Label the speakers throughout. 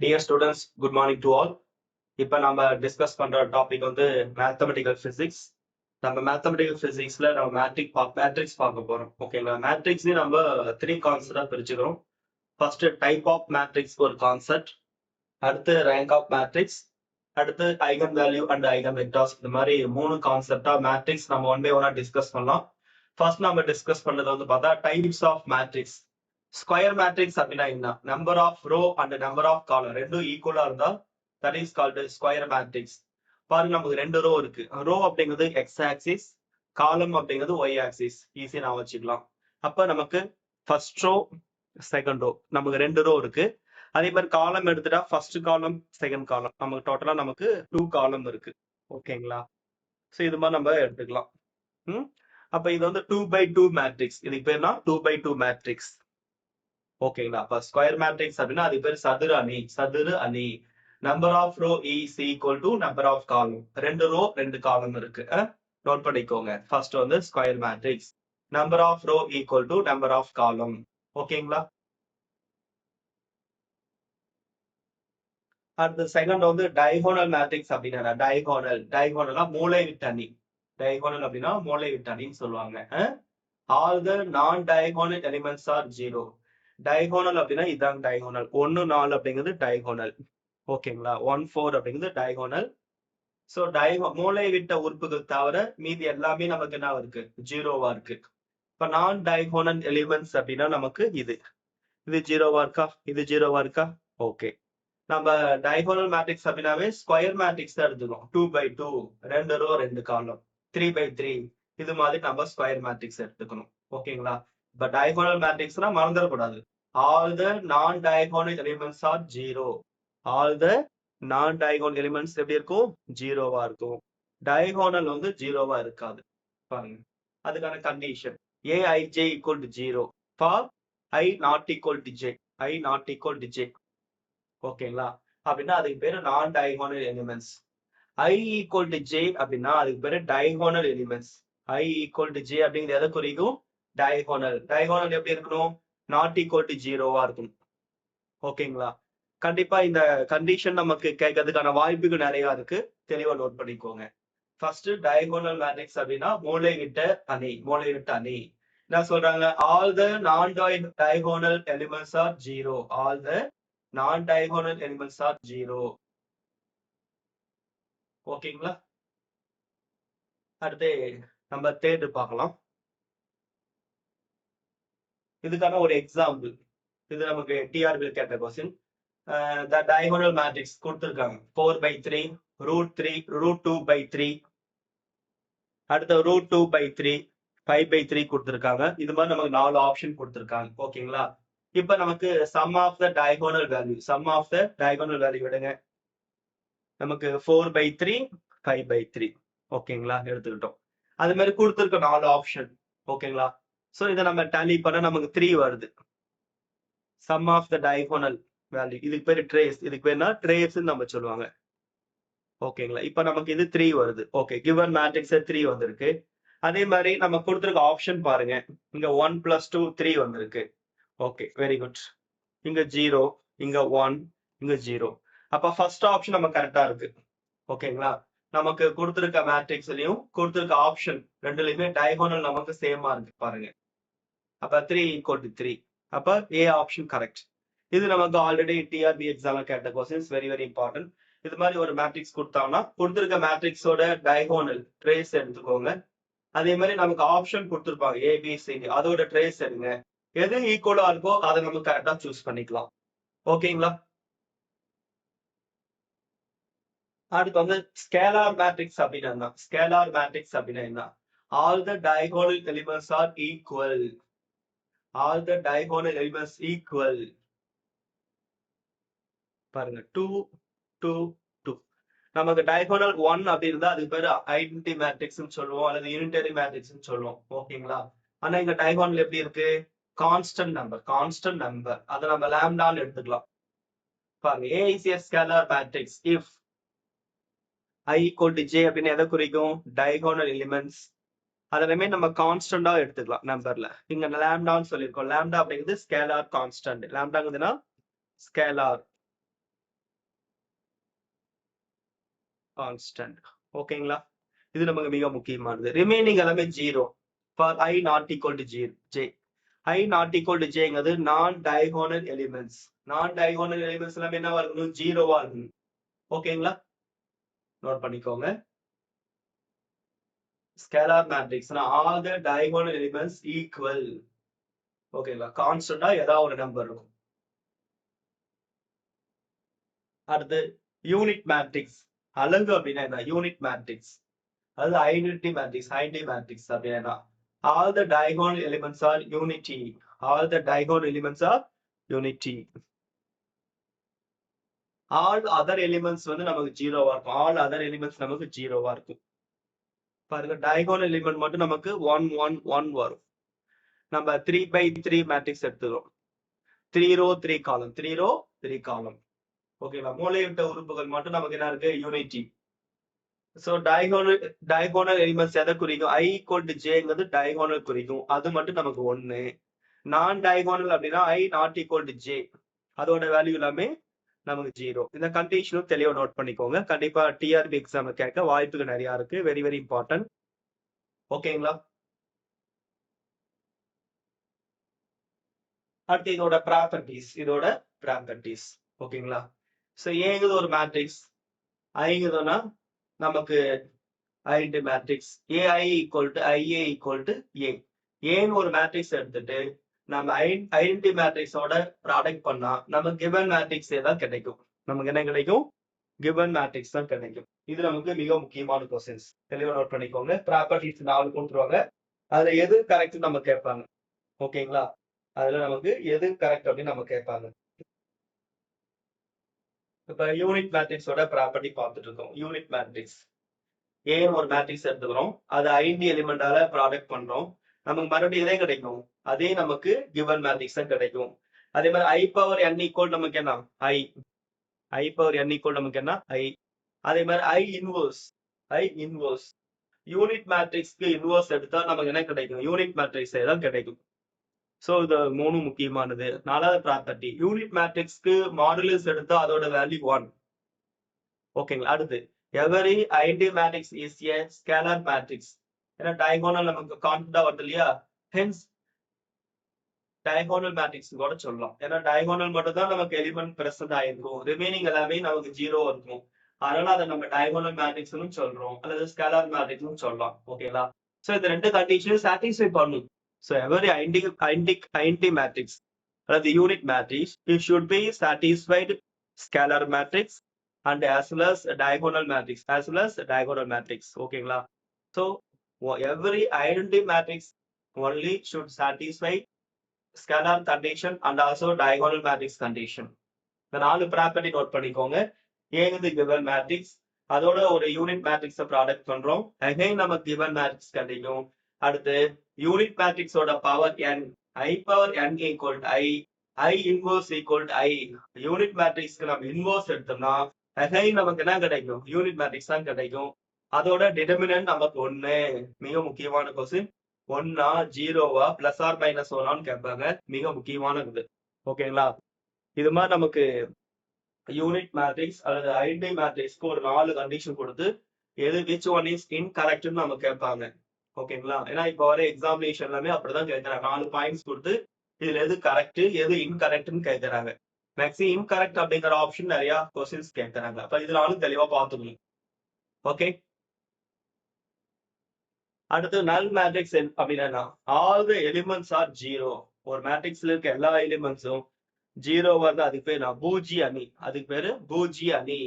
Speaker 1: Dear students, good morning to all. இப்போ நம்ம discuss பண்ற டாபிக் வந்து மேத்தமெட்டிக்கல் பிசிக்ஸ். நம்ம மேத்தமெட்டிக்கல் பிசிக்ஸ்ல நம்ம மேட்ரிக்ஸ் பார்க்க போறோம். ஓகேங்களா? மேட்ரிக்ஸ்லயும் நம்ம 3 கான்செப்டா பிரிச்சுக்கிறோம். ஃபர்ஸ்ட் டைப் ஆஃப் மேட்ரிக்ஸ் ஒரு கான்செப்ட், அடுத்து ரேங்க் ஆஃப் மேட்ரிக்ஸ், அடுத்து eigen value and eigen vectors. இந்த மாதிரி 3 கான்செப்டா மேட்ரிக்ஸ் நம்ம ஒன் பை ஒன்னா டிஸ்கஸ் பண்ணலாம். ஃபர்ஸ்ட் நம்ம டிஸ்கஸ் பண்ணது வந்து பார்த்தா types of matrix. Square matrix அப்படின்னா என்ன? Number of row and number of column ரெண்டும் ஈக்குவலா இருந்தா that is called square matrix. பாருங்க, நமக்கு 2 ரோ இருக்கு. ரோ அப்படிங்கிறது எக்ஸ் ஆக்சிஸ், காலம் அப்படிங்கிறது ஒய் ஆக்சிஸ். ஈஸியா நான் வச்சுக்கலாம். அப்ப நமக்கு ஃபர்ஸ்ட் ரோ செகண்ட் ரோ நமக்கு 2 ரோ இருக்கு. அதே மாதிரி காலம் எடுத்துட்டா ஃபர்ஸ்ட் காலம் செகண்ட் காலம் நமக்கு டோட்டலா நமக்கு 2 காலம் இருக்கு. ஓகேங்களா? சோ இது மாதிரி நம்ம எடுத்துக்கலாம். அப்ப இது வந்து 2x2 மேட்ரிக்ஸ். இதுக்கு பேர்னா 2x2 மேட்ரிக்ஸ். ஓகேங்களா? அப்ப ஸ்கொயர் மேட்ரிக்ஸ் அப்படின்னா அது பேர் சதுர அணி. Number of row is equal to number of column. 2 row 2 காலம் இருக்கு. நோட் பண்ணிக்கோங்க. ஃபர்ஸ்ட் வந்து square matrix, number of row equal to number of column. ஓகேங்களா? அடுத்து செகண்ட் வந்து டயகோனல் மேட்ரிக்ஸ் அப்படின்னா டயகோனலா மூலை விட்ட அணி. டயகோனல் அப்படின்னா மூலை விட்ட அணின்னு சொல்லுவாங்க. All the non diagonal elements are 0. Diagonal அப்படின்னா இதான் டயகோனல். 1 4 அப்படிங்கிறது டயகோனல். ஓகேங்களா? 1 4 அப்படிங்கிறது டயகோனல். சோ மூலை விட்ட உறுப்புகள் தவிர மீதி எல்லாமே நமக்கு என்ன இருக்கு? ஜீரோவா இருக்கு. இப்ப நான் டயகோனல் எலிமெண்ட்ஸ் அப்படின்னா நமக்கு இது ஜீரோவா இருக்கா? இது ஜீரோவா இருக்கா? ஓகே. நம்ம டயகோனல் மேட்ரிக்ஸ் அப்படின்னாவே ஸ்கொயர் மேட்ரிக்ஸ் தான் எடுத்துக்கணும். 2x2 2 ரோ 2 காலம், 3x3 இது மாதிரி நம்ம ஸ்கொயர் மேட்ரிக்ஸ் எடுத்துக்கணும். ஓகேங்களா? இப்ப டயகோனல் மேட்ரிக்ஸ்னா மறந்துடக்கூடாது. All the non diagonal elements are 0. All the non diagonal elements எப்படி இருக்கும்? ஜீரோவா இருக்கும். டயகோனல் வந்து ஜீரோவா இருக்காது. பாருங்க, அதுக்கான condition aij equal to 0 for I not equal to j. I not equal to j. ஓகேங்களா? அப்படின்னா அதுக்கு பேரு நான் diagonal elements. I equal to j அப்படின்னா அதுக்கு பேரு diagonal elements. I equal to j அப்படிங்கிறது எதை குறிக்கும்? டயகோனல். டயகோனல் எப்படி இருக்கணும்? நாட் ஈக்குவல் டு ஜீரோவா இருக்கும். ஓகேங்களா? கண்டிப்பா இந்த கண்டிஷன் நமக்கு கேட்கறதுக்கான வாய்ப்புகள் நிறைய இருக்கு. தெளிவா நோட் பண்ணிக்கோங்க. ஃபர்ஸ்ட் டயகோனல் மேட்ரிக்ஸ் அப்படின்னா மூலை விட்ட அணி. என்ன சொல்றாங்க? All the non diagonal elements are 0. All the non diagonal elements are 0. ஓகேங்களா? அடுத்து நம்ம தேர்ட் பார்க்கலாம். இதுக்கான ஒரு எக்ஸாம்பிள். இது நமக்கு டிஆர்பியில் கேட்ட கொஸ்டின். the diagonal matrix கொடுத்திருக்காங்க 4/3, √2/3, அடுத்த √2/3, 5/3 கொடுத்திருக்காங்க. இது மாதிரி நமக்கு 4 ஆப்ஷன் கொடுத்திருக்காங்க. ஓகேங்களா? இப்ப நமக்கு sum of the diagonal value விடுங்க. நமக்கு 4/3, 5/3. ஓகேங்களா? எடுத்துக்கிட்டோம். அது மாதிரி கொடுத்திருக்க 4 ஆப்ஷன். ஓகேங்களா? சோ இதை நம்ம டேலி பண்ண நமக்கு 3 வருது. sum of the diagonal value, இதுக்கு பேரு ட்ரேஸ். இதுக்கு பேருனா ட்ரேஸ் நம்ம சொல்லுவாங்க. ஓகேங்களா? இப்ப நமக்கு இது 3 வருது. ஓகே, கிவன் மேட்ரிக்ஸ் 3 வந்திருக்கு. அதே மாதிரி நம்ம கொடுத்திருக்க ஆப்ஷன் பாருங்க. இங்க 1 + 2 3 வந்திருக்கு. Okay, very good. இங்க 0, இங்க 1, இங்க 0. அப்ப ஃபர்ஸ்ட் ஆப்ஷன் நம்ம கரெக்டா இருக்கு. ஓகேங்களா? நமக்கு கொடுத்திருக்க மேட்ரிக்ஸ்லயும் கொடுத்திருக்க ஆப்ஷன் ரெண்டுலயுமே டயகோனல் நமக்கு சேமா இருக்கு. பாருங்க, அப்ப 3 = 3. அப்ப ஏ ஆப்ஷன் கரெக்ட். இது நமக்கு ஆல்ரெடி டிஆர்பி எக்ஸாம்ல கேட்ட क्वेश्चंस. Very very important. இது மாதிரி ஒரு மேட்ரிக்ஸ் கொடுத்தாங்கன்னா கொடுத்திருக்க மேட்ரிக்ஸோட டயகோனல் ட்ரேஸ் எடுத்துக்கோங்க. அதே மாதிரி நமக்கு ஆப்ஷன் கொடுத்திருப்பாங்க ஏபிசிடி, அதோட ட்ரேஸ் எடுங்க. எது ஈக்குவலா இருக்கோ அதை நம்ம கரெக்டா சூஸ் பண்ணிக்கலாம். ஓகேங்களா? அடுத்து வந்து ஸ்கேலார் மேட்ரிக்ஸ் அப்படின்னா என்ன? All the diagonal elements are equal. All the diagonal elements equal. பாருங்க, 2 2 2. நமக்கு டயகோனல் 1 அப்படி இருந்தா அதுக்கு பேரு ஐடென்டிட்டி மேட்ரிக்ஸ்னு சொல்லுவோம், அல்லது யூனிட்டரி மேட்ரிக்ஸ்னு சொல்லுவோம். ஓகேங்களா? ஆனா இங்க டயகோனல் எப்படி இருக்கு? Constant number. அதை நம்ம லாம்டான்னு எடுத்துக்கலாம். பாருங்க, A is a scalar matrix if I equal to J அப்படின்னு எதை குறிக்கும்? Diagonal elements. அதெல்லாமே நம்ம கான்ஸ்டன்டா எடுத்துக்கலாம் நம்பர்ல. இங்க லாம்டான்னு சொல்லியிருக்கோம். லாம்டா அப்படிங்கிறது ஸ்கேலார் கான்ஸ்டன்ட். லாம்டாங்கிறதுனா ஸ்கேலார். கான்ஸ்டன்ட். ஓகேங்களா? இது நமக்கு மிக முக்கியமானது. ரிமைனிங் எல்லாமே 0 ஃபார் I not equal to J. I not equal to Jங்கிறது non diagonal elements. Non diagonal elements எல்லாமே என்னவா இருக்கணும்? 0வா இருக்கணும். ஓகேங்களா? நோட் பண்ணிக்கோங்க. ஸ்கேலார் மேட்ரிக்ஸ்னா all the diagonal elements equal. ஓகேங்களா? கான்ஸ்டன்டா ஏதாவது ஒரு நம்பர் இருக்கும். அடுத்து யூனிட் மேட்ரிக்ஸ். அலகு அப்படின்னா என்ன? Unit matrix. அது ஐடென்டிட்டி மேட்ரிக்ஸ். ஐடென்டிட்டி மேட்ரிக்ஸ் அப்படின்னா all the diagonal elements are unity. All the diagonal elements are unity. All other elements வந்து நமக்கு 0வா இருக்கும். All other elements நமக்கு 0வா இருக்கும். பாருங்க, diagonal element மட்டும் நமக்கு 1 1 1 வரும். நம்ம 3/3 மேட்ரிக்ஸ் எடுத்துக்கிறோம். 3 row 3 column, 3 row 3 column. ஓகேங்களா? மூலைவிட்ட உறுப்புகள் மட்டும் நமக்கு என்ன இருக்கு? யூனிட்டி. சோ டயகோனல் எலிமெண்ட்ஸ் எதை குறிக்கும்? I equal to Jங்கிறது டயகோனல் குறிக்கும். அது மட்டும் நமக்கு 1. நான் டயகோனல் அப்படின்னா I not equal to J. அதோட வேல்யூ எல்லாமே நமக்கு 0. இந்த கண்டிஷனும் தெளிவா நோட் பண்ணிக்கோங்க. கண்டிப்பா டிஆர்பி எக்ஸாம் கேட்க வாய்ப்புகள் நிறைய இருக்கு. Very very important. ஓகேங்களா? அடுத்து இதோட ப்ராப்பர்ட்டிஸ். ஓகேங்களா? சோ ஏங்குது ஒரு மேட்ரிக்ஸ். ஐங்குதுன்னா நமக்கு identity matrix. AI equal to IA equal to A. ஏன்னு ஒரு மேட்ரிக்ஸ் எடுத்துட்டு நம்ம ஐடென்டி மேட்ரிக்ஸோட ப்ராடக்ட் பண்ணா நமக்கு கிவன் மேட்ரிக்ஸ் தான் கிடைக்கும். நமக்கு என்ன கிடைக்கும்? கிவன் மேட்ரிக்ஸ் தான் கிடைக்கும். இது நமக்கு மிக முக்கியமான क्वेश्चंस. தெளிவா நோட் பண்ணிக்கோங்க. ப்ராப்பர்ட்டிஸ் 4 கொடுத்துருவாங்க. அதுல எது கரெக்ட் நம்ம கேட்பாங்க. ஓகேங்களா? அதுல நமக்கு எது கரெக்ட் அப்படின்னு நம்ம கேட்பாங்க. இப்ப யூனிட் மேட்ரிக்ஸோட ப்ராப்பர்ட்டி பார்த்துட்டு இருக்கோம். Unit matrix. ஏ ஒரு மேட்ரிக்ஸ் எடுத்துக்கிறோம். அது ஐடென்டி எலிமெண்டால ப்ராடக்ட் பண்றோம். நமக்கு மறுபடியும் இதே கிடைக்கும். அதே நமக்கு கிவன் மேட்ரிக்ஸ் தான் கிடைக்கும். அதே மாதிரி I பவர் n ஈக்குவல் நமக்கு என்ன? I பவர் n ஈக்குவல் நமக்கு என்ன? I. அதே மாதிரி I இன்வர்ஸ். யூனிட் மேட்ரிக்ஸ்க்கு இன்வர்ஸ் எடுத்தா நமக்கு என்ன கிடைக்கும்? யூனிட் மேட்ரிக்ஸ் தான் கிடைக்கும். சோ இது 3 முக்கியமானது. 4வது ப்ராப்பர்ட்டி, யூனிட் மேட்ரிக்ஸ்க்கு மாடுலஸ் எடுத்தா அதோட வேல்யூ 1. ஓகேங்களா? அடுத்து every identity matrix is a scalar matrix. ஏன்னா டயகோனல் நமக்கு கான்ஸ்டன்டா வருது இல்லையா? ஹென்ஸ் டயகோனல் மேட்ரிக்ஸ் கூட சொல்லலாம். ஏன்னா டயகோனல் மட்டும் தான் நமக்கு எலிமெண்ட் பிரசன்ட் ஆயிருக்கும். ரிமைனிங் எல்லாமே நமக்கு 0 இருக்கும். அதனால அதை நம்ம டயகோனல் மேட்ரிக்ஸ்னு சொல்றோம், அல்லது ஸ்கேலார் மேட்ரிக்ஸ்னு சொல்லலாம். ஓகேங்களா? சோ இந்த ரெண்டு கண்டிஷனையும் சாட்டிஸ்ஃபை பண்ணும். சோ எவரி ஐடென்டி மேட்ரிக்ஸ் அல்லது unit matrix it should be satisfied scalar matrix and as well as diagonal matrix. ஓகேங்களா? So every identity matrix only should satisfy scalar condition and also diagonal matrix condition. இந்த 4 property note பண்ணிக்கோங்க. ஏங்குது given matrix, அதோட ஒரு unit மேட்ரிக்ஸை product பண்றோம். Again நமக்கு given matrix கிடைக்கும். அடுத்து யூனிட் மேட்ரிக்ஸோட power n, I power n equal to I inverse equal to I. Unit மேட்ரிக்ஸ்க்கு நம்ம இன்வர்ஸ் எடுத்தோம்னா அகைன் நமக்கு என்ன கிடைக்கும்? யூனிட் மேட்ரிக்ஸ் தான் கிடைக்கும். அதோட டிட்டர்மினன்ட் நமக்கு 1. மிக முக்கியமான கொஸ்டின். 1ஆ 0வா பிளஸ் ஆர் மைனஸ் 1ஆன்னு கேட்பாங்க. மிக முக்கியமானது. ஓகேங்களா? இது மாதிரி நமக்கு யூனிட் மேட்ரிக்ஸ் அல்லது ஐடென்டி மேட்ரிக்ஸ்க்கு ஒரு 4 கண்டிஷன் கொடுத்து எது விச் ஒன் இஸ் இன்கரெக்ட்னு நம்ம கேட்பாங்க. ஓகேங்களா? ஏன்னா இப்ப வர எக்ஸாமினேஷன் எல்லாமே அப்படிதான் கேட்கறாங்க. 4 பாயிண்ட்ஸ் கொடுத்து இதுல எது கரெக்ட் எது இன்கரெக்ட்னு கேட்கறாங்க. மேக்ஸிமம் இன்கரெக்ட் அப்படிங்கிற ஆப்ஷன் நிறைய क्वेश्चंस கேட்கறாங்க. அப்ப இதனாலும் தெளிவா பார்த்துக்கணும். ஓகே. அடுத்து நல் மேட்ரிக்ஸ் அப்படின்னா ஆல் த எலிமெண்ட்ஸ் ஆர் 0. ஒரு மேட்ரிக்ஸ்ல இருக்க எல்லா எலிமெண்ட்ஸும் 0 வந்து அதுக்கு பேர் பூஜ்ஜிய அணி. அதுக்கு பேரு பூஜ்ஜிய அணி.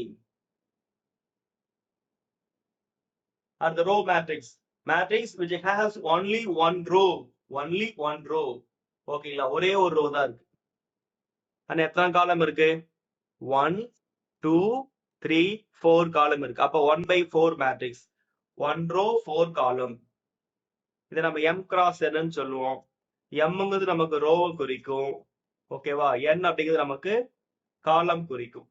Speaker 1: அடுத்து row matrix. Matrix which has only one row. ஓகேங்களா? ஒரே ஒரு ரோ தான் இருக்கு. ஆனா எத்தனை காலம் இருக்கு? 1 2 3 4 காலம் இருக்கு. அப்ப 1/4 மேட்ரிக்ஸ். 1 row 4 காலம். இதை நம்ம m cross n ன்னு சொல்லுவோம். mங்கிறது நமக்கு ரோவை குறிக்கும். ஓகேவா? n அப்படிங்கிறது நமக்கு காலம் குறிக்கும்.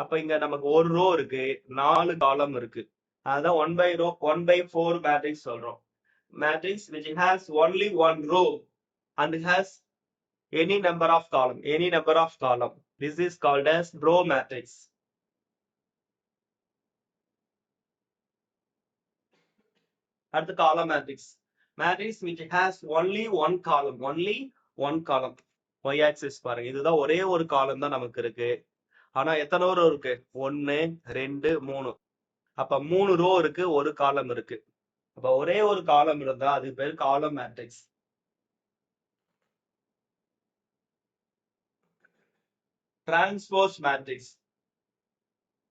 Speaker 1: அப்ப இங்க நமக்கு ஒரு ரோ இருக்கு, 4 காலம் இருக்கு. அதான் 1/4 மேட்ரிக்ஸ் சொல்றோம். Matrix which has only one row and has any number of column. This is called as row matrix. அடுத்து காலம் matrix. Matrix which has only one column, y axis பாருங்க, இதுதான் ஒரே ஒரு காலம் தான் நமக்கு இருக்கு. ஆனா எத்தனை ரோ இருக்கு? 1 2 3. அப்ப 3 ரோ இருக்கு, ஒரு காலம் இருக்கு. அப்ப ஒரே ஒரு காலம் இருந்தா அது பேர் காலம் matrix. Transpose matrix,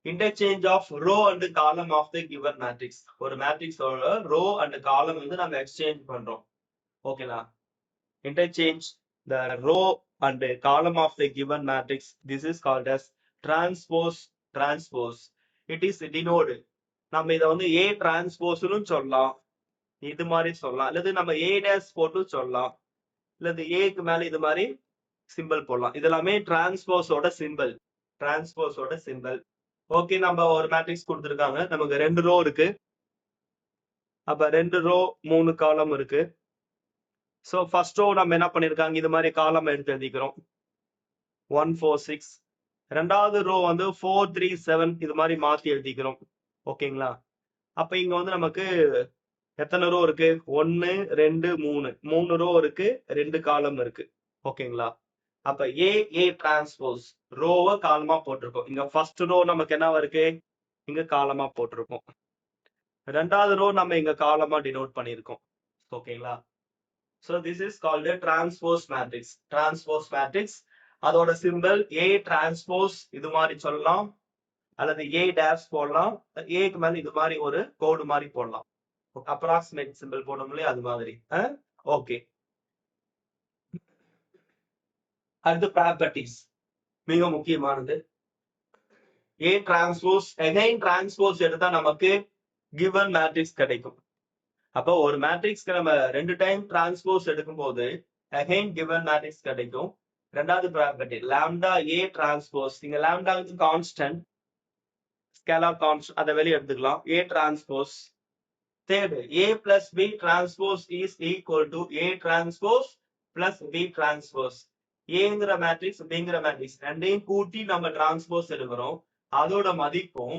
Speaker 1: interchange of row and column of the given matrix. ஒரு மேட்ரிக்ஸோட ரோ அண்ட் காலம் வந்து நம்ம எக்ஸ்சேஞ்ச் பண்றோம். ஓகேங்களா? interchange the row and column of the given matrix. This is called as transpose. It is denoted. நம்ம இதை வந்து A டிரான்ஸ்போஸ்னு சொல்லலாம், இது மாதிரி சொல்லலாம், அல்லது நம்ம A டேஷ் போட்டு சொல்லலாம், அல்லது ஏக்கு மேல இது மாதிரி சிம்பிள் போடலாம். இதெல்லாமே டிரான்ஸ்போஸோட சிம்பிள். ஓகே, நம்ம ஒரு மேட்ரிக்ஸ் கொடுத்துருக்காங்க, நமக்கு 2 ரோ இருக்கு. அப்ப 2 ரோ 3 காலம் இருக்கு. சோ ஃபர்ஸ்ட் ரோ நம்ம என்ன பண்ணிருக்காங்க, இது மாதிரி காலம் எடுத்து எழுதிக்கிறோம் 1 4 6. ரெண்டாவது ரோ வந்து 4 3 7 இது மாதிரி மாத்தி எழுதிக்கிறோம். ஓகேங்களா? அப்ப இங்க வந்து நமக்கு எத்தனை ரோ இருக்கு? 1 2 3 ரோ இருக்கு, 2 காலம் இருக்கு. ஓகேங்களா? அப்ப ஏ டிரான்ஸ்போஸ் ரோவை காலமா போட்டிருக்கோம். இங்க ஃபர்ஸ்ட் ரோ நமக்கு என்ன இருக்கு, இங்க காலமா போட்டிருக்கோம். ரெண்டாவது ரோ நம்ம இங்க காலமா டினோட் பண்ணிருக்கோம். ஓகேங்களா? So this is called a transpose matrix. அதோட சிம்பிள் A டிரான்ஸ்போஸ் இது மாதிரி சொல்லலாம், அல்லது A டேஷ் போடலாம், ஏக்கு மேல இது மாதிரி ஒரு கோடு மாதிரி போடலாம். அப்ராக்சிமேட் சிம்பிள் போடணும்ல, அது மாதிரி. ஓகே, அடுத்து ப்ராப்பர்ட்டிஸ், மிக முக்கியமானது. A டிரான்ஸ்போஸ் அகைன் டிரான்ஸ்போஸ் எடுத்தா நமக்கு given மேட்ரிக்ஸ் கிடைக்கும். அப்போ ஒரு மேட்ரிக்ஸ்க்கு நம்ம 2 டைம் டிரான்ஸ்போஸ் எடுக்கும் போது அகைன் கிவன் மேட்ரிக்ஸ் கிடைக்கும். ரெண்டாவது ப்ராப்பர்ட்டி லாம்டா ஏ டிரான்ஸ்போஸ், இங்க லாம்டா வந்து கான்ஸ்டன்ட், ஸ்கேலார் கான்ஸ்டன்ட், அதை வெளியே எடுத்துக்கலாம். A transpose. Third A plus B transpose is equal to A transpose plus B transpose. ஏங்கிற மேட்ரிக்ஸ் பிங்கிற மேட்ரிக்ஸ் ரெண்டையும் கூட்டி நம்ம டிரான்ஸ்போஸ் எடுக்கிறோம். அதோட மதிப்பும்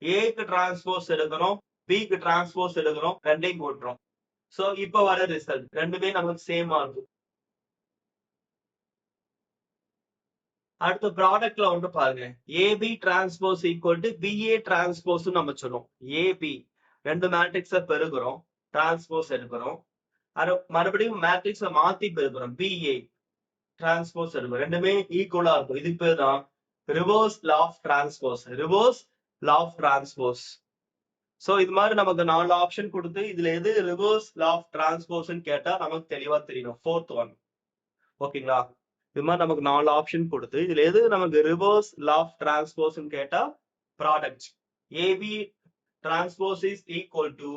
Speaker 1: ஏக்கு டிரான்ஸ்போஸ் எடுக்கிறோம், பிக்கு டிரான்ஸ்போஸ் எடுக்கிறோம், ரெண்டையும் கூட்டுறோம். சோ இப்ப வர ரிசல்ட் ரெண்டுமே நமக்கு சேமா இருக்கும். அடுத்த ப்ராடக்ட்ல வந்து பாருங்க, AB transpose equal to BA transpose நம்ம சொல்லுவோம். ஏபி ரெண்டு மேட்ரிக்ஸ பெருக்கிறோம், டிரான்ஸ்போஸ் எடுக்கிறோம், மறுபடியும் மேட்ரிக்ஸ மாத்தி பெருக்கிறோம், பிஏ டிரான்ஸ்போஸ் எடுக்கிறோம், ரெண்டுமே ஈக்குவலா இருக்கும். இதுக்கு பேர் தான் reverse law of transpose. So இது மாதிரி நமக்கு 4 ஆப்ஷன் கொடுத்து இதுல எது ரிவர்ஸ் லா ஆஃப் டிரான்ஸ்போஸ்ன்னு கேட்டா நமக்கு தெளிவா தெரியணும். 4th one. ஓகேங்களா? இது மாதிரி நமக்கு 4 ஆப்ஷன் கொடுத்து இதுல எது நமக்கு ரிவர்ஸ் லா ஆஃப் டிரான்ஸ்போஸ்ன்னு கேட்டா product AB transpose is equal to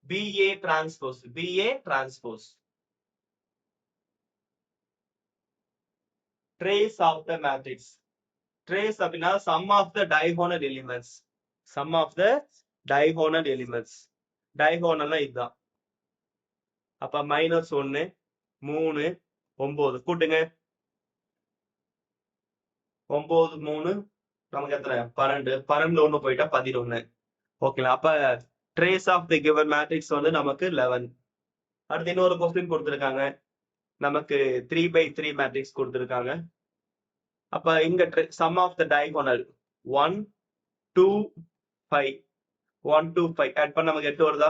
Speaker 1: BA transpose. Trace of the matrix. Trace அப்படின்னா sum of the diagonal elements. டைகோனல்னா இதுதான். அப்ப -1 3 9 கூட்டுங்க. 9 3 நமக்கு எத்தனை? 12 1 போயிட்டா 11. ஓகேங்களா? அப்ப trace of the given matrix வந்து நமக்கு 11. அடுத்து இன்னொரு கொஸ்டின் கொடுத்திருக்காங்க, நமக்கு 3/3 மேட்ரிக்ஸ் கொடுத்திருக்காங்க. அப்ப இங்க sum of the diagonal 1 2 5 1 2 5 add பண்ண நமக்கு 8 வருதா?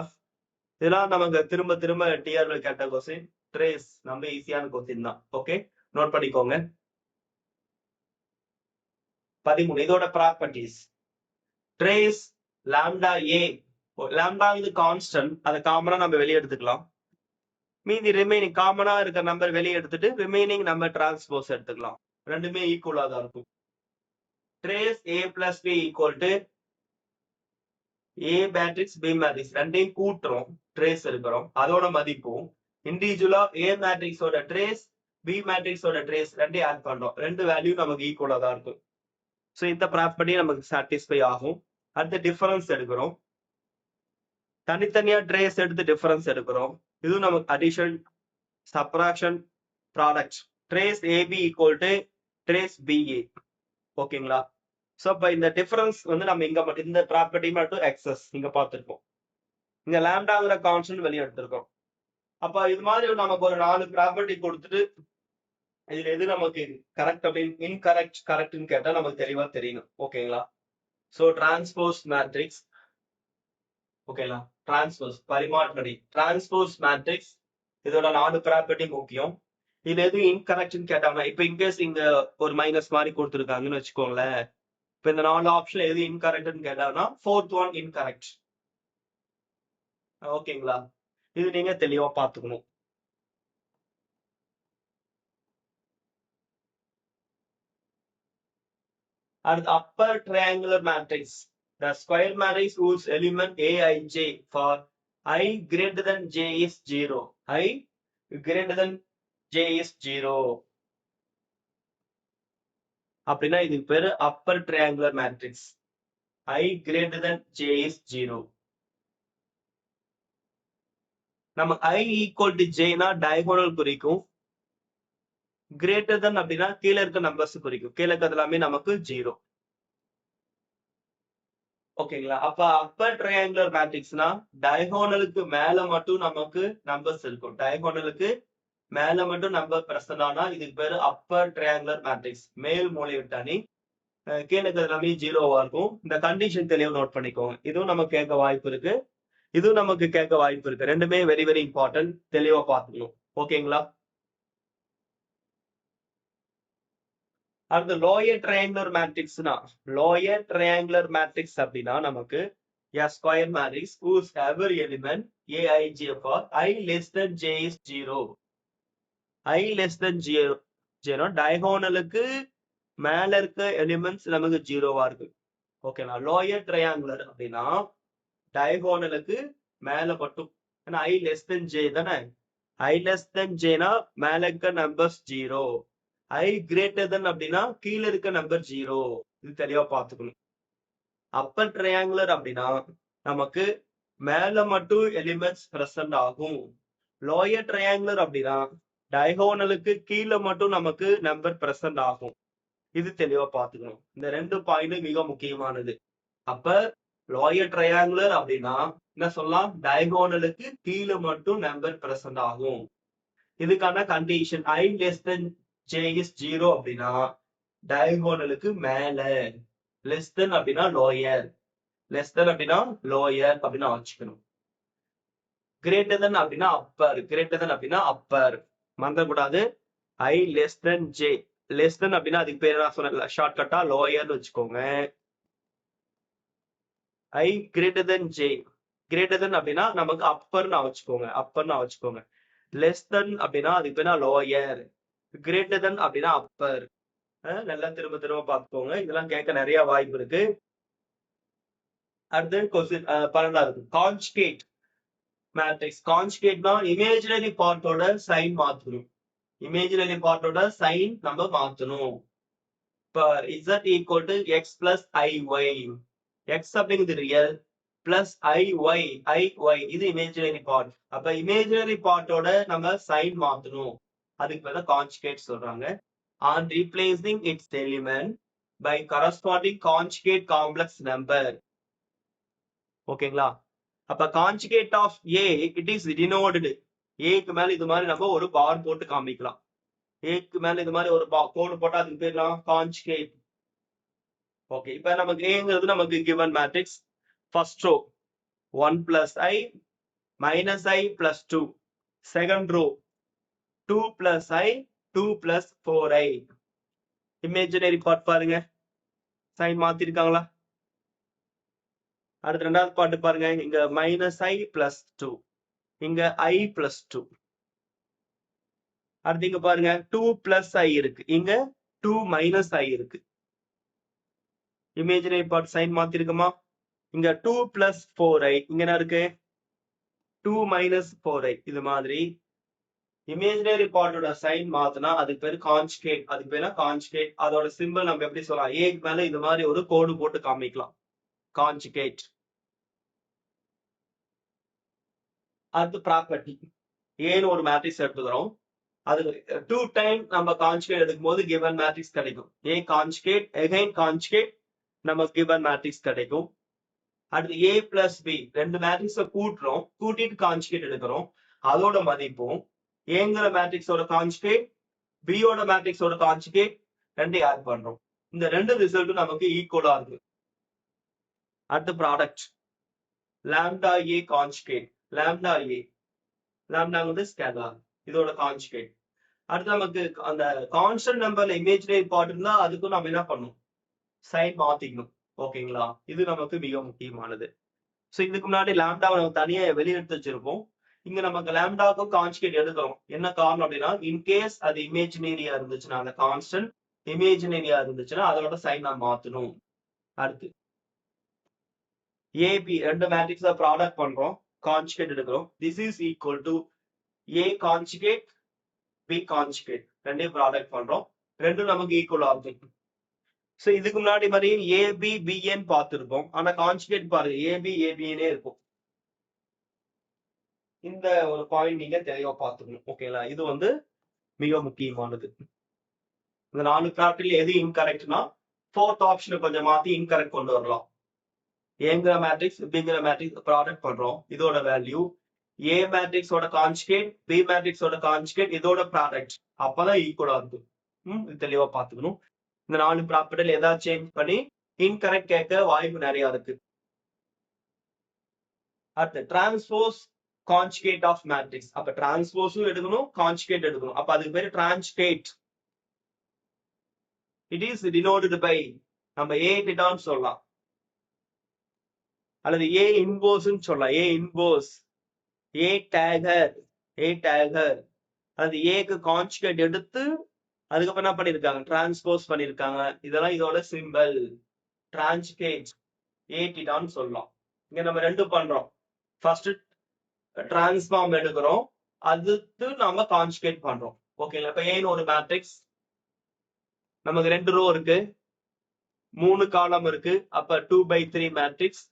Speaker 1: இதெல்லாம் நமக்கு திரும்ப டிஆர்ல கேட்ட கொஸ்டின். ட்ரேஸ் நம்ம ஈஸியான கொஸ்டின் தான். ஓகே, நோட் பண்ணிக்கோங்க. 13 இதோட ப்ராப்பர்ட்டிஸ். ட்ரேஸ் லாம்டா ஏ, லாம்டா இது கான்ஸ்டன்ட், அதை காமனா நம்ம வெளியே எடுத்துக்கலாம். மீதி ரிமைனிங் காமனா இருக்க நம்பர் வெளியே எடுத்துட்டு ரிமைனிங் நம்பர் டிரான்ஸ்போஸ் எடுத்துக்கலாம். ரெண்டுமே ஈக்குவலா தான் இருக்கும். Trace A plus B equal to A matrix B matrix ரெண்டையும் கூட்டுறோம், ட்ரேஸ் இருக்கிறோம், அதோட மதிப்பும் இண்டிவிஜுவலா ஏ மேட்ரிக்ஸோட ட்ரேஸ் பி மேட்ரிக்ஸோட ட்ரேஸ் ரெண்டையும் ஆட் பண்றோம். ரெண்டு வேல்யூ நமக்கு ஈக்குவலா தான் இருக்கும். ஸோ இந்த ப்ராப்பர்ட்டி நமக்கு சாட்டிஸ்ஃபை ஆகும். அடுத்து டிஃபரன்ஸ் எடுக்கிறோம், தனித்தனியா ட்ரேஸ் எடுத்து டிஃபரன்ஸ் எடுக்கிறோம். இதுவும் நமக்கு addition, subtraction, product. Trace AB equal to trace BA. ஓகேங்களா? சோ இப்ப இந்த டிஃபரன்ஸ் வந்து நம்ம இங்க மட்டும் இந்த ப்ராப்பர்ட்டி மட்டும் எக்ஸஸ் இங்க பார்த்திருக்கோம். இங்க லாம்டாங்கிற கான்ஸ்டன்ட் வெளியே எடுத்திருக்கோம். அப்ப இது மாதிரி நமக்கு ஒரு 4 ப்ராப்பர்ட்டி கொடுத்துட்டு இதுல எது நமக்கு கரெக்ட் அப்படின்னு இன்கரெக்ட் கரெக்ட்னு கேட்டா நமக்கு தெளிவா தெரியணும். ஓகேங்களா? சோ டிரான்ஸ்போஸ் மேட்ரிக்ஸ், ஓகேங்களா? டிரான்ஸ்போஸ் பரிமாற்றடி டிரான்ஸ்போஸ் மேட்ரிக்ஸ் இதோட 4 ப்ராப்பர்ட்டி முக்கியம். இது எது இன்கரெக்ட்னு கேட்டாங்க. இப்ப இன்கேஸ் இங்க ஒரு மைனஸ் மாதிரி கொடுத்துருக்காங்கன்னு வச்சுக்கோங்களேன். இப்ப இந்த 4 ஆப்ஷன் எது இன்கரெக்ட்னு கேட்டாங்கன்னா 4th ஒன் இன்கரெக்ட். ஓகேங்களா? இது நீங்க தெளிவா பாத்துக்கணும். அடுத்து upper triangular matrix, the square matrix whose element aij for I greater than j is 0. I greater than j is 0. அப்படின்னா இது பேரு upper triangular matrix. I greater than j is 0. நம்ம I equal to j னா diagonal குறிக்கும். greater than அப்படின்னா கீழே இருக்க numbers குறிக்கும். கீழே இருக்கிறது எல்லாமே நமக்கு 0. ஓகேங்களா? அப்ப அப்பர் ட்ரையாங்குலர் மேட்ரிக்ஸ்னா டயகோனலுக்கு மேல மட்டும் நமக்கு நம்பர்ஸ் இருக்கும். டயகோனலுக்கு மேல மட்டும் நம்பர் பிரசன்ட் ஆனா இதுக்கு பேரு அப்பர் ட்ரையாங்குலர் மேட்ரிக்ஸ். மேல் மூலைவிட்டாணி. கீழே இருக்கிறது எல்லாமே 0வா இருக்கும். இந்த கண்டிஷன் தெளிவா நோட் பண்ணிக்கோங்க. இதுவும் நமக்கு கேட்க வாய்ப்பு இருக்கு, இதுவும் நமக்கு கேட்க வாய்ப்பு இருக்கு. ரெண்டுமே வெரி வெரி இம்பார்ட்டன்ட். தெளிவா பார்த்துக்கணும். ஓகேங்களா? அடுத்து லோயர் ட்ரையாங்குலர் மேட்ரிக்ஸ்னா லோயர் ட்ரையாங்குலர் மேட்ரிக்ஸ் அப்படின்னா நமக்கு a square matrix whose every element aij for I less than j is 0. I less than 0 டயகோனலுக்கு மேல இருக்க எலிமெண்ட்ஸ் நமக்கு 0வா இருக்கு. ஓகேங்களா? லோயர் ட்ரையாங்குலர் அப்படின்னா டயகோனலுக்கு மேல மட்டும், ஏன்னா I less than j தானே. I less than jனா மேல இருக்க நம்பர்ஸ் 0. I greater than அப்படின்னா கீழே இருக்க நம்பர் 0. இது தெளிவா பார்த்துக்கணும். அப்பர் ட்ரையாங்குலர் அப்படின்னா நமக்கு மேல மட்டும் எலிமெண்ட்ஸ் பிரசன்ட் ஆகும். லோயர் ட்ரையாங்குலர் அப்படின்னா டயகோனலுக்கு கீழே மட்டும் நமக்கு நம்பர் பிரசன்ட் ஆகும். இது தெளிவா பார்த்துக்கணும். இந்த 2 பாயிண்ட் மிக முக்கியமானது. அப்ப லோயர் ட்ரையாங்குலர் அப்படின்னா என்ன சொல்லலாம்? டயகோனலுக்கு கீழே மட்டும் நம்பர் பிரசன்ட் ஆகும். இதுக்கான condition I less than j is 0 அப்படின்னா டயகோனலுக்கு மேல, less than அப்படின்னா லோயர், less than அப்படின்னா லோயர் அப்படின்னு வச்சுக்கணும். greater than அப்படின்னா அப்பர், greater than அப்படின்னா அப்பர் மறந்துடக்கூடாது. I less than j, less than அப்படின்னா அதுக்கு பேர் என்ன சொன்ன ஷார்ட்கட்டா லோயர்னு வச்சுக்கோங்க. I greater than j, greater than அப்படின்னா நமக்கு அப்பர்னு வச்சுக்கோங்க, அப்பர்னு வச்சுக்கோங்க. less than அப்படின்னா அதுக்கு பேர் லோயர், greater than அப்படின்னா அப்பர். நல்லா திரும்ப திரும்ப பார்த்துக்கோங்க. இதெல்லாம் கேட்க நிறைய வாய்ப்பு இருக்கு. அடுத்து கொஸ்டின் 12வது கான்ஜுகேட் மேட்ரிக்ஸ். கான்ஜுகேட்னா இமேஜினரி பார்ட்டோட சைன் மாத்தணும். இமேஜினரி பார்ட்டோட சைன் நம்ம மாத்தணும். இப்ப z equal to x plus iy, x அப்படிங்கிறது ரியல், பிளஸ் iy இது இமேஜினரி பார்ட். அப்ப இமேஜினரி பார்ட்டோட நம்ம சைன் மாத்தணும். அதுக்கு பேர் தான் கான்ஜுகேட் சொல்றாங்க. On replacing its element by corresponding conjugate complex number. ஓகேங்களா? அப்ப conjugate of a it is denoted. a க்கு மேல இது மாதிரி நம்ம ஒரு பார் போட்டு காமிக்கலாம். a க்கு மேல இது மாதிரி ஒரு கோடு போட்டா அதுக்கு பேர் கான்ஜுகேட். ஓகே, இப்ப நமக்கு aங்கிறது நமக்கு given matrix. first row 1 plus I minus I plus 2. second row 2 plus I 2 plus 4I. Imaginary part பாருங்க, சைன் மாத்திருக்காங்களா? அடுத்து ரெண்டாவது பார்ட் பாருங்க, இங்க மைனஸ் I பிளஸ் 2, இங்க I பிளஸ் 2. அடுத்து இங்க பாருங்க 2 பிளஸ் I இருக்கு, இங்க 2 மைனஸ் I இருக்கு. இமேஜினரி பார்ட் சைன் மாத்திருக்குமா? இங்க 2 பிளஸ் 4I, இங்க என்ன இருக்கு? 2 மைனஸ் 4I. இது மாதிரி இமேஜினரி பார்ட்டோட சைன் மாத்தினா அதுக்கு பேரு கான்ஜுகேட். அதுக்கு பேரு கான்ஜுகேட். அதோட சிம்பிள் நம்ம எப்படி சொல்லலாம்? a க்கு மேல இது மாதிரி ஒரு கோடு போட்டு காமிக்கலாம், கான்ஜுகேட். அடுத்து ப்ராப்பர்ட்டி. ஏன்னு ஒரு மேட்ரிக்ஸ் எடுத்துக்கிறோம், அது 2 டைம் நம்ம கான்ஜுகேட் எடுக்கும் போது கிவன் மேட்ரிக்ஸ் கிடைக்கும். a கான்ஜுகேட் அகைன் கான்ஜுகேட், நம்ம கிவன் மேட்ரிக்ஸ் கிடைக்கும். அடுத்து a பிளஸ் b ரெண்டு மேட்ரிக்ஸை கூட்டுறோம், கூட்டிட்டு கான்ஜுகேட் எடுக்கிறோம். அதோட மதிப்பும் ஏங்கிற மேட்ரிக்ஸோட கான்ஜுகேட் பியோட மேட்ரிக்ஸோட கான்ஜுகேட் ரெண்டையும் ஆட் பண்றோம். இந்த ரெண்டு ரிசல்ட்டும் நமக்கு ஈக்குவலா இருக்கு. அடுத்து ப்ராடக்ட் லாம்டா ஏ கான்ஜுகேட், லாம்டா ஏ, லாம்டா வந்து ஸ்கேலார், இதோட கான்ஜுகேட். அடுத்து நமக்கு அந்த கான்ஸ்டன்ட் நம்பர்ல இமேஜினரி பார்ட் இருந்தா அதுக்கும் நம்ம என்ன பண்ணணும், சைன் மாத்திக்கணும். ஓகேங்களா, இது நமக்கு மிக முக்கியமானது. சோ இதுக்கு முன்னாடி லாம்டாவை நம்ம தனியா வெளியே எடுத்து வச்சிருப்போம். இங்க நமக்கு லாம்டாவுக்கும் கான்ஜுகேட் எடுக்கிறோம். என்ன காரணம் அப்படின்னா, இன்கேஸ் அது இமேஜினரியா இருந்துச்சுன்னா, அந்த கான்ஸ்டன்ட் இமேஜினரியா இருந்துச்சுன்னா அதோட சைன் நான் மாத்தணும். அடுத்து ஏபி ரெண்டு மேட்ரிக்ஸை ப்ராடக்ட் பண்றோம், கான்ஜுகேட் எடுக்கிறோம். This is equal to A conjugate B conjugate, ரெண்டையும் ப்ராடக்ட் பண்றோம், ரெண்டும் நமக்கு ஈக்குவலா இருக்கும். சோ இதுக்கு முன்னாடி மாதிரி ஏபி பிஎன் பார்த்திருப்போம். ஆனா கான்ஜுகேட் பாருங்க ஏபி ஏபிஎனே இருக்கும். இந்த ஒரு பாயிண்ட் நீங்க தெளிவா பார்த்துக்கணும். ஓகேங்களா, இது வந்து மிக முக்கியமானது. இந்த 4 ப்ராப்பர்ட்டில எது இன்கரெக்ட்னா ஃபோர்த் ஆப்ஷனை கொஞ்சம் மாத்தி இன்கரெக்ட் கொண்டு வரலாம். ஏங்கிற மேட்ரிக்ஸ் பிங்கிற மேட்ரிக்ஸ் ப்ராடக்ட் பண்றோம், இதோட வேல்யூ ஏ மேட்ரிக்ஸோட கான்ஜுகேட் பி மேட்ரிக்ஸோட கான்ஜுகேட் இதோட ப்ராடக்ட், அப்பதான் ஈக்குவலா இருக்கும். இது தெளிவா பார்த்துக்கணும். இந்த 4 ப்ராப்பர்ட்டில ஏதாவது சேஞ்ச் பண்ணி இன்கரெக்ட் கேட்க வாய்ப்பு நிறைய இருக்கு. அடுத்து டிரான்ஸ்போஸ் கான்ஜுகேட் ஆஃப் மேட்ரிக்ஸ். அப்ப டிரான்ஸ்போஸும் எடுக்கணும், கான்ஜுகேட் எடுக்கணும். அப்ப அதுக்கு பேரு டிரான்ஜுகேட். இட் இஸ் டினோட்டட் பை நம்ம ஏ டிடான்னு சொல்லலாம், அல்லது ஏ இன்வோர்ஸ் சொல்லலாம். ஏ இன்வோர்ஸ், ஏ டேகர், ஏ டேகர். அது ஏக்கு கான்ஜுகேட் எடுத்து அதுக்கப்புறம் என்ன பண்ணிருக்காங்க, டிரான்ஸ்போஸ் பண்ணிருக்காங்க. இதெல்லாம் இதோட சிம்பிள். டிரான்ஜுகேட் ஏ டிடான்னு சொல்லலாம். இங்க நம்ம ரெண்டு பண்றோம். ஃபர்ஸ்ட் டிரான்ஸ்ஃபார்ம் எடுக்கிறோம், அதுக்கு நம்ம கான்ஜுகேட் பண்றோம். ஓகேங்களா, இப்ப ஏன்னு ஒரு மேட்ரிக்ஸ் நமக்கு 2 ரோ இருக்கு, 3 காலம் இருக்கு. அப்ப 2/3 மேட்ரிக்ஸ்.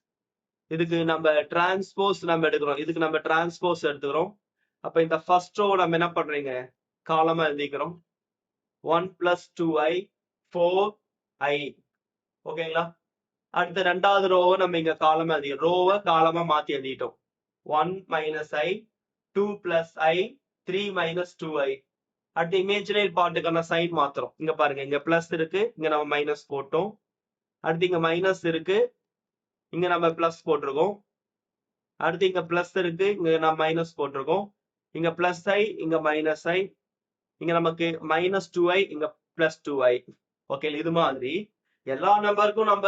Speaker 1: இதுக்கு நம்ம டிரான்ஸ்போஸ் நம்ம எடுக்கிறோம், இதுக்கு நம்ம டிரான்ஸ்போஸ் எடுத்துக்கிறோம். அப்ப இந்த ஃபர்ஸ்ட் ரோ நம்ம என்ன பண்றீங்க, காலமா எழுதிக்கிறோம். 1 + 2i 4i. ஓகேங்களா, அடுத்த ரெண்டாவது ரோவை நம்ம இங்க காலமா எழுதி, ரோவை காலமா மாத்தி எழுதிட்டோம். 1 - i 2 + i 3 - 2i. அடுத்து இமேஜினரி பார்ட்டுக்கான சைன் மாத்திரம். இங்க பாருங்க, இங்க பிளஸ் இருக்கு, இங்க நம்ம மைனஸ் போட்டோம். அடுத்து இங்க மைனஸ் இருக்கு, இங்க நம்ம பிளஸ் போட்டிருக்கோம். அடுத்து இங்க பிளஸ் இருக்கு, இங்க நம்ம மைனஸ் போட்டிருக்கோம். இங்க பிளஸ் ஐ, இங்க மைனஸ் ஐ, இங்க நமக்கு -2i, இங்க +2i. ஓகே, இது மாதிரி எல்லா நம்பருக்கும் நம்ம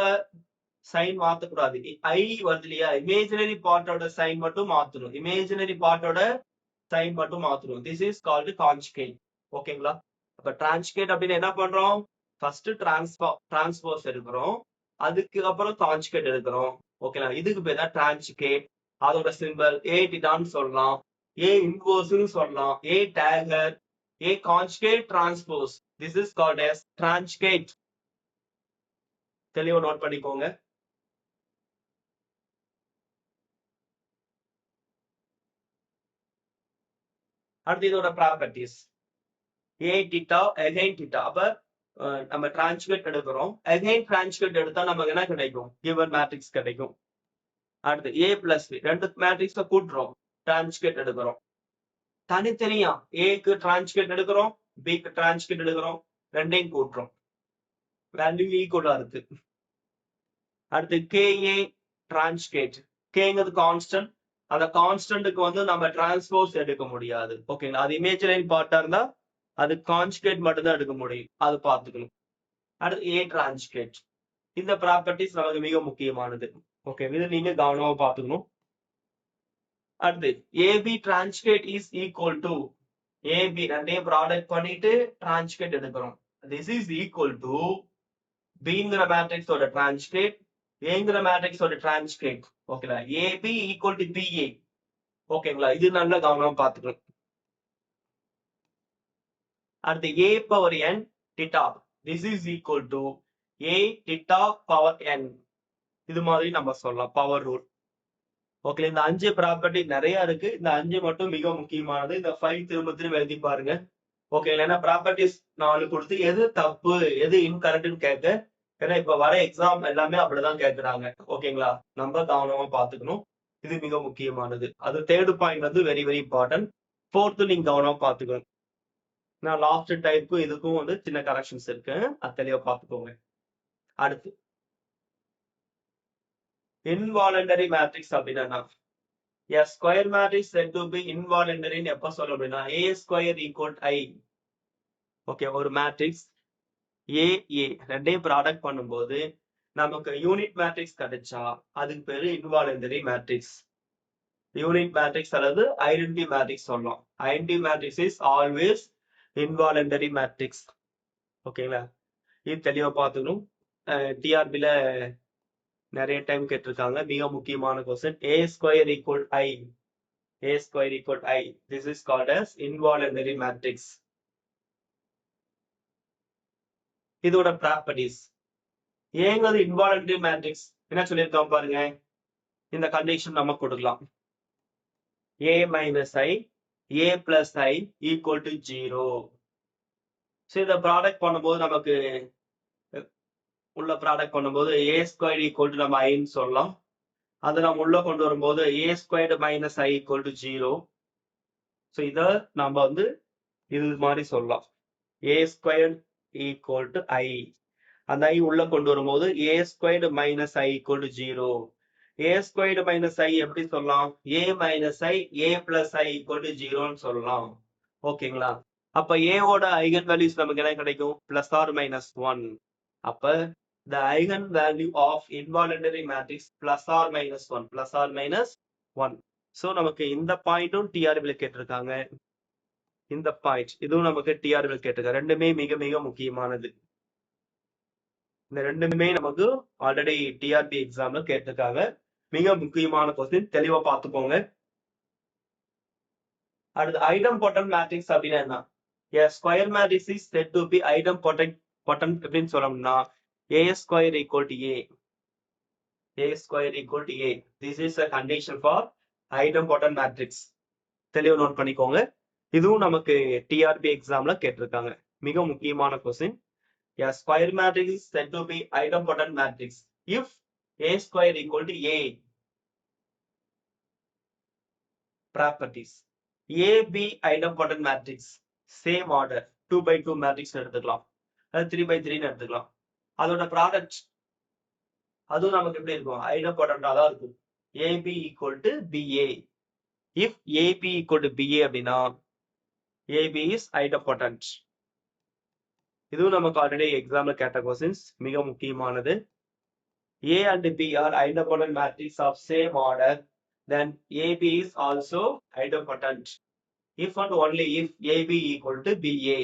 Speaker 1: சைன் மாத்தக்கூடாது. ஐ வருது இல்லையா, இமேஜினரி பார்ட்டோட சைன் மட்டும் மாத்தணும், இமேஜினரி பார்ட்டோட சைன் மட்டும் மாத்தணும். This is called conjugate. ஓகேங்களா, அப்ப டிரான்ஜுகேட் அப்படின்னு என்ன பண்றோம், ஃபர்ஸ்ட் டிரான்ஸ்போஸ் எடுக்கிறோம், அதுக்கு அப்புறம் கான்ஜுகேட் எடுக்கிறோம். ஓகேங்களா, இதுக்கு பேர் தான் டிரான்ஜுகேட். அதோட சிம்பிள் ஏ டிடான்னு சொல்லலாம், ஏ இன்வர்ஸ்னு சொல்லலாம், A dagger, A conjugate transpose. This is called as tranjugate. தெளிவா நோட் பண்ணிக்கோங்க. அடுத்து இதோட ப்ராப்பர்ட்டிஸ் ஏ டிட்டா அகைன் டிட்டா. அப்ப நம்ம டிரான்ஜுகேட் எடுக்கிறோம், அகைன் டிரான்ஜுகேட் எடுத்தா நமக்கு என்ன கிடைக்கும், கிவன் மேட்ரிக்ஸ் கிடைக்கும். அடுத்து a + b ரெண்டு மேட்ரிக்ஸை கூட்டுறோம், டிரான்ஜுகேட் எடுக்கிறோம். தனித்தனியா ஏக்கு டிரான்ஜுகேட் எடுக்கிறோம், பிக்கு டிரான்ஜுகேட் எடுக்கிறோம், ரெண்டையும் கூட்டுறோம், வேல்யூ ஈக்குவலா இருக்கு. அடுத்து KA டிரான்ஜுகேட், கேங்கிறது கான்ஸ்டன்ட், அந்த கான்ஸ்டன்ட்டுக்கு வந்து நம்ம டிரான்ஸ்போஸ் எடுக்க முடியாது. ஓகேங்களா, அது இமேஜினரி பார்ட்டா இருந்தா அது கான்ஜுகேட் மட்டும் தான் எடுக்க முடியும், அது பார்த்துக்கணும். அடுத்து A டிரான்ஜுகேட். இந்த ப்ராப்பர்ட்டிஸ் நமக்கு மிக முக்கியமானது. ஓகே, இது நீங்க கவனமா பார்த்துக்கணும். அடுத்து AB tranjugate is equal to AB ரெண்டையும் ப்ராடக்ட் பண்ணிட்டு டிரான்ஜுகேட் எடுக்கிறோம். திஸ் இஸ் ஈக்குவல் டு Bங்கிற மேட்ரிக்ஸோட டிரான்ஜுகேட் ஏங்கிற மேட்ரிக்ஸோட டிரான்ஜுகேட். ஓகேங்களா, AB ஈக்குவல் டு BA. ஓகேங்களா, இது நல்லா கவனமா பார்த்துக்கணும். அடுத்து A power n டிட்டா, this is equal to A டிட்டா power n. இது மாதிரி நம்ம சொல்லலாம், பவர் ரூல். ஓகே, இந்த 5 ப்ராப்பர்ட்டி நிறைய இருக்கு, இந்த 5 மட்டும் மிக முக்கியமானது. இந்த 5 திரும்ப திரும்ப எழுதி பாருங்க. ஓகே, ஏன்னா ப்ராப்பர்ட்டிஸ் 4 கொடுத்து எது தப்பு எது இன்கரெக்ட்னு கேட்க ஏன்னா இப்ப வர எக்ஸாம் எல்லாமே அப்படிதான் கேட்கறாங்க. ஓகேங்களா? நம்ம கவனமா பாத்துக்கணும். இது மிக முக்கியமானது. அது தேர்ட் பாயிண்ட் வந்து வெரி வெரி இம்பார்ட்டன்ட். ஃபோர்த் நீங்க கவனமா பாத்துக்கணும். நான் லாஸ்ட் டைப்புக்கும் இதுக்கும் வந்து சின்ன கரெக்ஷன்ஸ் இருக்கு. அது தெளிவா பாத்துக்கோங்க. அடுத்து இன்வாலண்டரி மேட்ரிக்ஸ் அப்படின்னா a square matrix said to be involuntary ன்னு எப்ப சொல்ல அப்படின்னா a square equal I. Okay, ஒரு மேட்ரிக்ஸ் ஏ ரெண்டையும் ப்ராடக்ட் பண்ணும்போது நமக்கு யூனிட் மேட்ரிக்ஸ் கிடைச்சா அதுக்கு பேரு இன்வாலண்டரி மேட்ரிக்ஸ். யூனிட் மேட்ரிக்ஸ் அல்லது ஐடென்டி மேட்ரிக்ஸ் சொல்லலாம். Identity matrix is always involuntary matrix. ஓகேங்களா? இது தெளிவா பார்த்துக்கணும். டிஆர்பில நிறைய டைம் கேட்டிருக்காங்க. மிக முக்கியமான question. a square equal I. a square equal I. This is called as involuntary matrix. இதோட ப்ராப்பர்ட்டிஸ். ஏங்கிறது இன்வாலண்டரி மேட்ரிக்ஸ் என்ன சொல்லியிருக்கோம் பாருங்க. இந்த கண்டிஷன் நம்ம கொடுக்கலாம். a minus I, a plus I equal to 0. So இதை ப்ராடக்ட் பண்ணும்போது நமக்கு உள்ள ப்ராடக்ட் பண்ணும்போது a squared equal to நம்ம ஐன்னு சொல்லலாம். அதை நம்ம உள்ள கொண்டு வரும்போது a squared minus I equal to 0. So இதை நம்ம வந்து இது மாதிரி சொல்லலாம். a squared equal to I. அந்த I உள்ள கொண்டு வரும்போது a squared minus I equal to 0. a squared minus I எப்படி சொல்லலாம்? a minus I, a plus I equal to 0ன்னு சொல்லலாம். ஓகேங்களா? அப்ப a ஓட ஐகன் வேல்யூஸ் நமக்கு என்ன கிடைக்கும்? plus or minus 1. அப்ப the eigenvalue of involuntary matrix plus or minus 1, plus or minus 1. So நமக்கு இந்த பாயிண்டும் டிஆர்பில கேட்டிருக்காங்க. இந்த பாயிண்ட் இதுவும் நமக்கு டிஆர்பில கேட்டிருக்காங்க. ரெண்டுமே மிக மிக முக்கியமானது. இந்த ரெண்டுமே நமக்கு ஆல்ரெடி டிஆர்பி எக்ஸாம்ல கேட்டிருக்காங்க. மிக முக்கியமான கொஸ்டின். தெளிவா பார்த்துக்கோங்க. அடுத்து ஐடம்பொட்டன்ட் மேட்ரிக்ஸ் அப்படின்னா என்ன? A square matrix is said to be idempotent அப்படின்னு சொல்லணும்னா a square equal to a. a square equal to a. This is a condition for idempotent matrix. தெளிவா நோட் பண்ணிக்கோங்க. இதுவும் நமக்கு டிஆர்பி எக்ஸாம்ல கேட்டிருக்காங்க. மிக முக்கியமான question. A square matrix is said to be idempotent matrix if a square equal to a. Properties. AB idempotent matrix. Same order. 2x2 matrix எடுத்துக்கலாம். அது 3x3 எடுத்துக்கலாம். அதோட ப்ராடக்ட் அதுவும் நமக்கு எப்படி இருக்கும்? ஐடம்பொட்டன்டா தான் இருக்கும். AB equal to BA. If AB equal to BA அப்படின்னா AB is idempotent. இதுவும் நமக்கு ஆல்ரெடி எக்ஸாம்ல கேட்ட கொஸ்டின்ஸ். மிக முக்கியமானது. A and B are idempotent matrix of same order, then AB is also idempotent. If and only if AB equal to BA.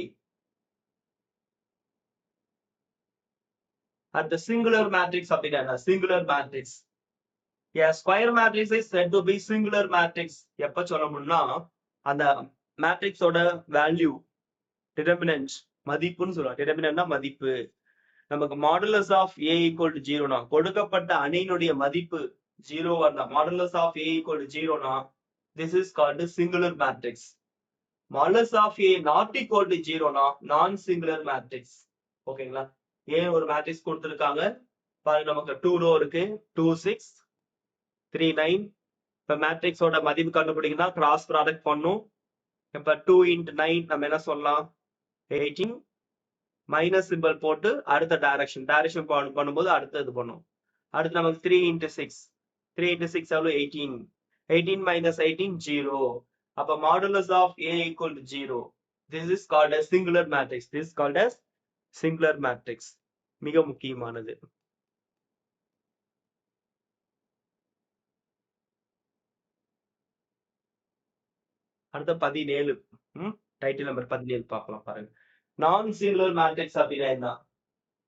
Speaker 1: And the singular matrix அப்படின்னா singular matrix. A square matrix is said to be singular matrix. எப்ப சொல்லணும்னா அந்த மேட்ரிக்ஸோட value determinant மதிப்புன்னு சொல்லுவாங்க. டிட்டர்மினன்ட்னா மதிப்பு. நமக்கு modulus of a equal to 0னா கொடுக்கப்பட்ட அணியினுடைய மதிப்பு 0 வந்தா modulus of a equal to 0னா this is called singular matrix. Modulus of a not equal to 0னா நான் சிங்குலர் மேட்ரிக்ஸ். ஓகேங்களா? ஏன் ஒரு மேட்ரிக்ஸ் கொடுத்திருக்காங்க பாருங்க. நமக்கு 2 ரோ இருக்கு. 2 6 3 9. இப்ப மேட்ரிக்ஸோட மதிப்பு கண்டுபிடிக்கணும்னா கிராஸ் ப்ராடக்ட் பண்ணும். இப்ப 2 into 9 நம்ம என்ன சொல்லலாம்? 18. மைனஸ் சிம்பிள் போட்டு அடுத்த டைரக்ஷன் பண்ணும்போது அடுத்த இது பண்ணும். அடுத்து நமக்கு 3 into 6. 3 into 6 எவ்வளவு? 18. 18 minus 18 0. அப்ப modulus of a equal to 0. This is called as singular matrix. This is called as singular matrix. மிக முக்கியமானது. அடுத்த 17 டைட்டில் நம்பர் 17 பார்க்கலாம் பாருங்க. non-singular matrix அப்படின்னா என்ன?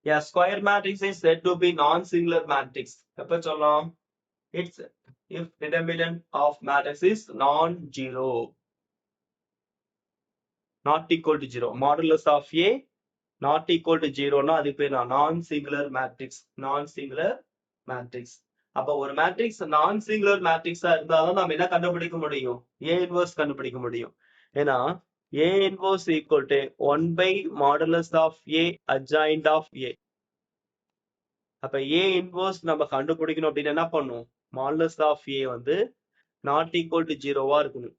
Speaker 1: A square matrix is said to be non-singular matrix. எப்ப சொல்லலாம்? It's if determinant of matrix is non-zero, not equal to 0. Modulus of a not equal to 0 னா அது பேர் non-singular matrix. non-singular matrix. அப்ப ஒரு matrix நான் சிங்குலர் மேட்ரிக்ஸா இருந்தாலும் நம்ம என்ன கண்டுபிடிக்க முடியும்? A inverse கண்டுபிடிக்க முடியும். ஏன்னா A inverse equal to 1 by modulus of A adjoint of A. அப்ப ஏ இன்வர்ஸ் நம்ம கண்டுபிடிக்கணும் அப்படின்னு என்ன பண்ணும், மாடுலஸ் ஆஃப் ஏ வந்து நாட் ஈக்குவல் டு ஜீரோவா இருக்கணும்.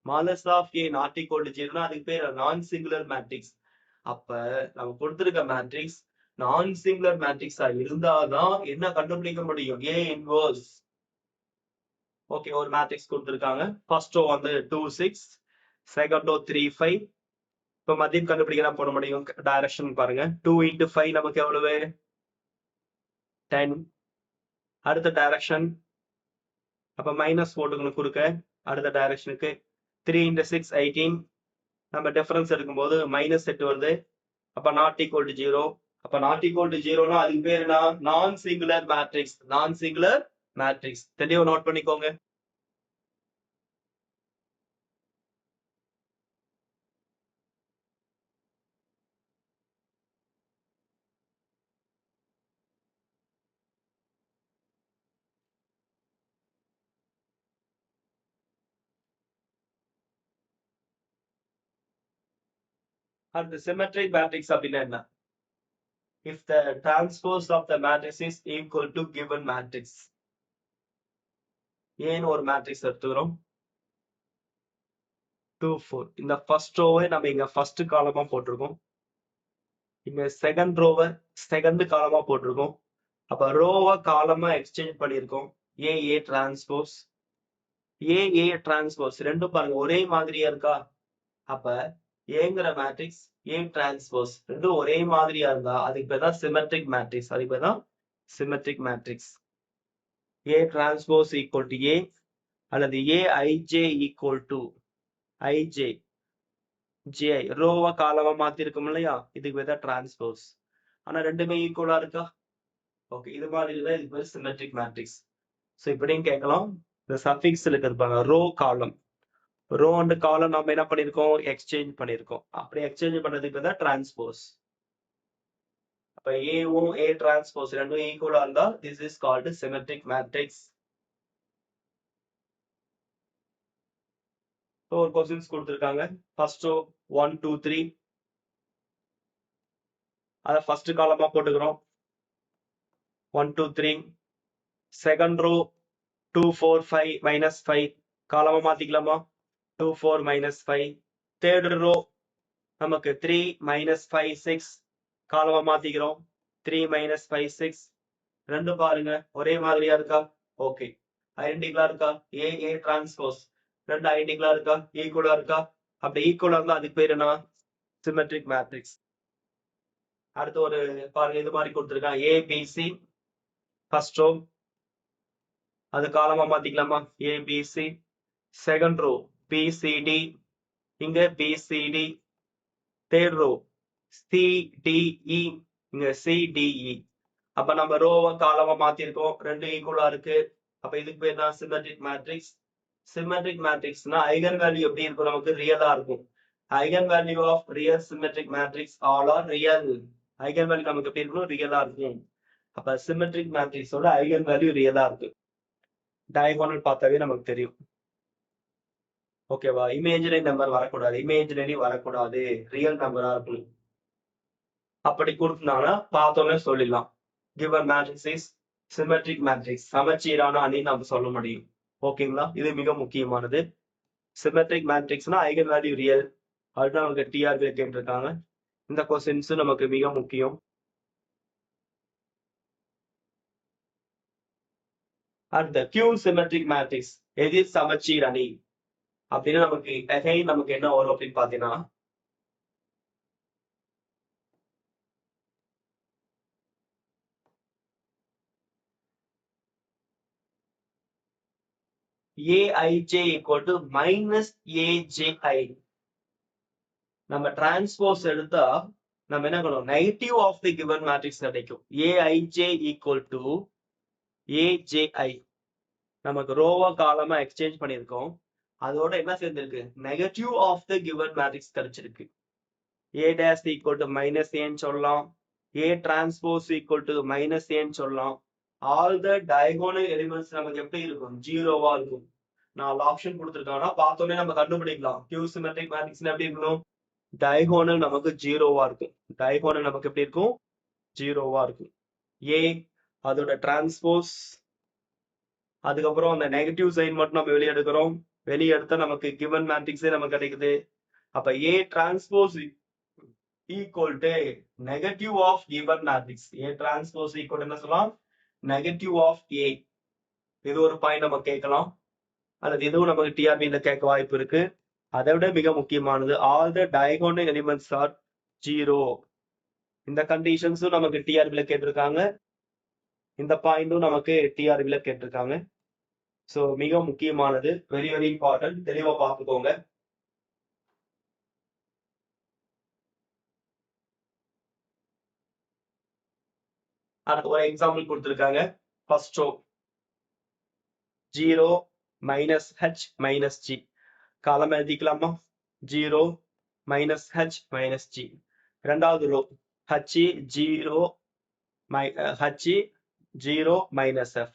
Speaker 1: Modulus of A not equal to ஜீரோனா அதுக்கு பேர் நான் சிங்குலர் மேட்ரிக்ஸ். அப்ப நம்ம கொடுத்திருக்க மேட்ரிக்ஸ் நான் சிங்குலர் மேட்ரிக்ஸா இருந்தாதான் என்ன கண்டுபிடிக்க முடியும், ஏ இன்வர்ஸ். ஓகே, ஒரு மேட்ரிக்ஸ் கொடுத்திருக்காங்க. ஃபர்ஸ்ட் ரோ வந்து 2 6, செகண்ட் ரோ 3 5. இப்ப மதியம் கண்டுபிடிக்க போட முடியும், டைரக்ஷன் பாருங்க. 2 into 5 நமக்கு எவ்வளவு, 10. அடுத்த டைரக்ஷன் அப்ப மைனஸ் போட்டுக்கணும் குறுக்க. அடுத்த டைரக்ஷனுக்கு 3 into 6 18. நம்ம டிஃபரன்ஸ் எடுக்கும்போது -8 வருது. அப்ப நாட் ஈக்குவல் டு 0. அப்ப நாட் ஈக்குவல் டு 0னா அதுக்கு பேர் என்ன, நான் சிங்குலர் மேட்ரிக்ஸ். நான் சிங்குலர் மேட்ரிக்ஸ் தெளிவா நோட் பண்ணிக்கோங்க. அடுத்து சிமெட்ரிக் மேட்ரிக்ஸ் அப்படின்னா என்ன, if the transpose of the matrix is equal to given matrix. ஏன்னு ஒரு மேட்ரிக்ஸ் எடுத்துக்கிறோம் 2 4. இந்த ஃபர்ஸ்ட் ரோவை நம்ம இங்க ஃபர்ஸ்ட் காலமா போட்டிருக்கோம், இங்க செகண்ட் ரோவை செகண்ட் காலமா போட்டிருக்கோம். அப்ப ரோவை காலமா எக்ஸ்சேஞ்ச் பண்ணியிருக்கோம். ஏ டிரான்ஸ்போஸ் ஏ டிரான்ஸ்போஸ் ரெண்டும் பாருங்க ஒரே மாதிரியா இருக்கா. அப்ப ஏங்கிற மேட்ரிக்ஸ் ஏ டிரான்ஸ்போஸ் ரெண்டும் ஒரே மாதிரியா இருந்தா அதுக்கு பேர் தான் சிமெட்ரிக் மேட்ரிக்ஸ். அதுக்கு பேர் தான் symmetric matrix. A transpose equal to A அல்லது AIJ equal to IJ J. ரோவா காலமா மாத்திருக்கோம் இல்லையா, இதுக்கு பேர் தான் டிரான்ஸ்போஸ். ஆனா ரெண்டுமே ஈக்குவலா இருக்கா. ஓகே, இது மாதிரி தான் இதுக்கு பேர் சிமெட்ரிக் மேட்ரிக்ஸ். ஸோ இப்படியும் கேட்கலாம். இந்த சஃபிக்ஸ் இருப்பாங்க ரோ காலம். ரோ அண்ட் காலம் நம்ம என்ன பண்ணிருக்கோம், எக்ஸ்சேஞ்ச் பண்ணிருக்கோம். அப்படி எக்ஸ்சேஞ்ச் பண்ணதுக்கு தான் டிரான்ஸ்போஸ். அப்ப ஏவும் ஏ டிரான்ஸ்போஸ் ரெண்டும் ஈக்குவலா இருந்தா this is called symmetric matrix. ஒரு கொஸ்டின்ஸ் கொடுத்திருக்காங்க. ஃபர்ஸ்ட் ரோ 1 2 3, அத ஃபர்ஸ்ட் காலமா போட்டுக்கிறோம் 1 2 3. செகண்ட் ரோ 2 4 5 -5 காலமா மாத்திக்கலாமா, 2 4 -5. தேர்ட் ரோ நமக்கு 3 -5 6 காலமா மாத்திக்கிறோம் 3 -5 6. ரெண்டும் பாருங்க ஒரே மாதிரியா இருக்கா. ஓகே, ஐடென்டிக்கலா இருக்கா. ஏ டிரான்ஸ்போஸ் ரெண்டு ஐடென்டிக்கலா இருக்கா, ஈக்குவலா இருக்கா. அப்படி ஈக்குவலா இருந்தா அதுக்கு பேர் என்ன, சிமெட்ரிக் மேட்ரிக்ஸ். அடுத்து ஒரு பாருங்க இது மாதிரி கொடுத்திருக்காங்க ஏபிசி ஃபர்ஸ்ட் ரோ, அது காலமா மாத்திக்கலாமா ஏபிசி. செகண்ட் ரோ பிசிடி, இங்க பிசிடி. தேர்ட் ரோ சிடிஇ, இங்க சிடிஇ. அப்ப நம்ம ரோவை காலமா மாத்திருக்கோம், ரெண்டு ஈக்குவலா இருக்கு. அப்ப இதுக்கு பேர் தான் சிமெட்ரிக் மேட்ரிக்ஸ். சிமெட்ரிக் மேட்ரிக்ஸ்னா ஐகன் வேல்யூ எப்படி இருக்கும், நமக்கு ரியலா இருக்கும். Eigen value of real symmetric matrix all are real. Eigen value நமக்கு எப்படி இருக்கணும், ரியலா இருக்கும். அப்ப சிமெட்ரிக் மேட்ரிக்ஸோட ஐகன் வேல்யூ ரியலா இருக்கு. டயகோனல் பார்த்தாவே நமக்கு தெரியும். ஓகேவா, இமேஜினரி நம்பர் வரக்கூடாது, இமேஜினரி வரக்கூடாது, ரியல் நம்பரா இருக்கணும். அப்படி கொடுத்தாங்கன்னா பார்த்தோன்னே சொல்லிடலாம் given matrix is symmetric matrix, சமச்சீரான அணி நம்ம சொல்ல முடியும். ஓகேங்களா, இது மிக முக்கியமானது. சிமெட்ரிக் மேட்ரிக்ஸ்னா ஐகன் வேல்யூ ரியல். அதுதான் நமக்கு டிஆர்பி கேட்டிருக்காங்க. இந்த கொஸ்டின்ஸ் நமக்கு மிக முக்கியம். அடுத்த கியூ சிமெட்ரிக் மேட்ரிக்ஸ் எதிர் சமச்சீர் அணி அப்படின்னு நமக்கு அகைன் நமக்கு என்ன வரும் அப்படின்னு பாத்தீங்கன்னா ஏஐஜே ஈக்குவல் டு -ஏஜேஐ. நம்ம டிரான்ஸ்போஸ் எடுத்தா நம்ம என்ன பண்ணுவோம், negative of the given matrix கிடைக்கும். AIJ equal to AJI. நமக்கு ரோவா காலமா எக்ஸ்சேஞ்ச் பண்ணியிருக்கோம், அதோட என்ன சேர்ந்திருக்கு, negative of the given matrix கிடைச்சிருக்கு. ஏ டேஷ் ஈக்குவல் டு -ஏன்னு சொல்லலாம், ஏ டிரான்ஸ்போஸ் ஈக்குவல் டு -ஏன்னு சொல்லலாம். ஆல் த டயகோனல் எலிமெண்ட்ஸ் நமக்கு எப்படி இருக்கும், ஜீரோவா இருக்கும். 4 ஆப்ஷன் கொடுத்துருக்காங்கன்னா பார்த்தோன்னே நம்ம கண்டுபிடிக்கலாம் கியூ சிமெட்ரிக் மேட்ரிக்ஸ் எப்படி இருக்கணும், டயகோனல் நமக்கு ஜீரோவா இருக்கும். டயகோனல் நமக்கு எப்படி இருக்கும், ஜீரோவா இருக்கும். ஏ அதோட டிரான்ஸ்போஸ், அதுக்கப்புறம் அந்த நெகட்டிவ் சைன் மட்டும் நம்ம வெளியே எடுக்கிறோம். வெளியே எடுத்தா நமக்கு கிவன் மேட்ரிக்ஸே நமக்கு கிடைக்குது. அப்ப A transpose equal to negative of given matrix. A transpose equal என்ன சொல்லலாம்? Negative of A. இது ஒரு பாயிண்ட் நம்ம கேட்கலாம், அல்லது இதுவும் நமக்கு டிஆர்பில கேட்க வாய்ப்பு இருக்கு. அதை விட மிக முக்கியமானது all the diagonal elements are 0. இந்த கண்டிஷன்ஸும் நமக்கு டிஆர்பில கேட்டிருக்காங்க, இந்த பாயிண்டும் நமக்கு டிஆர்பில கேட்டிருக்காங்க. ஸோ மிக முக்கியமானது, வெரி வெரி இம்பார்ட்டன்ட், தெளிவா பார்த்துக்கோங்க. அடுத்து ஒரு எக்ஸாம்பிள் கொடுத்துருக்காங்க. First row 0 minus h minus g. Column எழுதிக்கலாமா? 0 மைனஸ் h மைனஸ் g. ரெண்டாவது row h 0 minus f,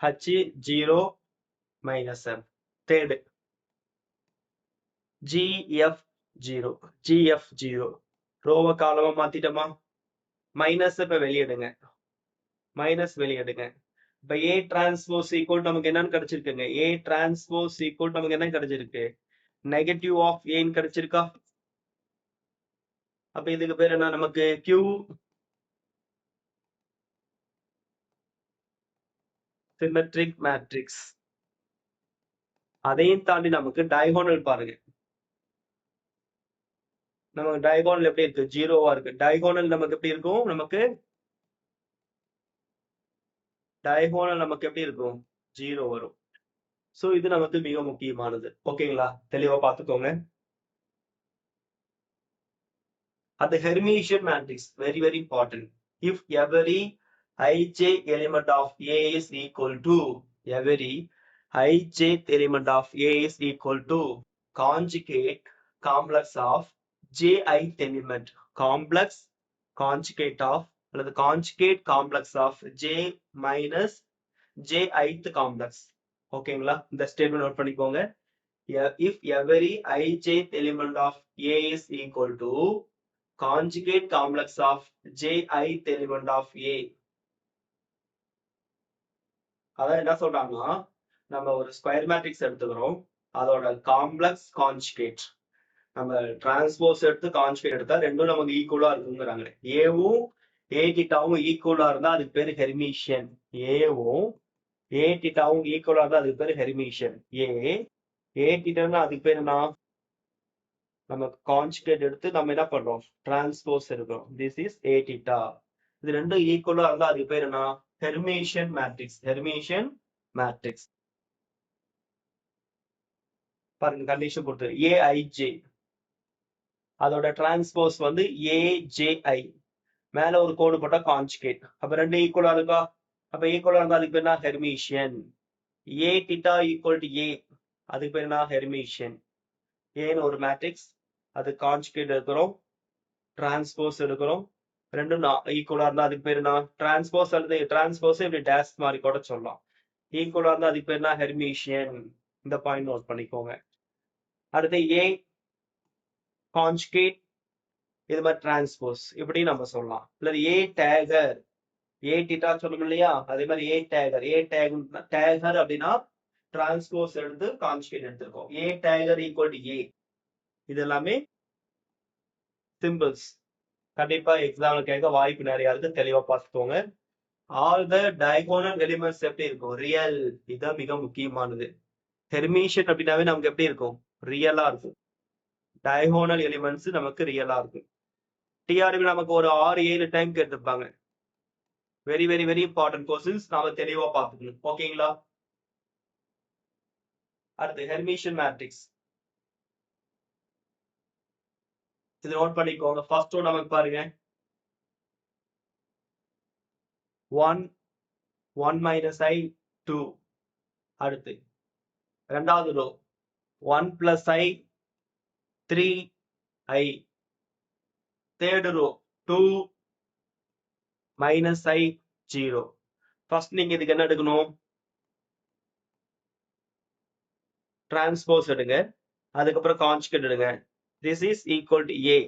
Speaker 1: h 0 minus f. Third gf 0 ரோவ காலமா மாத்திட்டோமா? மைனஸ் இப்ப வெளியிடுங்க, மைனஸ் வெளியிடுங்க. இப்ப A டிரான்ஸ்போஸ் ஈக்குவல் நமக்கு என்னன்னு கிடைச்சிருக்குங்க? A டிரான்ஸ்போஸ் ஈக்குவல் நமக்கு என்ன கிடைச்சிருக்கு? நெகட்டிவ் ஆஃப் A கிடைச்சிருக்கா? அப்ப இதுக்கு பேர் என்ன? நமக்கு Q சிமெட்ரிக் மேட்ரிக்ஸ். அதையும் தாண்டி நமக்கு டயகோனல் பாருங்க. நமக்கு டயகோனல் எப்படி இருக்கு? 0வா இருக்கு. டயகோனல் நமக்கு எப்படி இருக்கும்? நமக்கு டயகோனல் நமக்கு எப்படி இருக்கும்? 0 வரும். சோ இது நமக்கு மிக முக்கியமானது. ஓகேங்களா? தெளிவா பார்த்துக்கோங்க. அது Hermitian matrix, very very important. If every ij element of A is equal to, every ij element of A is equal to conjugate complex of jith element, complex conjugate of அல்லது conjugate complex of j minus jith complex. ஓகேங்களா? இந்த statement note பண்ணிக்கோங்க. If every ijth element of A is equal to conjugate complex of jith element of A. அதான் என்ன சொல்றாங்கன்னா, நம்ம ஒரு square matrix எடுத்துக்கிறோம், அதோட காம்ப்ளெக்ஸ் கான்ஜுகேட், நம்ம டிரான்ஸ்போஸ் எடுத்து கான்ஜுகேட் எடுத்தா ரெண்டும் நமக்கு ஈக்குவலா இருக்குங்கிறாங்க. ஏவும் ஏ டிட்டாவும் ஈக்குவலா இருந்தா அதுக்கு பேரு ஹெர்மிஷியன். ஏவும் ஏ டிட்டாவும் ஈக்குவலா இருந்தா அதுக்கு பேரு ஹெர்மிஷியன். ஏ டிட்டான்னா அதுக்கு பேரு என்ன? நம்ம கான்ஜுகேட் எடுத்து நம்ம என்ன பண்றோம்? டிரான்ஸ்போஸ் எடுக்கிறோம். This is a டிட்டா. இது ரெண்டும் ஈக்குவலா இருந்தா அதுக்கு பேர் என்ன? ஹெர்மிஷியன் மேட்ரிக்ஸ். ஹெர்மிஷியன் மேட்ரிக்ஸ். பாருங்க கண்டிஷன் கொடுத்து ஏஐஜே, அதோட டிரான்ஸ்போஸ் வந்து ஏஜேஐ. மேல ஒரு கோடு போட்டா கான்ஜுகேட். அப்ப ரெண்டு ஈக்குவலா இருக்கா? அப்ப ஈக்குவலா இருந்தா அதுக்கு பேர் என்ன? ஹெர்மிஷியன். ஏ டிட்டா ஈக்குவல் டு ஏ, அதுக்கு பேர் என்ன? ஹெர்மிஷியன். ஏன்னு ஒரு மேட்ரிக்ஸ், அது கான்ஜுகேட் எடுக்கிறோம், டிரான்ஸ்போஸ் எடுக்கிறோம், ரெண்டும் ஈக்குவலா இருந்தா அதுக்கு பேர் என்ன? டிரான்ஸ்போஸ் அல்லது டிரான்ஸ்போஸ் இப்படி டேஷ் மாதிரி கூட சொல்லலாம். ஈக்குவலா இருந்தா அதுக்கு பேர் என்ன? ஹெர்மிஷியன். இந்த பாயிண்ட் நோட் பண்ணிக்கோங்க. அடுத்து ஏ கான்ஜுகேட், இது மாதிரி டிரான்ஸ்போஸ் இப்படி நம்ம சொல்லலாம். இல்ல ஏ டேகர், ஏ டிட்டா சொல்லணும் இல்லையா? அதே மாதிரி ஏ டேகர். ஏ டேகர் அப்படின்னா டிரான்ஸ்போஸ் எடுத்து கான்ஜுகேட் எடுத்திருக்கோம். ஏ டேகர் ஈக்குவல் டு ஏ. இது எல்லாமே சிம்பிள்ஸ். கண்டிப்பா எக்ஸாம்ல கேட்க வாய்ப்பு நிறைய இருக்கு, தெளிவா பார்த்துக்கோங்க. ஆல் த டயகோனல் எலிமெண்ட்ஸ் எப்படி இருக்கும்? ரியல். இதுதான் மிக முக்கியமானது. ஹெர்மிஷியன் அப்படின்னாவே நமக்கு எப்படி இருக்கும்? ரியலா இருக்கும். டயகோனல் எலிமெண்ட்ஸ் நமக்கு ரியலா இருக்கும். டிஆர்பி நமக்கு ஒரு 6-7 டைம் கேட்டிருப்பாங்க. Very very very important questions, நாம தெளிவா பார்த்துக்கணும். ஓகேங்களா? அடுத்து ஹெர்மிஷியன் மேட்ரிக்ஸ். இது நோட் பண்ணிக்கோங்க. ஃபர்ஸ்ட் ஒன் நமக்கு பாருங்க 1 1 minus i 2. அடுத்து ரெண்டாவது row 1 plus i 3i. Third row 2 minus i 0. ஃபர்ஸ்ட் நீங்க இதுக்கு என்ன எடுக்கணும்? டிரான்ஸ்போஸ் எடுங்க, அதுக்கப்புறம் கான்ஜுகேட் எடுங்க. This is equal to A.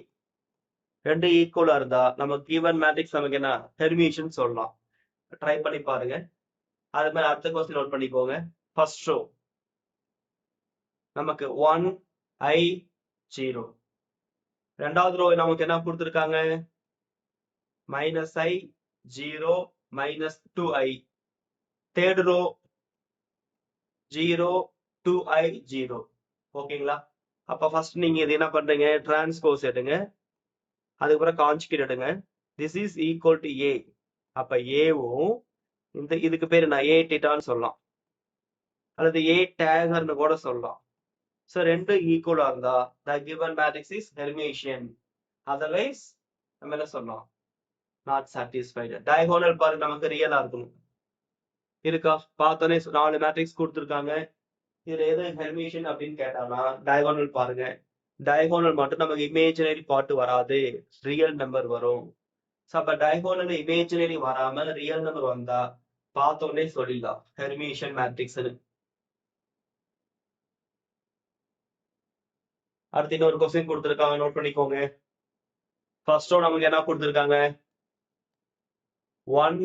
Speaker 1: ரெண்டு ஈக்குவலா இருந்தா நம்ம கிவன் மேட்ரிக்ஸ் நமக்கு என்ன? ஹெர்மிஷியன் சொல்லலாம். ட்ரை பண்ணி பாருங்க. அது மாதிரி அடுத்த கொஸ்டின் நோட் பண்ணிக்கோங்க. ஃபர்ஸ்ட் ரோ நமக்கு 1 I 0. ரெண்டாவது ரோ நமக்கு என்ன கொடுத்துருக்காங்க? -I 0 -2I. Third row 0 2I 0. ஓகேங்களா? அப்ப ஃபர்ஸ்ட் நீங்க இது என்ன பண்றீங்க? டிரான்ஸ்போஸ் எடுங்க, அதுக்கப்புறம் கான்ஜுகேட் எடுங்க. This is equal to A. அப்ப ஏவும் இதுக்கு பேரு நான் A தீட்டான்னு சொல்லலாம், அல்லது A டேகர்னு கூட சொல்லலாம். ஸோ ரெண்டு ஈக்குவலா இருந்தா the given matrix is Hermitian. Otherwise நம்ம என்ன சொல்லலாம்? Not satisfied. டயகோனல் பாருங்க நமக்கு ரியலா இருக்கணும். இருக்கா? பார்த்தோன்னே 4 மேட்ரிக்ஸ் கொடுத்துருக்காங்க. இதுல எது ஹெர்மிஷியன் அப்படின்னு கேட்டாங்கன்னா டயகோனல் பாருங்க. டயகோனல் மட்டும் நமக்கு இமேஜினரி பார்ட் வராது, ரியல் நம்பர் வரும். ஸோ அப்ப டயகோனல் இமேஜினரி வராம ரியல் நம்பர் வந்தா பார்த்தோன்னே சொல்லிடலாம் ஹெர்மிஷியன் மேட்ரிக்ஸ்னு. அடுத்து இன்னொரு கொஸ்டின் கொடுத்துருக்காங்க, நோட் பண்ணிக்கோங்க. ஃபர்ஸ்ட் ரோ நமக்கு என்ன கொடுத்துருக்காங்க? 1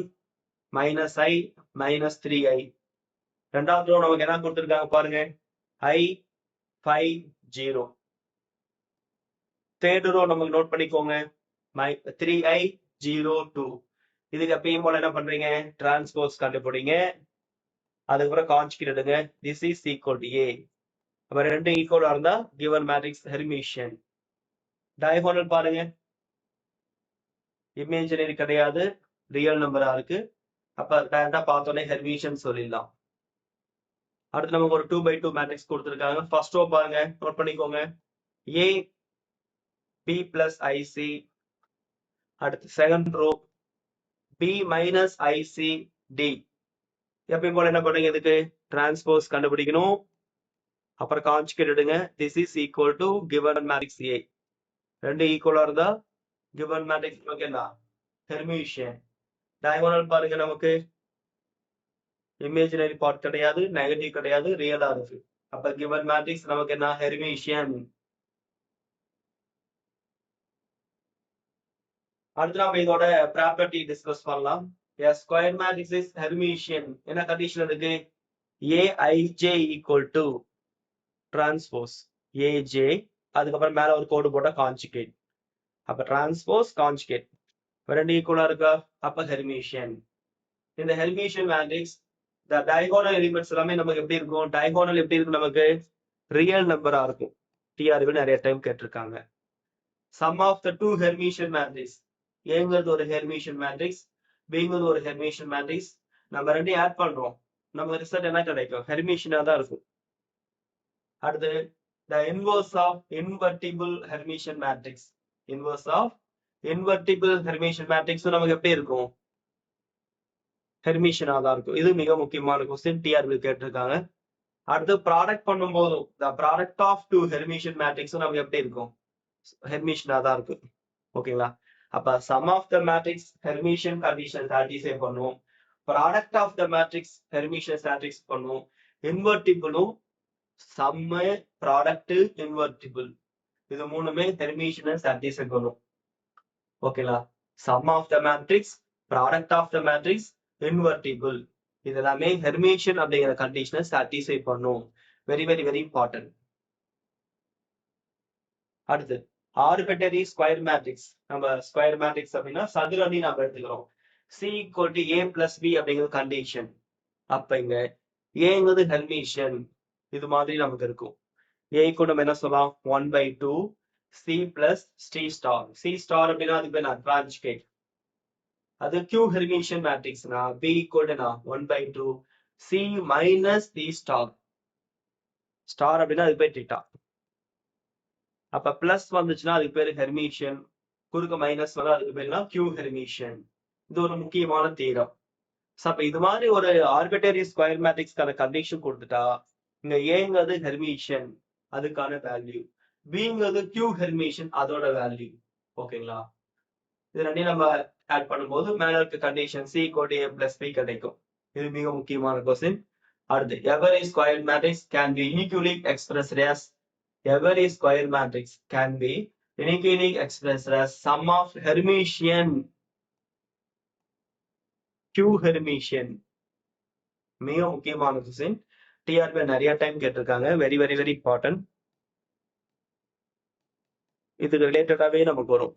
Speaker 1: -I -3I. ரெண்டாவது ரோ நமக்கு என்ன கொடுத்துருக்காங்க பாருங்க, I 5 0. தேர்ட் ரோ நமக்கு நோட் பண்ணிக்கோங்க, 3I 0 2. இதுக்கு எப்பயும் போல என்ன பண்றீங்க? டிரான்ஸ்போஸ் கண்டுபிடிங்க, அதுக்கப்புறம் கான்ஜுகேட் எடுங்க. This is equal to A. அப்ப ரெண்டு ஈக்குவலா இருந்தா given matrix ஹெர்மிஷியன். டயகோனல் பாருங்க, இமேஜினரி கிடையாது, ரியல் நம்பரா இருக்கு. அப்ப டைரக்டா பார்த்தோன்னே ஹெர்மிஷியன் சொல்லிடலாம். அடுத்து நமக்கு ஒரு 2x2 மேட்ரிக்ஸ் கொடுத்துருக்காங்க. ஃபர்ஸ்ட் ரோ பாருங்க, நோட் பண்ணிக்கோங்க, A B plus IC. அடுத்து second row B minus IC D. எப்பயும் போல என்ன பண்ணுங்க? இதுக்கு டிரான்ஸ்போஸ் கண்டுபிடிக்கணும், அப்புறம் கான்ஜுகேட் எடுங்க. This is equal to given matrix A. ரெண்டு ஈக்குவலா இருந்தா given matrix நமக்கு என்ன? ஹெர்மிஷியன். டயகோனல் பாருங்க, நமக்கு இமேஜினரி பார்ட் கிடையாது, நெகட்டிவ் கிடையாது, ரியலா இருக்கு. அப்ப given matrix நமக்கு என்ன? ஹெர்மிஷியன். அடுத்து நம்ம இதோட ப்ராப்பர்ட்டி டிஸ்கஸ் பண்ணலாம். A square matrix is Hermitian. என்ன கண்டிஷன் இருக்கு? Aij equal to transpose AJ, அதுக்கப்புறம் மேல ஒரு கோடு போட்டா கான்ஜுகேட். அப்ப டிரான்ஸ்போஸ் கான்ஜுகேட் ரெண்டு ஈக்குவலா இருக்கா? அப்ப ஹெர்மிஷியன். இந்த ஹெர்மிஷியன் மேட்ரிக்ஸ் the diagonal elements எல்லாமே நமக்கு எப்படி இருக்கும்? டயகோனல் எப்படி இருக்கும்? நமக்கு ரியல் நம்பரா இருக்கும். டிஆர்பி நிறைய டைம் கேட்டிருக்காங்க. sum of the two Hermitian matrix. ஏங்கிறது ஒரு ஹெர்மிஷியன் மேட்ரிக்ஸ், பிங்கிறது ஒரு ஹெர்மிஷியன் மேட்ரிக்ஸ். நம்ம ரெண்டையும் ஆட் பண்றோம், நம்ம ரிசல்ட் என்ன கிடைக்கும்? ஹெர்மிஷியனா தான் இருக்கும். அடுத்து the inverse of invertible Hermitian matrix. inverse of invertible Hermitian matrix நமக்கு எப்படி இருக்கும்? ஹெர்மிஷியனா தான் இருக்கும். இது மிக முக்கியமான கொஸ்டின், டிஆர்பி கேட்டிருக்காங்க. அடுத்து ப்ராடக்ட் பண்ணும்போது the product of two Hermitian matrix நமக்கு எப்படி இருக்கும்? ஹெர்மிஷியனா தான் இருக்கும். ஓகேங்களா? அப்ப sum of the matrix Hermitian condition satisfy பண்ணுவோம், product of the matrix Hermitian satisfy பண்ணுவோம், இன்வெர்டிபிளும் sum product invertible இது மூணுமே ஹெர்மிஷியனை satisfy பண்ணும். ஓகேங்களா? sum of the matrix, product of the matrix, invertible இது எல்லாமே ஹெர்மிஷியன் அப்படிங்கிற கண்டிஷனை satisfy பண்ணும். Very very very important. அடுத்து ஆர்பிட்டரி ஸ்கொயர் மேட்ரிக்ஸ். நம்ம ஸ்கொயர் மேட்ரிக்ஸ் அப்படின்னா சதுரணி நம்ம எடுத்துக்கிறோம். C equal to A plus B அப்படிங்கிறது கண்டிஷன். அப்ப இங்க ஏங்கிறது ஹெர்மிஷியன் இது மாதிரி நமக்கு இருக்கும். A கூட நம்ம என்ன சொல்லலாம்? 1/2 C plus C star. C star அப்படின்னா அதுக்கு பேர் நான் கான்ஜுகேட். அது Q ஹெர்மிஷியன் மேட்ரிக்ஸ்னா B equal to 1/2 C minus D star. Star அப்படின்னா அதுக்கு பேர் தீட்டா. அப்ப பிளஸ் வந்துச்சுன்னா அதுக்கு பேரு ஹெர்மிஷியன், குறுக்க மைனஸ் வந்தா அதுக்கு பேருனா கியூ ஹெர்மிஷியன். இது ஒரு முக்கியமான தீரம். அப்ப இது மாதிரி ஒரு ஆர்பிட்டரி ஸ்கொயர் மேட்ரிக்ஸ்க்கான கண்டிஷன் கொடுத்துட்டா இங்க ஏங்கிறது ஹெர்மிஷியன் அதுக்கான வேல்யூ, பிங்கிறது கியூ ஹெர்மிஷியன் அதோட வேல்யூ. ஓகேங்களா? இது ரெண்டையும் நம்ம ஆட் பண்ணும்போது மேல இருக்க condition C equal to A plus B கிடைக்கும். இது மிக முக்கியமான கொஸ்டின். அடுத்து every square matrix can be uniquely expressed as every square matrix can be uniquely expressed as sum of Hermitian Q Hermitian மிக முக்கியமான கொஸ்டின். டிஆர்பி நிறைய time கேட்டிருக்காங்க. Very very very important. இதுக்கு ரிலேட்டடாவே நமக்கு வரும்.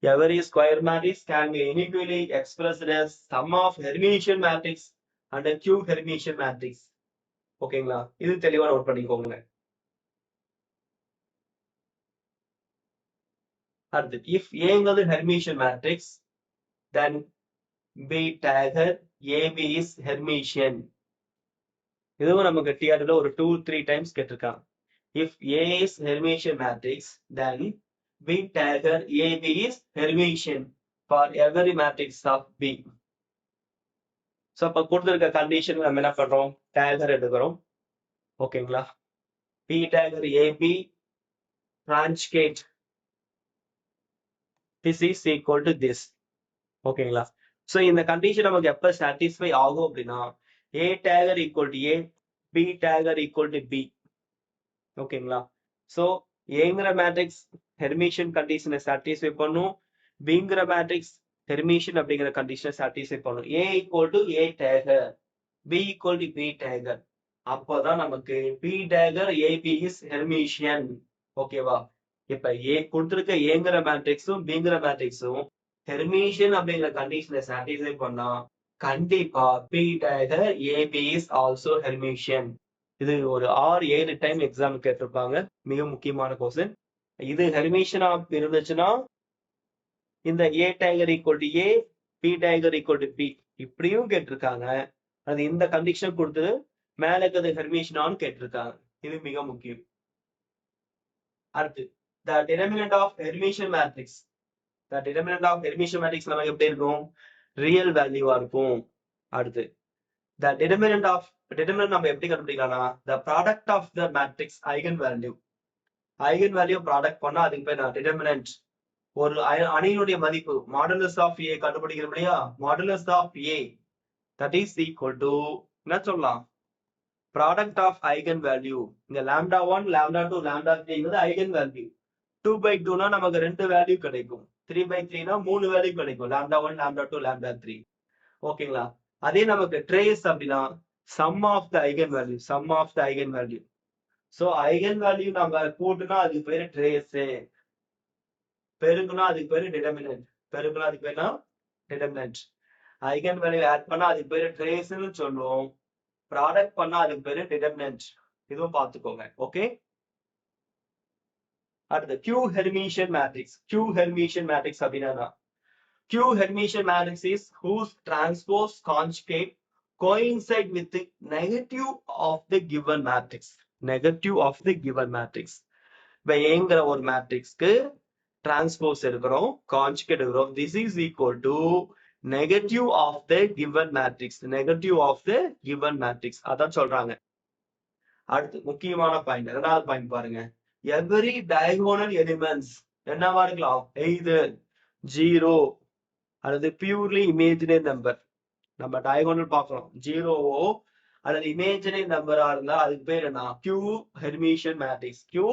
Speaker 1: Every square matrix can be inequally expressed as sum of Hermitian matrix and a Q Hermitian matrix. ஓகேங்களா? இது தெளிவா நோட் பண்ணிக்கோங்க. அடுத்து if Aங்கிறது Hermitian matrix then B dagger AB is Hermitian. இதுவும் நமக்கு டிஆர்ல ஒரு 2-3 டைம்ஸ் கேட்டிருக்காங்க. If A is Hermitian matrix then B dagger AB is Hermitian for every matrix of B. So அப்போ கொடுத்துருக்க கண்டிஷன் நம்ம என்ன பண்றோம்? டேகர் எடுக்கிறோம். ஓகேங்களா? B dagger AB conjugate this is equal to this. ஓகேங்களா? ஸோ இந்த கண்டிஷன் நமக்கு எப்போ சாட்டிஸ்ஃபை ஆகும் அப்படின்னா A dagger equal to A, B dagger equal to B. ஓகேங்களா? ஸோ ஏங்கிற மேட்ரிக்ஸ் ஹெர்மிஷியன் கண்டிஷனை சாட்டிஸ்ஃபை பண்ணும், பிங்கிற மேட்ரிக்ஸ் ஹெர்மிஷியன் அப்படிங்கிற கண்டிஷனை சாட்டிஸ்ஃபை பண்ணும். A equal to A dagger, B equal to B dagger. அப்போதான் நமக்கு B dagger AB is Hermitian. ஓகேவா? இப்ப ஏ கொடுத்திருக்க ஏங்கிற மேட்ரிக்ஸும் பிங்கிற மேட்ரிக்ஸும் ஹெர்மிஷியன் அப்படிங்கிற கண்டிஷனை சாட்டிஸ்ஃபை பண்ணா கண்டிப்பா B dagger AB is also Hermitian. இது ஒரு 6-7 டைம் எக்ஸாம் கேட்டிருப்பாங்க. மிக முக்கியமான கொஸ்டின். இது ஹெர்மிஷியனா இருந்துச்சுன்னா இந்த A dagger equal to A, B dagger equal to B இப்படியும் கேட்டிருக்காங்க. அது இந்த கண்டிஷன் கொடுத்து மேல இருக்கிறது ஹெர்மிஷியனான்னு கேட்டிருக்காங்க. இது மிக முக்கியம். அடுத்து the determinant of Hermitian matrix. The determinant of Hermitian matrix நமக்கு எப்படி இருக்கும்? ரியல் வேல்யூவா இருக்கும். அடுத்து the determinant நம்ம எப்படி கண்டுபிடிக்கலாம்னா the product of the matrix eigen value. eigen value product பண்ணா அதுக்கு பேர் determinant. ஒரு அணியினுடைய மதிப்பு மாடுலஸ் ஆஃப் ஏ கண்டுபிடிக்கிறோம் இல்லையா? Modulus of A that is equal to என்ன சொல்லலாம்? Product of eigen value. இங்க λ1, λ2, λ3 ஐகன் வேல்யூ. 2/2னா நமக்கு 2 வேல்யூ கிடைக்கும். 3/3னா 3 வேல்யூ கிடைக்கும். λ1, λ2, λ3. ஓகேங்களா? அதே நமக்கு ட்ரேஸ் அப்படின்னா sum of the eigen value, sum of the eigen value. So eigen value நம்ம கூட்டுனா அதுக்கு பேரு ட்ரேஸ், பெருக்குனா அதுக்கு பேரு டிடர்மினன்ட், பெருக்குனா அதுக்கு பேருனா டிடர்மினன்ட். ஐகன் வேல்யூ ஆட் பண்ணா அதுக்கு பேரு ட்ரேஸ்னு சொல்லுவோம். ப்ராடக்ட் பண்ணா அதுக்கு பேரு டிடர்மினன்ட். இதுவும் பார்த்துக்கோங்க. ஓகே. அடுத்து Q Hermitian matrix. Q Hermitian matrix அப்படின்னா Q Hermitian matrix is whose transpose conjugate coincide with the negative of the given matrix. Negative of the given matrix. இப்போ ஏங்கிற ஒரு மேட்ரிக்ஸ்க்கு டிரான்ஸ்போஸ் எடுக்கிறோம், கான்ஜுகேட் எடுக்கிறோம். This is equal to negative of the given matrix. Negative of the given matrix. அதான் சொல்றாங்க. அடுத்து முக்கியமான point, இரண்டாவது பாயிண்ட் பாருங்க. Every diagonal elements என்னவா இருக்கலாம்? either 0 அல்லது purely imaginary number. நம்ம டயகோனல் பார்க்கிறோம். 0வோ அல்லது இமேஜினரி நம்பரா இருந்தா அதுக்கு பேர் என்ன? Q Hermitian matrix. Q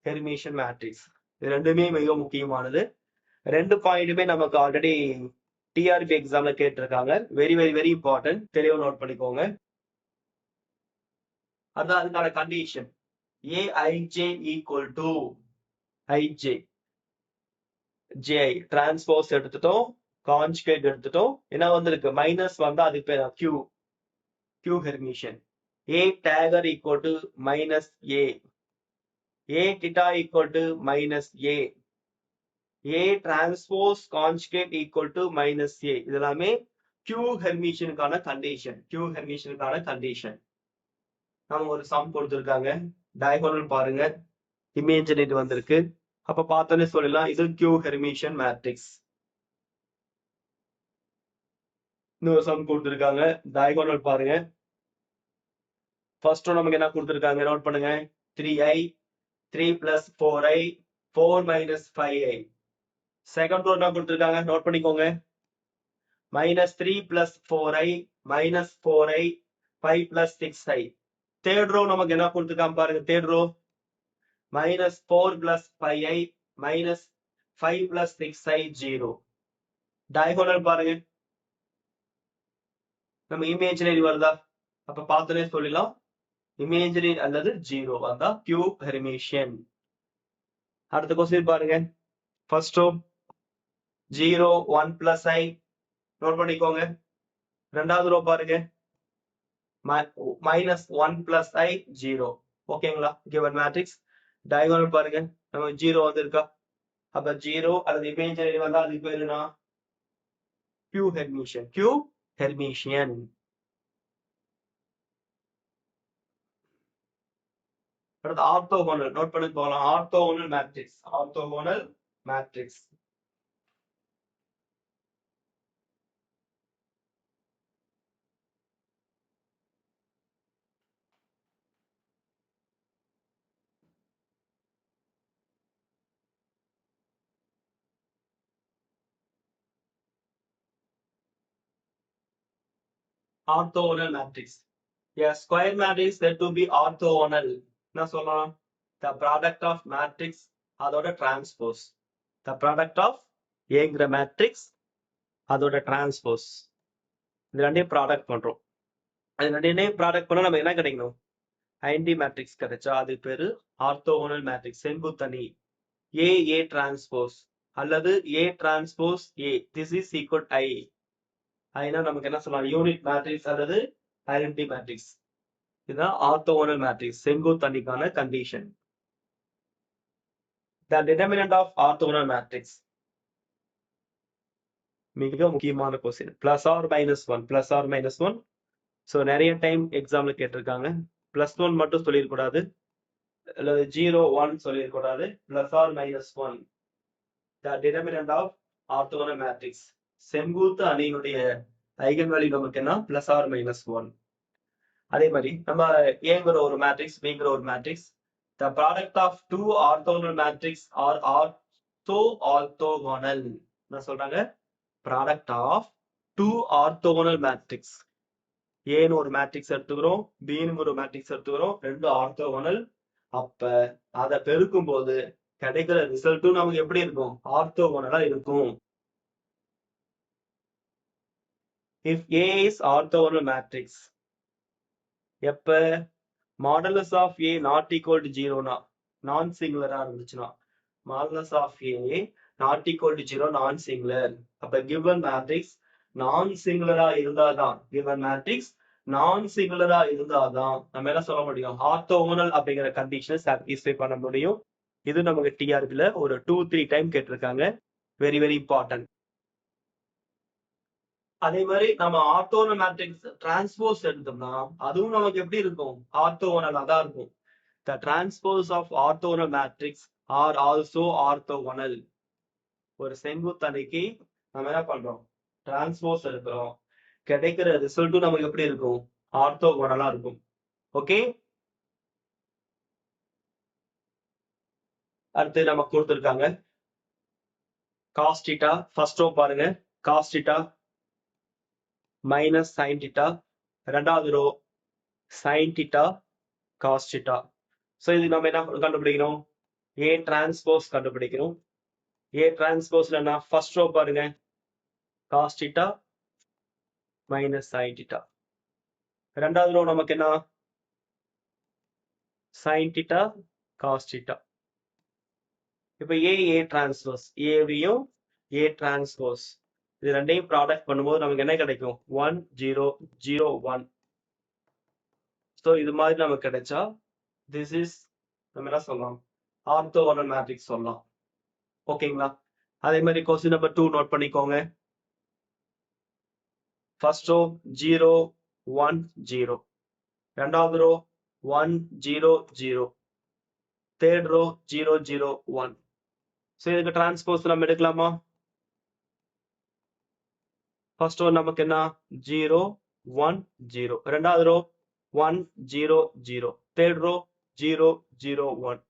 Speaker 1: Hermitian matrix. இது ரெண்டுமே மிக முக்கியமானது. ரெண்டு பாயிண்ட்டுமே நமக்கு ஆல்ரெடி டிஆர்பி எக்ஸாம்ல கேட்டிருக்காங்க. Very very very important. தெளிவா நோட் பண்ணிக்கோங்க. அதான் அதுக்கான condition. Aij equal to ij. J transpose எடுத்துட்டோம், கான்ஜுகேட் எடுத்துட்டோம். என்ன வந்திருக்கு? மைனஸ் வந்தா அதுக்கு பேர் Q. Q Hermitian. A dagger equal to minus A. A theta equal to minus A. A transpose conjugate equal to minus A. இதெல்லாமே Q Hermitian-க்கான கண்டிஷன். Q Hermitian-க்கான கண்டிஷன். நம்ம ஒரு சம் கொடுத்திருக்காங்க. டயகோனல் பாருங்க. இமேஜினரி வந்திருக்கு. அப்ப பார்த்தோன்னே சொல்லலாம் இது Q Hermitian matrix. இன்னொரு சம் கொடுத்திருக்காங்க. டயகோனல் பாருங்க. ஃபர்ஸ்ட் நமக்கு என்ன கொடுத்திருக்காங்க? நோட் பண்ணுங்க. 3i 3 plus 4i 4 minus 5i. Second row என்ன கொடுத்திருக்காங்க? நோட் பண்ணிக்கோங்க. minus 3 plus 4i minus 4i 5 plus 6i. Third row நமக்கு என்ன கொடுத்திருக்காங்க பாருங்க. Third row minus 4 plus 5i minus 5 plus 6i 0. Diagonal பாருங்க. நம்ம இமேஜினரி வருதா? அப்ப பார்த்தோன்னே சொல்லலாம் இமேஜினரி அல்லது ஜீரோ அதான் கியூப் ஹெர்மிஷியன். அடுத்த கொஸ்டின் பாருங்க. ஃபர்ஸ்ட் ரோ 0 1 பிளஸ் ஐ நோட் பண்ணிக்கோங்க. ரெண்டாவது ரோ பாருங்க minus 1 plus I 0. ஓகேங்களா? given matrix diagonal பாருங்க நம்ம 0 வந்திருக்கா? அப்ப 0 அல்லது இமேஜினரி வந்தா அதுக்கு பேரு என்ன? Q Hermitian. Q Hermitian. அடுத்து ஆர்த்தோகோனல் நோட் பண்ணி போகலாம். Orthogonal matrix. Orthogonal matrix. Orthogonal matrix. A square matrix said to be orthogonal. என்ன சொல்லலாம்? The product of matrix அதோட transpose. The product of ஏங்கிற matrix அதோட transpose. இது ரெண்டையும் ப்ராடக்ட் பண்றோம். அது ரெண்டையும் ப்ராடக்ட் பண்ணா நம்ம என்ன கிடைக்கணும்? ஐடென்டி மேட்ரிக்ஸ் கிடைச்சா அது பேரு ஆர்த்தோகோனல் மேட்ரிக்ஸ். செங்குத்தணி ஏ டிரான்ஸ்போஸ் அல்லது A transpose A. This is equal I. ஐனா நமக்கு என்ன சொல்லலாம்? யூனிட் மேட்ரிக்ஸ் அல்லது ஐடென்டி மேட்ரிக்ஸ். இதுதான் ஆர்த்தோகோனல் மேட்ரிக்ஸ் செங்குத்தணிக்கான கண்டிஷன். The determinant of orthogonal matrix. மிக முக்கியமான question. Plus or minus one. Plus or minus one. So நிறைய டைம் எக்ஸாம்ல கேட்டிருக்காங்க. பிளஸ் ஒன் மட்டும் சொல்லிடக்கூடாது, அல்லது 0 1 சொல்லிடக்கூடாது. Plus or minus one. The determinant of orthogonal matrix. செங்குத்து அணியினுடைய ஐகன் வேல்யூ நமக்கு என்ன? Plus or minus one. அதே மாதிரி நம்ம ஏங்கிற ஒரு மேட்ரிக்ஸ், பிங்கிற ஒரு matrix. The product of two orthogonal matrix are orthogonal. என்ன சொல்றாங்க? Product of two orthogonal matrix. ஏன்னு ஒரு மேட்ரிக்ஸ் எடுத்துக்கிறோம், பின்னு ஒரு மேட்ரிக்ஸ் எடுத்துக்கிறோம், ரெண்டு ஆர்த்தோகோனல். அப்ப அதை பெருக்கும் போது கிடைக்கிற ரிசல்ட்டும் நமக்கு எப்படி இருக்கும்? ஆர்த்தோகோனலா இருக்கும். If A is orthogonal matrix, எப்ப modulus of A not equal to 0னா, நான் சிங்குலரா இருந்துச்சுன்னா, modulus of A not equal to 0 நான் சிங்குலர். அப்ப given matrix நான் சிங்குலரா இருந்தாதான், given matrix நான் சிங்குலரா இருந்தாதான் நம்ம என்ன சொல்ல முடியும்? ஆர்த்தோகோனல் அப்படிங்கிற கண்டிஷனை சாட்டிஸ்ஃபை பண்ண முடியும். இது நமக்கு டிஆர்பில ஒரு 2-3 டைம் கேட்டிருக்காங்க. Very very important. அதே மாதிரி நம்ம ஆர்த்தோகோனல் மேட்ரிக்ஸ் டிரான்ஸ்போஸ் எடுத்தோம்னா அதுவும் நமக்கு எப்படி இருக்கும்? ஆர்த்தோகோனலா தான் இருக்கும். The transpose of orthogonal matrix are also orthogonal. ஒரு செங்குத்தணிக்கு நம்ம என்ன பண்றோம்? டிரான்ஸ்போஸ் எடுக்கிறோம். கிடைக்கிற ரிசல்ட்டும் நமக்கு எப்படி இருக்கும்? ஆர்த்தோகோனலா இருக்கும். ஓகே, அடுத்து நமக்கு கொடுத்திருக்காங்க cos theta. ஃபர்ஸ்ட் ரோ பாருங்க, cos theta minus sin theta. ரெண்டாவது row sin theta cos theta. So இது நம்ம என்ன கண்டுபிடிக்கணும்? A டிரான்ஸ்போஸ் கண்டுபிடிக்கணும். A டிரான்ஸ்போஸ்ல என்ன? ஃபர்ஸ்ட் ரோ பாருங்க, cos theta minus sin theta. ரெண்டாவது ரோ நமக்கு என்ன? sin theta cos theta. இப்ப A டிரான்ஸ்போஸ், ஏவையும் A டிரான்ஸ்போஸ் இது ரெண்டையும் ப்ராடக்ட் பண்ணும்போது நமக்கு என்ன கிடைக்கும்? 1 0 0 1. ஸோ இது மாதிரி நமக்கு கிடைச்சா திஸ் இஸ் நம்ம என்ன சொல்லலாம்? ஆர்த்தோகோனல் மேட்ரிக்ஸ் சொல்லலாம். ஓகேங்களா? அதே மாதிரி கொஸ்டின் நம்பர் 2 நோட் பண்ணிக்கோங்க. First row 0 1 0. ரெண்டாவது ரோ 1 0 0. Third row 0 0 1. ஸோ இதுக்கு டிரான்ஸ்போஸ் நம்ம எடுக்கலாமா? ஃபர்ஸ்ட் ரோ நமக்கு என்ன? 0 1 0. ரெண்டாவது ரோ 1 0 0. Third row 0 0 1.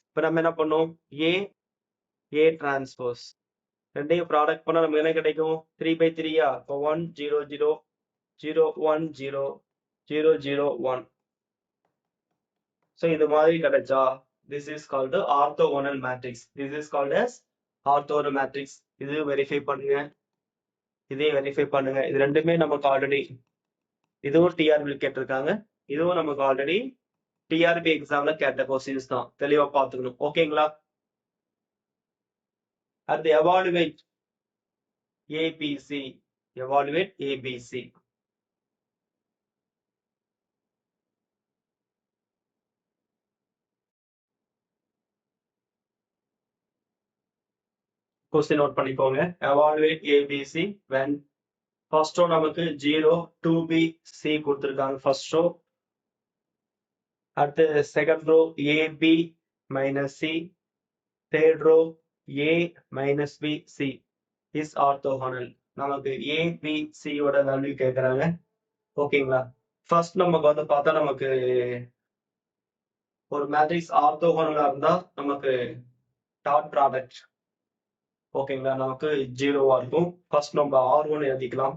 Speaker 1: இப்போ நம்ம என்ன பண்ணோம்? A டிரான்ஸ்போஸ் ரெண்டையும் ப்ராடக்ட் பண்ணா நமக்கு என்ன கிடைக்கும்? 3/3யா? இப்போ 1 0 0 0 1 0 0 0 1. ஸோ இது மாதிரி கிடைச்சா this is called orthogonal matrix. This is called as orthogonal matrix. இது வெரிஃபை பண்ணுங்க, இதே வெரிஃபை பண்ணுங்க. இது ரெண்டுமே நமக்கு ஆல்ரெடி இதுவும் டிஆர்பி கேட்டிருக்காங்க. இதுவும் நமக்கு ஆல்ரெடி டிஆர்பி எக்ஸாம்ல கேட்ட கொஸ்டின்ஸ் தான். தெளிவா பார்த்துக்கணும். ஓகேங்களா? அடுத்து evaluate ABC. Evaluate ABC. Question note பண்ணிக்கோங்க. Evaluate ABC when first row நமக்கு 0 2b c கொடுத்திருக்காங்க first row. அடுத்து second row ab minus c, third row a minus b c is orthogonal. நமக்கு a b c ஓட value கேக்குறாங்க. ஓகேங்களா? First நமக்கு வந்து பார்த்தா நமக்கு ஒரு மேட்ரிக்ஸ் ஆர்த்தோகோனலா இருந்தா நமக்கு டாட் ப்ராடக்ட் ஓகேங்களா நமக்கு 0வா இருக்கும். ஃபர்ஸ்ட் நம்ம R1 எழுதிக்கலாம்.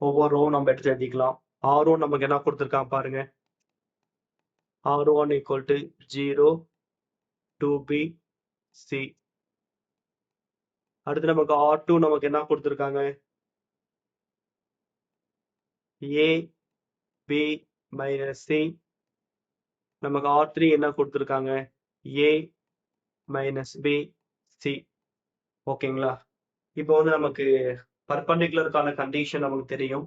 Speaker 1: ஒவ்வொரு ரோ நம்ம எடுத்து எழுதிக்கலாம். R1 நமக்கு என்ன கொடுத்திருக்கான் பாருங்க. R1 equal to 0 2b c. அடுத்து நமக்கு R2 நமக்கு என்ன கொடுத்திருக்காங்க. a b minus c. நமக்கு R3 என்ன கொடுத்திருக்காங்க. a minus b c. ஓகேங்களா? இப்போ வந்து நமக்கு பர்பண்டிகுலருக்கான கண்டிஷன் நமக்கு தெரியும்.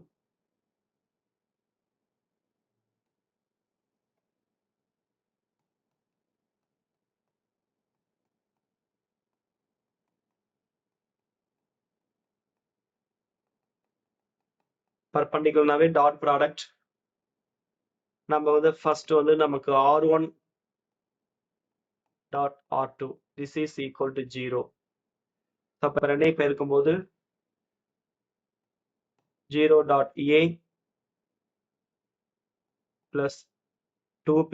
Speaker 1: பர்பண்டிகுலர்னாவே டாட் ப்ராடக்ட். நம்ம வந்து ஃபர்ஸ்ட் வந்து நமக்கு R1 dot R2 this is equal to 0. அப்ப ரெண்டையும் பெருக்கும்போது 0 dot a plus 2b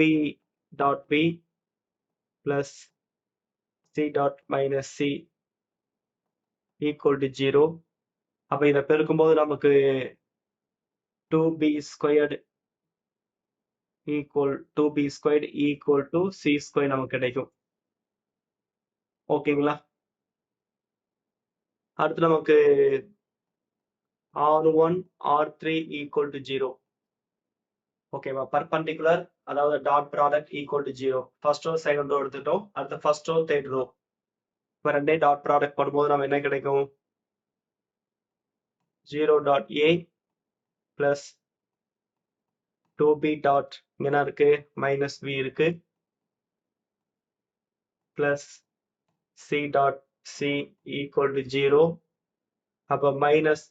Speaker 1: dot b plus c dot minus c equal to 0. அப்ப இதை பெருக்கும்போது நமக்கு 2b squared equal 2b squared equal to c squared நமக்கு கிடைக்கும். ஓகேங்களா? அடுத்து நமக்கு R1 R3 equal to 0. ஓகேவா? பர்பண்டிகுலர் அதாவது dot product equal to 0. First row second row எடுத்துட்டோம். அடுத்து ஃபர்ஸ்ட் ரோ தேர்ட் ரோ. இப்போ ரெண்டே டாட் ப்ராடக்ட் பண்ணும்போது நம்ம என்ன கிடைக்கும். 0 dot a plus 2b dot என்ன இருக்கு மைனஸ் b இருக்கு plus c dot c equal to 0. அப்போ minus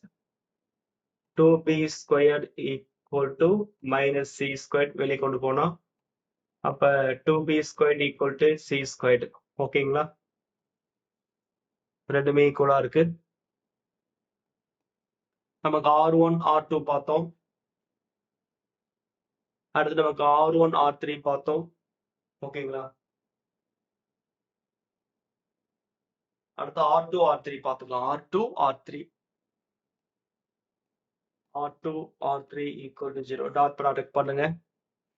Speaker 1: 2b squared equal to minus c squared வெளியே கொண்டு போனோம். அப்ப 2b squared equal to c squared. ஓகேங்களா? ரெண்டுமே ஈக்குவலா இருக்கு. நமக்கு R1 R2 பார்த்தோம். அடுத்து நமக்கு R1 R3 பார்த்தோம். ஓகேங்களா? அடுத்து R2 R3 பார்த்துக்கலாம். R2 R3 R2 R3 equal to 0. Dot product பண்ணுங்க.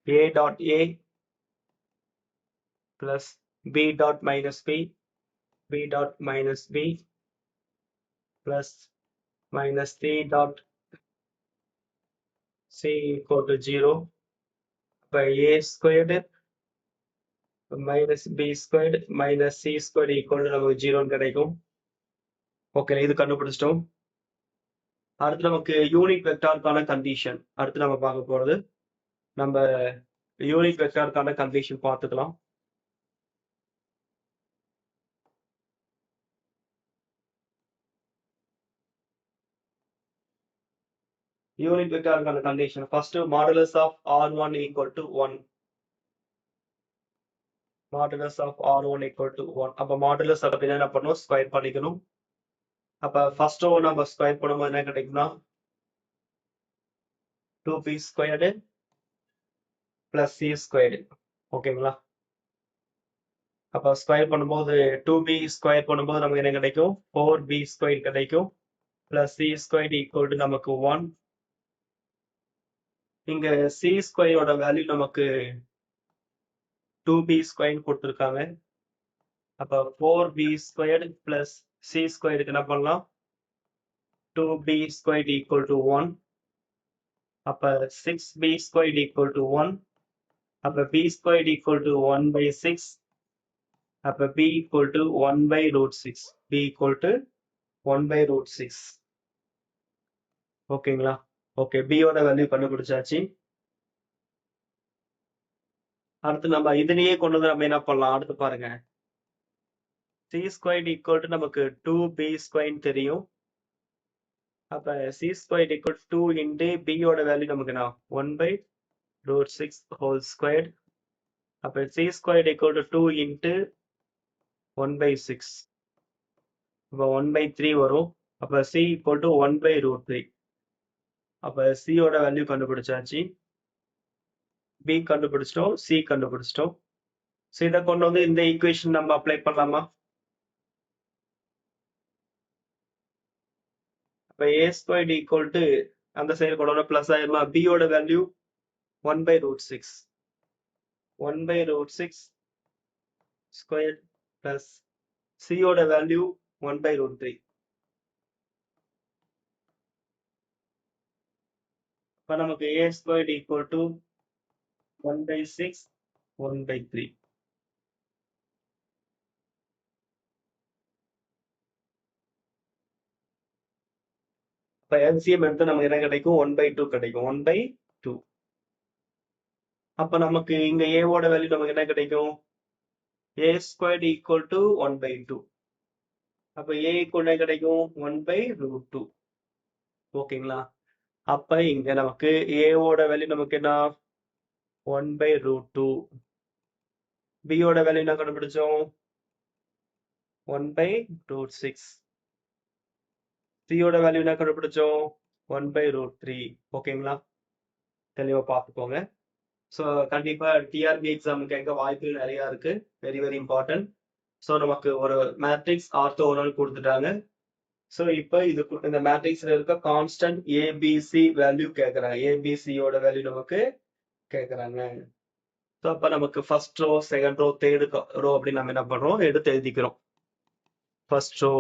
Speaker 1: a dot a plus b dot minus b b dot minus b plus minus c dot c equal to 0. அப்ப a squared minus b squared minus c squared equal to நமக்கு 0 கிடைக்கும். Okay, இது கண்டுபிடிச்சிட்டோம். அடுத்து நமக்கு unit வெக்டாருக்கான condition அடுத்து நம்ம பார்க்க போறது. நம்ம யூனிட் வெக்டாருக்கான கண்டிஷன் பார்த்துக்கலாம். யூனிட் வெக்டாருக்கான கண்டிஷன் first modulus of R1 equal to 1. Modulus of R1 equal to 1. அப்ப மாடுலஸ் அப்படின்னா என்ன பண்ணணும், ஸ்கொயர் பண்ணிக்கணும். அப்ப ஃபர்ஸ்ட் ரோ நம்ம ஸ்கொயர் பண்ணும்போது என்ன கிடைக்கும்னா 2b squared plus c squared. ஓகேங்களா? அப்ப ஸ்கொயர் பண்ணும்போது 2b ஸ்கொயர் பண்ணும்போது நமக்கு என்ன கிடைக்கும், 4b ஸ்கொயர் கிடைக்கும் plus c square equal to நமக்கு 1. இங்க c ஸ்கொயரோட வேல்யூ நமக்கு 2b ஸ்கொயர் கொடுத்துருக்காங்க. அப்ப 4b ஸ்கொயர்டு பிளஸ் c ஸ்கொயருக்கு என்ன பண்ணலாம், 2b ஸ்கொயர் ஈக்குவல் டு 1. அப்ப 6b squared equal to 1. அப்ப b squared equal to 1 by 6. அப்ப b equal to 1 by root 6. b equal to 1 by root 6. ஓகேங்களா? ஓகே, b யோட வேல்யூ கண்டுபிடிச்சாச்சு. அடுத்து நம்ம இதுலயே கொண்டு வந்து நம்ம என்ன பண்ணலாம்? அடுத்து பாருங்க, c squared equal to நமக்கு 2b squared தெரியும். அப்ப c squared equal to 2 into b யோட வேல்யூ நமக்கு என்ன? 1 by root 6 whole squared. அப்ப c squared equal to 2 into 1 by 6. அப்ப 1 by 3 வரும். அப்ப c equal to 1 by root 3. அப்ப c யோட வேல்யூ கண்டுபிடிச்சாச்சு. b கண்டுபிடிச்சிட்டோம், c கண்டுபிடிச்சிட்டோம். ஸோ இதை கொண்டு வந்து இந்த ஈக்குவேஷன் நம்ம அப்ளை பண்ணலாமா? அப்ப a squared equal to அந்த சைடு கொண்டு வர பிளஸ் ஆயிருமா? b யோட value 1 by root 6. 1 by root 6 squared plus c யோட வேல்யூ 1 by root 3. இப்ப நமக்கு a squared equal to 1 by 6 1 by 3. இப்ப LCM எடுத்து நமக்கு என்ன கிடைக்கும்? 1 by 2 கிடைக்கும். 1 by 2. அப்ப நமக்கு இங்க a ஓட வேல்யூ நமக்கு என்ன கிடைக்கும்? a squared equal to 1 by 2. அப்ப a equal என்ன கிடைக்கும்? 1 by root 2. ஓகேங்களா? அப்ப இங்க நமக்கு a ஓட வேல்யூ நமக்கு என்ன? 1 by root 2. b ஓட வேல்யூ என்ன கண்டுபிடிச்சோம்? 1 by root 6. c ஓட வேல்யூ என்ன கண்டுபிடிச்சோம்? 1 by root 3. ஓகேங்களா? தெளிவா பார்த்துக்கோங்க. ஸோ கண்டிப்பா டிஆர்பி எக்ஸாமுக்கு கேட்க வாய்ப்புகள் நிறைய இருக்கு. Very very important. ஸோ நமக்கு ஒரு மேட்ரிக்ஸ் ஆர்த்தோகனல் கொடுத்துட்டாங்க. ஸோ இப்போ இது இந்த மேட்ரிக்ஸ்ல இருக்க கான்ஸ்டன்ட் ஏபிசி வேல்யூ கேட்கறாங்க. ஏபிசியோட வேல்யூ நமக்கு கேட்கறாங்க. ஸோ அப்போ நமக்கு first row, second row, third row அப்படின்னு நம்ம என்ன பண்றோம்? எடுத்து எழுதிக்கிறோம். First row,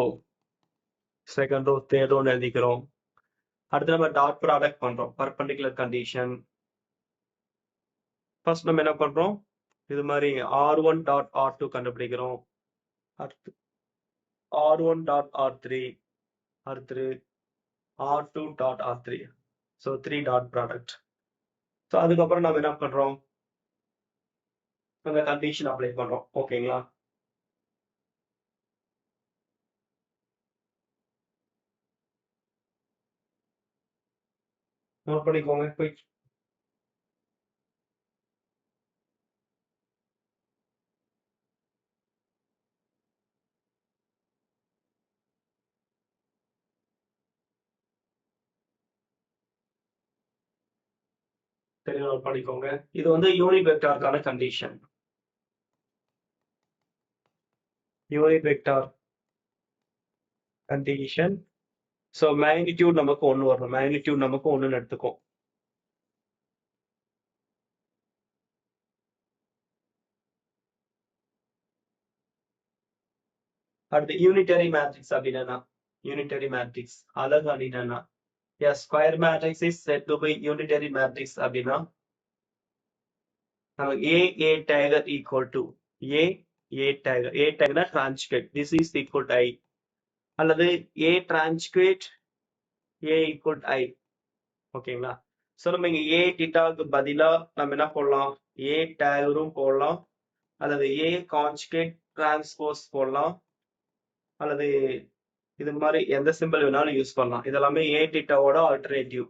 Speaker 1: second row, third ரோன்னு எழுதிக்கிறோம். அடுத்து நம்ம டாட் ப்ராடக்ட் பண்றோம். Perpendicular condition. ஃபர்ஸ்ட் நம்ம என்ன பண்றோம்? இது மாதிரி R1 டாட் R2 கண்டுபிடிக்கிறோம். அடுத்து R1 டாட் R3, அடுத்து R2 dot R3. So 3 dot product. So அதுக்கப்புறம் நம்ம என்ன பண்றோம்? அந்த கண்டிஷன் அப்ளை பண்றோம். ஓகேங்களா? நோட் பண்ணிக்கோங்க. குயிக். நோட் பண்ணிக்கோங்க. இது வந்து யூனிட் வெக்டாருக்கான கண்டிஷன். Unit vector condition. So magnitude நமக்கு 1 வரணும். மேக்னிடியூட் நமக்கு 1ன்னு எடுத்துக்கும். அடுத்து யூனிட்டரி மேட்ரிக்ஸ் அப்படின்னா, யூனிட்டரி மேட்ரிக்ஸ் அழகு அப்படின்னா, a square matrix is said to be unitary matrix அப்படின்னா நமக்கு a tiger equal to a tiger transcript, this is equal to I, அல்லது a transcript a equal to I. ஓகேங்களா? So நம்ம இங்க a தீட்டாவுக்கு பதிலா நம்ம என்ன போடலாம்? a tigerம் போடலாம், அல்லது a conjugate transpose போடலாம், அல்லது இது மாதிரி எந்த சிம்பிள் வேணாலும் யூஸ் பண்ணலாம். இதெல்லாமே a தீட்டாவோட ஆல்டர்னேட்டிவ்.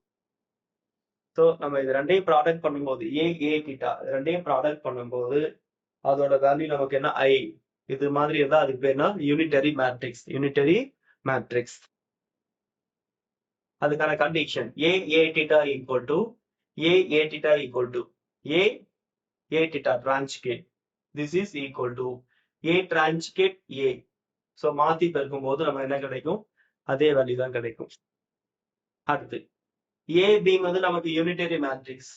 Speaker 1: ஸோ நம்ம இது ரெண்டையும் ப்ராடக்ட் பண்ணும்போது a தீட்டா ரெண்டையும் ப்ராடக்ட் பண்ணும்போது அதோட வேல்யூ நமக்கு என்ன? I. இது மாதிரி இருந்தா அதுக்கு பேர் என்ன? Unitary matrix. Unitary matrix. அதுக்கான condition a theta equal to a theta equal to a theta transcate, this is equal to a transcate a. So மாத்தி பெருக்கும் போது நம்ம என்ன கிடைக்கும்? அதே வேல்யூ தான் கிடைக்கும். அடுத்து AB வந்து நமக்கு unitary matrix.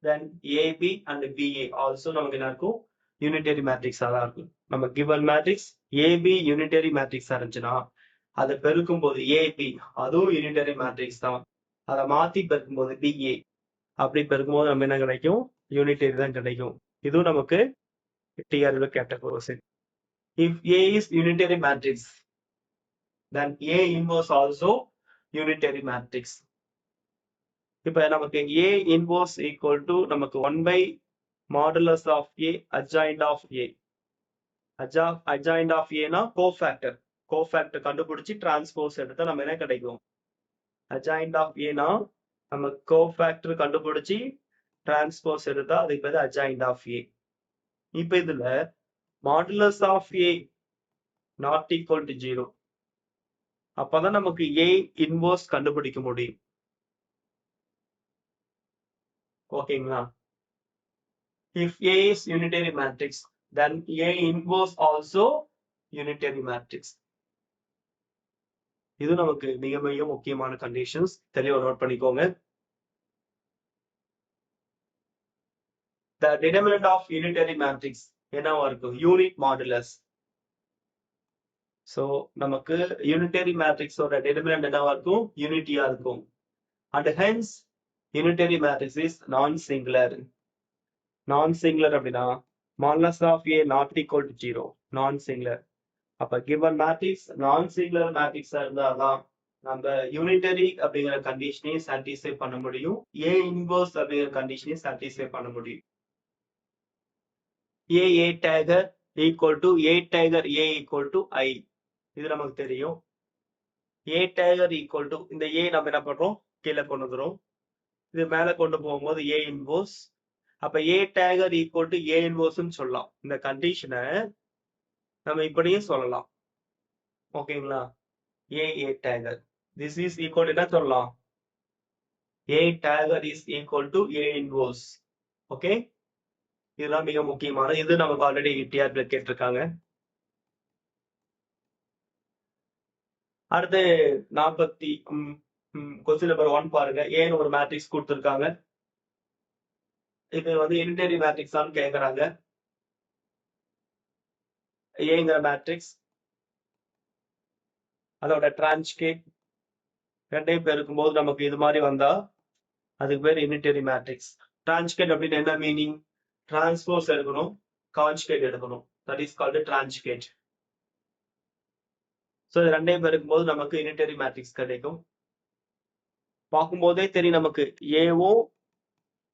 Speaker 1: Then AB and BA also நமக்கு என்ன இருக்கும்? யூனிட்டரி மேட்ரிக்ஸா தான் இருக்கும். நம்ம கிவன் மேட்ரிக்ஸ் AB யூனிட்டரி மேட்ரிக்ஸா இருந்துச்சுன்னா அதை பெருக்கும் போது AB அதுவும் யூனிட்டரி மேட்ரிக்ஸ் தான். அதை மாத்தி பெருக்கும்போது BA அப்படி பெருக்கும்போது நம்ம என்ன கிடைக்கும்? யூனிட்டரி தான் கிடைக்கும். இதுவும் நமக்கு TRL கேட்ட question. If A is unitary matrix, then A inverse also unitary matrix. இப்ப நமக்கு A inverse equal to நமக்கு 1 by modulus of A adjoint of A. Adjoint of A னா cofactor. Cofactor கண்டுபிடிச்சு டிரான்ஸ்போஸ் எடுத்தா நம்ம என்ன கிடைக்கும்? adjoint of A னா நம்ம cofactor கண்டுபிடிச்சு டிரான்ஸ்போஸ் எடுத்தா அதுக்கு பேரு adjoint of A. இப்ப இதுல modulus of A not equal to 0. அப்பதான் நமக்கு A inverse கண்டுபிடிக்க முடியும். ஓகேங்களா? If A is unitary matrix, then A inverse also unitary matrix. இது நமக்கு மிக மிக முக்கியமான கண்டிஷன்ஸ். தெளிவா நோட் பண்ணிக்கோங்க. The determinant of unitary matrix என்னவா இருக்கும்? Unit modulus. சோ நமக்கு யூனிட்டரி மேட்ரிக்ஸோட டிட்டர்மினன்ட் என்னவா இருக்கும்? யூனிட்டியா இருக்கும். And hence unitary matrix is non-singular. Non-singular அப்படின்னா modulus of A not equal to 0. Non-singular. அப்ப given matrix non-singular matrix இருந்தாதான் நம்ம யூனிட்டரி அப்படிங்கிற கண்டிஷனையும் சாட்டிஸ்ஃபை பண்ண முடியும். A inverse அப்படிங்கிற கண்டிஷனையும் சாட்டிஸ்ஃபை பண்ண முடியும். A tagger equal to A tagger A equal to I. இது நமக்கு தெரியும். A tagger equal to இந்த A நம்ம என்ன பண்றோம்? கீழே கொண்டு வந்துரும். இது மேல கொண்டு போகும்போது A inverse. அப்ப A tagger equal to A inverse ன்னு சொல்லலாம். இந்த கண்டிஷனை நம்ம இப்படியும் சொல்லலாம். ஓகேங்களா? A tagger. This is equal to என்ன சொல்லலாம்? A tagger is equal to A inverse. Okay? இதெல்லாம் மிக முக்கியமான. இது நமக்கு ஆல்ரெடி டிஆர்பில கேட்டிருக்காங்க. அடுத்து 40 கொஸ்டின் நம்பர் 1 பாருங்க. ஏன்னு ஒரு மேட்ரிக்ஸ் கொடுத்திருக்காங்க. இது வந்து யூனிட்டரி மேட்ரிக்ஸான்னு கேக்குறாங்க. ஏங்கிற மேட்ரிக்ஸ் அதோட டிரான்ஸ்கேட் ரெண்டையும் பெருக்கும்போது நமக்கு இது மாதிரி வந்தா அதுக்கு பேர் யூனிட்டரி மேட்ரிக்ஸ். டிரான்ஸ்கேட் அப்படின்னு என்ன மீனிங்? டிரான்ஸ்போஸ் எடுக்கணும், கான்ஜுகேட் எடுக்கணும். தட் இஸ் கால்டு டிரான்ஸ்கேட். சோ இது ரெண்டையும் பெருக்கும்போது நமக்கு யூனிட்டரி மேட்ரிக்ஸ் கிடைக்கும். பார்க்கும்போதே தெரியும் நமக்கு ஏவும்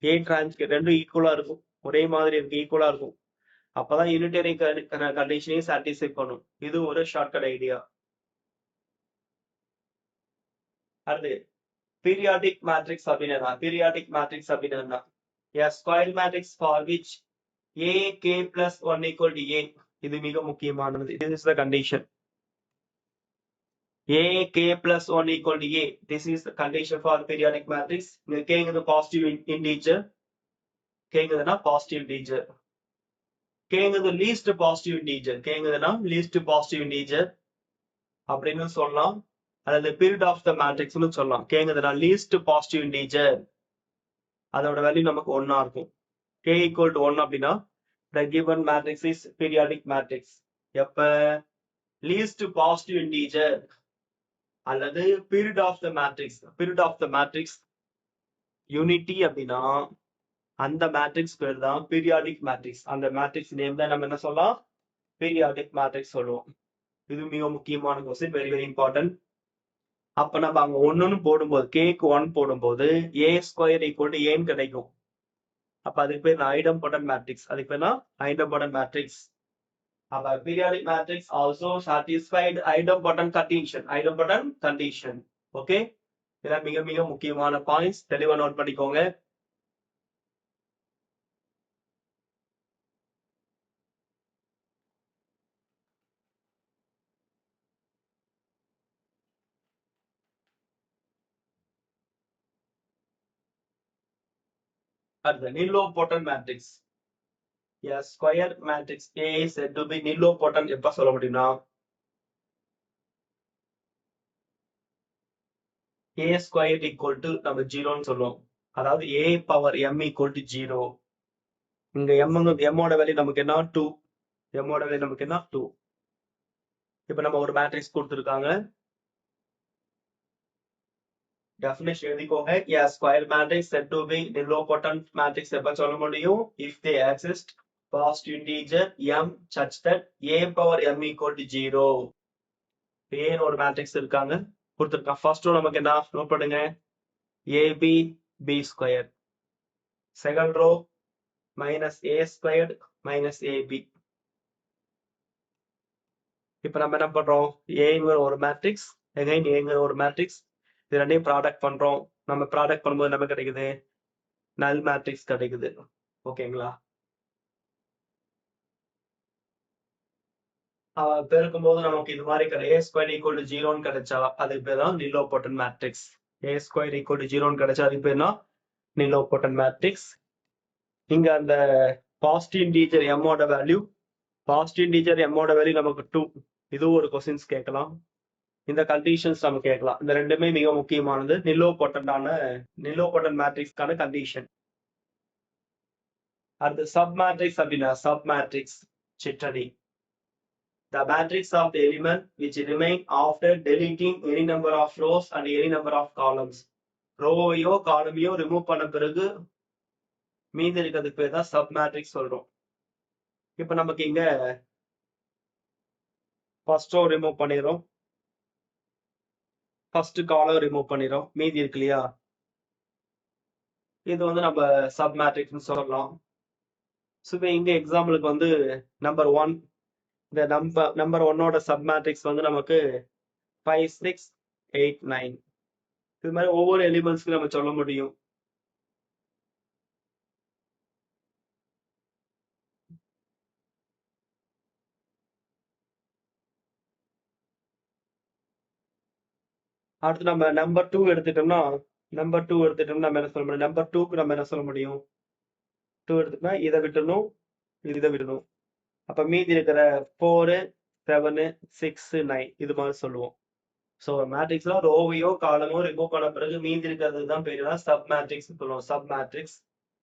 Speaker 1: ஏ டிரான்ஸ்கேட் ரெண்டும் ஈக்குவலா இருக்கும். ஒரே மாதிரி இருக்கு, ஈக்குவலா இருக்கும். அப்பதான் யூனிட்டரி கண்டிஷனையும் சாட்டிஸ்ஃபை பண்ணும். இது ஒரு ஷார்ட்கட் ஐடியா. அடுத்து பீரியாடிக் மேட்ரிக்ஸ் அப்படின்னா பீரியாடிக் மேட்ரிக்ஸ் அப்படின்னா a square matrix for which a k plus 1 equal to a. இது மிக முக்கியமானது. This is the condition. a k plus 1 equal to a. This is the condition for periodic matrix. இங்க k ங்கிறது positive integer, k ங்கிறதுனா positive integer, k ங்கிறது least positive integer, k ங்கிறதுனா least positive integer அப்படின்னு சொல்லலாம். அல்லது period of the மேட்ரிக்ஸ்னு சொல்லலாம். k ங்கிறதுனா லீஸ்ட் பாசிட்டிவ் இன்டிஜர், அதோட வேல்யூ நமக்கு 1 இருக்கும். k equal to 1 அப்படின்னா the given matrix is periodic matrix. எப்ப least positive integer அல்லது period of the matrix, period of the matrix unity அப்படின்னா அந்த மேட்ரிக்ஸ் பேர் தான் periodic matrix. அந்த மேட்ரிக்ஸ் நேம் தான் நம்ம என்ன சொல்லலாம்? periodic matrix சொல்லுவோம். இது மிக முக்கியமான கொஸ்டின், வெரி வெரி இம்பார்ட்டன்ட். அப்ப நம்ம அங்க 1 போடும்போது k-க்கு 1 போடும்போது a ஸ்கொயர் ஈக்குவல் டு ஏன்னு கிடைக்கும். அப்ப அதுக்கு பேர் ஐடம்பொடன்ட் மேட்ரிக்ஸ். அதுக்கு பேர் ஐடம்பொடன்ட் மேட்ரிக்ஸ். அப்ப periodic matrix also satisfied idempotent condition. idempotent condition. Okay, இதெல்லாம் மிக மிக முக்கியமான பாயிண்ட்ஸ். தெளிவா நோட் பண்ணிக்கோங்க. அடுத்து nilpotent matrix. A square matrix A is said to be nilpotent. எப்ப சொல்ல முடியும்னா a square equal to நம்ம 0ன்னு சொல்லுவோம். அதாவது a power m equal to 0. இங்க m ஓட வேல்யூ நமக்கு என்ன? 2. m ஓட வேல்யூ நமக்கு என்ன? 2. இப்ப நம்ம ஒரு மேட்ரிக்ஸ் கொடுத்திருக்காங்க. டெஃபினிஷன் எழுதிக்கோங்க. A square matrix said to be nilpotent matrix எப்ப சொல்ல முடியும்? If they exist positive integer m such that a power m equal to 0. A ஒரு மேட்ரிக்ஸ் இருக்காங்க கொடுத்திருக்கான். ஃபர்ஸ்ட் ரோ நமக்கு என்ன நோட் பண்ணுங்க, ab b square. Second row minus a squared minus ab. இப்ப நம்ம என்ன பண்றோம், ஏங்கிற ஒரு மேட்ரிக்ஸ் எகைன் ஏங்கிற ஒரு மேட்ரிக்ஸ், இது ரெண்டையும் ப்ராடக்ட் பண்றோம். நம்ம ப்ராடக்ட் பண்ணும்போது நம்ம கிடைக்குது நல் மேட்ரிக்ஸ் கிடைக்குது. ஓகேங்களா? பெருக்கும் போது நமக்கு இது மாதிரி a ஸ்கொயர் ஈக்குவல் டு 0 கிடைச்சா அதுக்கு பேர் தான் nilpotent matrix. a square equal to 0 கிடைச்சா அதுக்கு பேர் தான் நிலோபோட்டன்ட் மேட்ரிக்ஸ். இங்க அந்த பாசிட்டிவ் இன்டிஜர் m ஓட வேல்யூ, பாசிட்டிவ் இன்டிஜர் m ஓட வேல்யூ நமக்கு 2. இதுவும் ஒரு கொஸ்டின்ஸ் கேட்கலாம். இந்த கண்டிஷன்ஸ் நம்ம கேட்கலாம். இந்த ரெண்டுமே மிக முக்கியமானது நிலோபோட்டன்ட் மேட்ரிக்ஸ்க்கான கண்டிஷன். அடுத்து சப் மேட்ரிக்ஸ் அப்படின்னா சப் மேட்ரிக்ஸ் சிற்றணி. The matrix of the element which remain after deleting any number of rows and any number of columns. ரோவையோ காலமையோ ரிமூவ் பண்ண பிறகு மீதி இருக்கிறதுக்கு பேர் தான் சப் மேட்ரிக்ஸ் சொல்றோம். இப்ப நமக்கு இங்க ஃபர்ஸ்ட் ரோ ரிமூவ் பண்ணிடுறோம், ஃபர்ஸ்ட் காலம் ரிமூவ் பண்ணிடுறோம், மீதி இருக்கு இல்லையா, இது வந்து நம்ம சப் மேட்ரிக்ஸ் சொல்லலாம். ஸோ இங்க எக்ஸாம்பிளுக்கு வந்து நம்பர் 1, இந்த நம்பர் 1ஓட சப் மேட்ரிக்ஸ் வந்து நமக்கு 5 6 8 9. இது மாதிரி ஒவ்வொரு எலிமெண்ட்ஸ்க்கு நம்ம சொல்ல முடியும். அடுத்து நம்ம நம்பர் 2 எடுத்துட்டோம்னா நம்ம என்ன சொல்ல முடியும், நம்பர் 2க்கு நம்ம என்ன சொல்ல முடியும், 2 எடுத்துட்டோம்னா இதை விட்டுணும் இதை விடணும். அப்ப மீதி இருக்கிற 4 7 6 9 இது மாதிரி சொல்லுவோம். ஸோ மேட்ரிக்ஸ்ல ரோவையோ காலமோ ரிமூவ் பண்ண பிறகு மீதி இருக்கிறது தான் பேர் தான் சப் மேட்ரிக்ஸ் சொல்லுவோம். சப் மேட்ரிக்ஸ்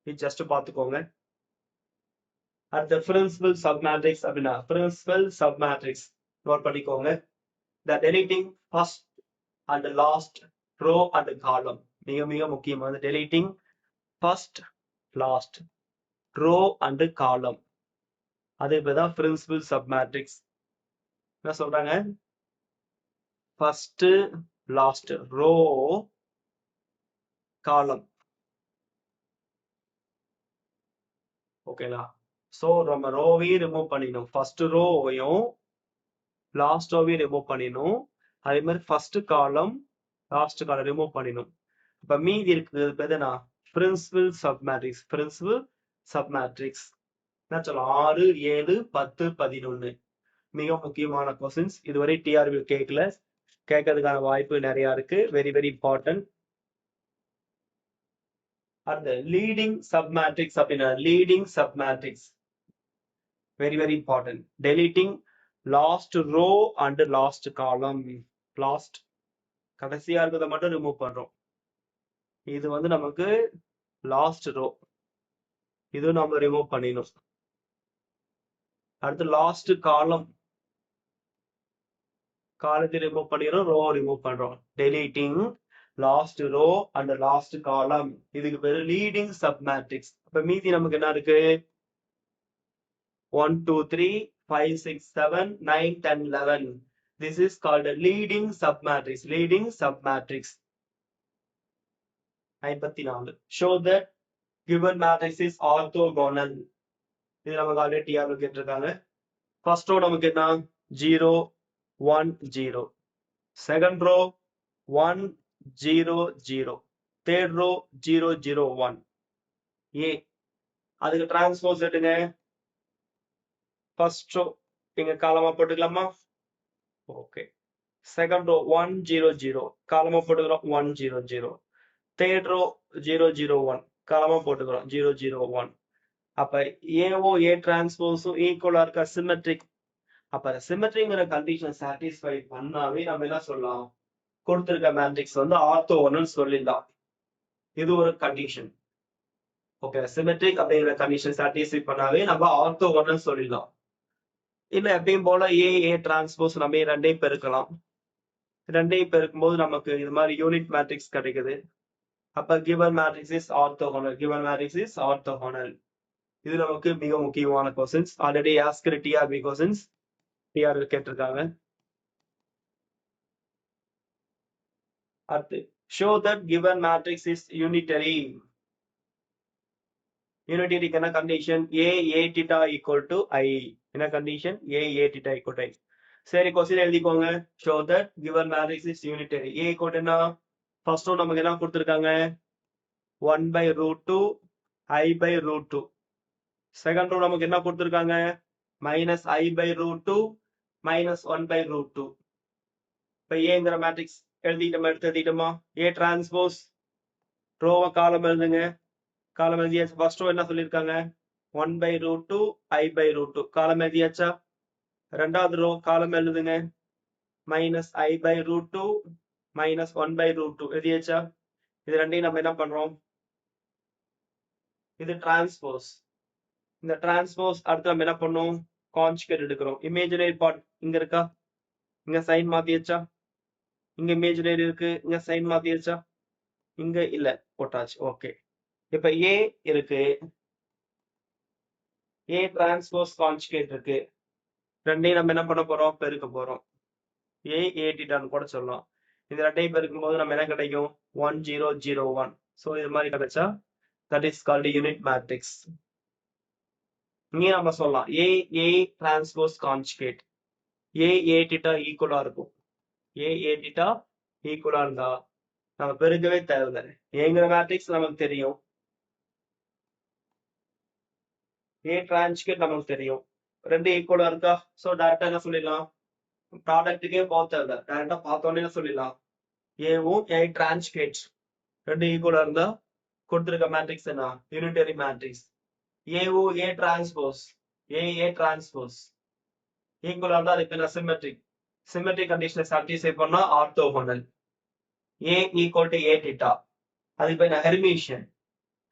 Speaker 1: இது ஜஸ்ட் பார்த்துக்கோங்க. அடுத்த பிரின்சிபல் சப் மேட்ரிக்ஸ் அப்படின்னா பிரின்சிபல் சப் மேட்ரிக்ஸ் நோட் பண்ணிக்கோங்க. The deleting first and last row and column மிக மிக முக்கியமானது. Deleting first last row and column, அதே பேர் தான் பிரின்சிபல் சப் மேட்ரிக்ஸ். என்ன சொல்றாங்க, ஃபர்ஸ்ட் லாஸ்ட் ரோ காலம். ஓகேங்களா? ஸோ நம்ம ரோவையும் ரிமூவ் பண்ணிடணும், ஃபர்ஸ்ட் ரோவையும் லாஸ்ட் ரோவையும் ரிமூவ் பண்ணிடணும். அதே மாதிரி first column last column remove பண்ணிடணும். இப்ப மீதி இருக்கிறது பேர் என்ன, principal sub matrix. Principal sub matrix என்ன சொல்லலாம், 6 7 10 11 மிக முக்கியமான கொஸ்டின்ஸ். இதுவரை டிஆர்பி கேட்கல, கேட்கறதுக்கான வாய்ப்பு நிறைய இருக்கு. Very very important. அடுத்த லீடிங் சப் மேட்ரிக்ஸ் அப்படின்னா leading sub matrix very very important. Deleting last row and last column. Last கடைசியா இருக்கிறத மட்டும் ரிமூவ் பண்றோம். இது வந்து நமக்கு லாஸ்ட் ரோ, இது நம்ம ரிமூவ் பண்ணிடணும். அடுத்து லாஸ்ட் காலம், காலத்தை ரிமூவ் பண்ணிடுறோம், ரோ ரிமூவ் பண்றோம். Deleting last row and last column, இதுக்கு பேரு லீடிங் சப் மேட்ரிக்ஸ். அப்ப மீதி நமக்கு என்ன இருக்கு, 1 2 3 5 6 7 9 10 11. This is called a leading submatrix. Leading submatrix. 54. Show that given matrix is orthogonal. இது நமக்கு ஆல்ரெடி டிஆர்ல கேட்டிருக்காங்க. ஃபர்ஸ்ட் ரோ நமக்கு என்ன, 0 1 0. Second row 1 0 0. Third row 0 0 1. A அதுக்கு டிரான்ஸ்போஸ் எடுங்க. ஃபர்ஸ்ட் ரோ இங்க காலமா போட்டுக்கலாமா, ஓகே. செகண்ட் ரோ 1 0 0 காலமா போட்டுக்கிறோம் 1 0 0. தேர்ட் ரோ 0 0 1 காலமா போட்டுக்கிறோம் 0 0 1. அப்ப ஏஓ ஏ டிரான்ஸ்போஸும் ஈக்குவலா இருக்க, சிமெட்ரிக். அப்ப சிமெட்ரிங்கிற கண்டிஷன் சாட்டிஸ்ஃபை பண்ணாவே நம்ம என்ன சொல்லலாம், கொடுத்திருக்க மேட்ரிக்ஸ் வந்து ஆர்த்தோகோனல் சொல்லிடலாம். இது ஒரு கண்டிஷன். ஓகே, சிமெட்ரிக் அப்படிங்கிற கண்டிஷன் சாட்டிஸ்ஃபை பண்ணாவே நம்ம ஆர்த்தோகோனல் சொல்லிடலாம். இல்ல எப்பயும் போல ஏ ஏ டிரான்ஸ்போஸ் நம்ம ரெண்டையும் பெருக்கலாம். ரெண்டையும் பெருக்கும்போது நமக்கு இது மாதிரி யூனிட் மேட்ரிக்ஸ் கிடைக்குது. அப்ப given matrix is orthogonal. given matrix is orthogonal. இது நமக்கு மிக முக்கியமான questions. Already asked TRB questions TRB கேட்டிருக்காங்க. அடுத்து show that given matrix is unitary. Unitary என்ன கண்டிஷன்? a theta equal to I. என்ன கண்டிஷன்? a theta equal to I. சரி, கொஸ்டின் எழுதிக்கோங்க. show that given matrix is unitary. a equal to என்ன? First row நமக்கு என்ன கொடுத்திருக்காங்க? 1/√2 I/√2. செகண்ட் ரோ நமக்கு என்ன கொடுத்திருக்காங்க? -I/√2 -1/√2. இப்ப ஏங்கிற மேட்ரிக்ஸ் எழுதிட்டோமா? A டிரான்ஸ்போஸ் ரோவை காலம் எழுதுங்க. காலம் எழுதியாச்சு. ஃபர்ஸ்ட் ரோ என்ன சொல்லியிருக்காங்க? 1/√2 I/√2. காலம் எழுதியாச்சா? ரெண்டாவது ரோ காலம் எழுதுங்க. -I/√2 -1/√2 எழுதியாச்சா? இது ரெண்டையும் நம்ம என்ன பண்றோம்? இது டிரான்ஸ்போஸ். இந்த டிரான்ஸ்போஸ் அடுத்து நம்ம என்ன பண்ணோம்? கான்ஜுகேட் எடுக்கிறோம். இமேஜினரி பார்ட் இங்க இருக்கா? இங்க சைன் மாத்தியாச்சா? இங்க இமேஜினரி இருக்கு, இங்க சைன் மாத்தியாச்சா? இங்க இல்ல, போட்டாச்சு. ஓகே. இப்ப A இருக்கு, A டிரான்ஸ்போஸ் கான்ஜுகேட் இருக்கு. ரெண்டையும் நம்ம என்ன பண்ண போறோம்? பெருக்க போறோம். A thetaன்னு கூட சொல்லலாம். இது ரெண்டையும் பெருக்கும் போது நம்ம என்ன கிடைக்கும்? 1001. சோ இது மாதிரி கிடைச்சா that is called unit matrix. இங்க நம்ம சொல்லலாம் A transpose conjugate. A theta ஈக்குவலா இருக்கும். A theta ஈக்குவலா இருந்தா நம்ம பெருக்கவே தேவையில்லை. ஏங்கிற மேட்ரிக்ஸ் நமக்கு தெரியும், A டிரான்ஜுகேட் நமக்கு தெரியும், ரெண்டு ஈக்குவலா இருக்கா? சோ டைரக்டா என்ன சொல்லிடலாம்? ப்ராடக்ட்டுக்கே போக தேவையில்லை, டைரக்டா பார்த்தோன்னே சொல்லிடலாம். ஏவும் A டிரான்ஜுகேட் ரெண்டு ஈக்குவலா இருந்தா கொடுத்திருக்க மேட்ரிக்ஸ் என்ன? Unitary matrix. ஏவும் A டிரான்ஸ்போஸ் ஈக்குவலா இருந்தா அதுக்கு என்ன? சிமெட்ரிக். சிமெட்ரிக் கண்டிஷனை சாட்டிஸ்ஃபை பண்ணா orthogonal. A equal to A theta. அதுக்கு பேர் ஹெர்மிஷியன்.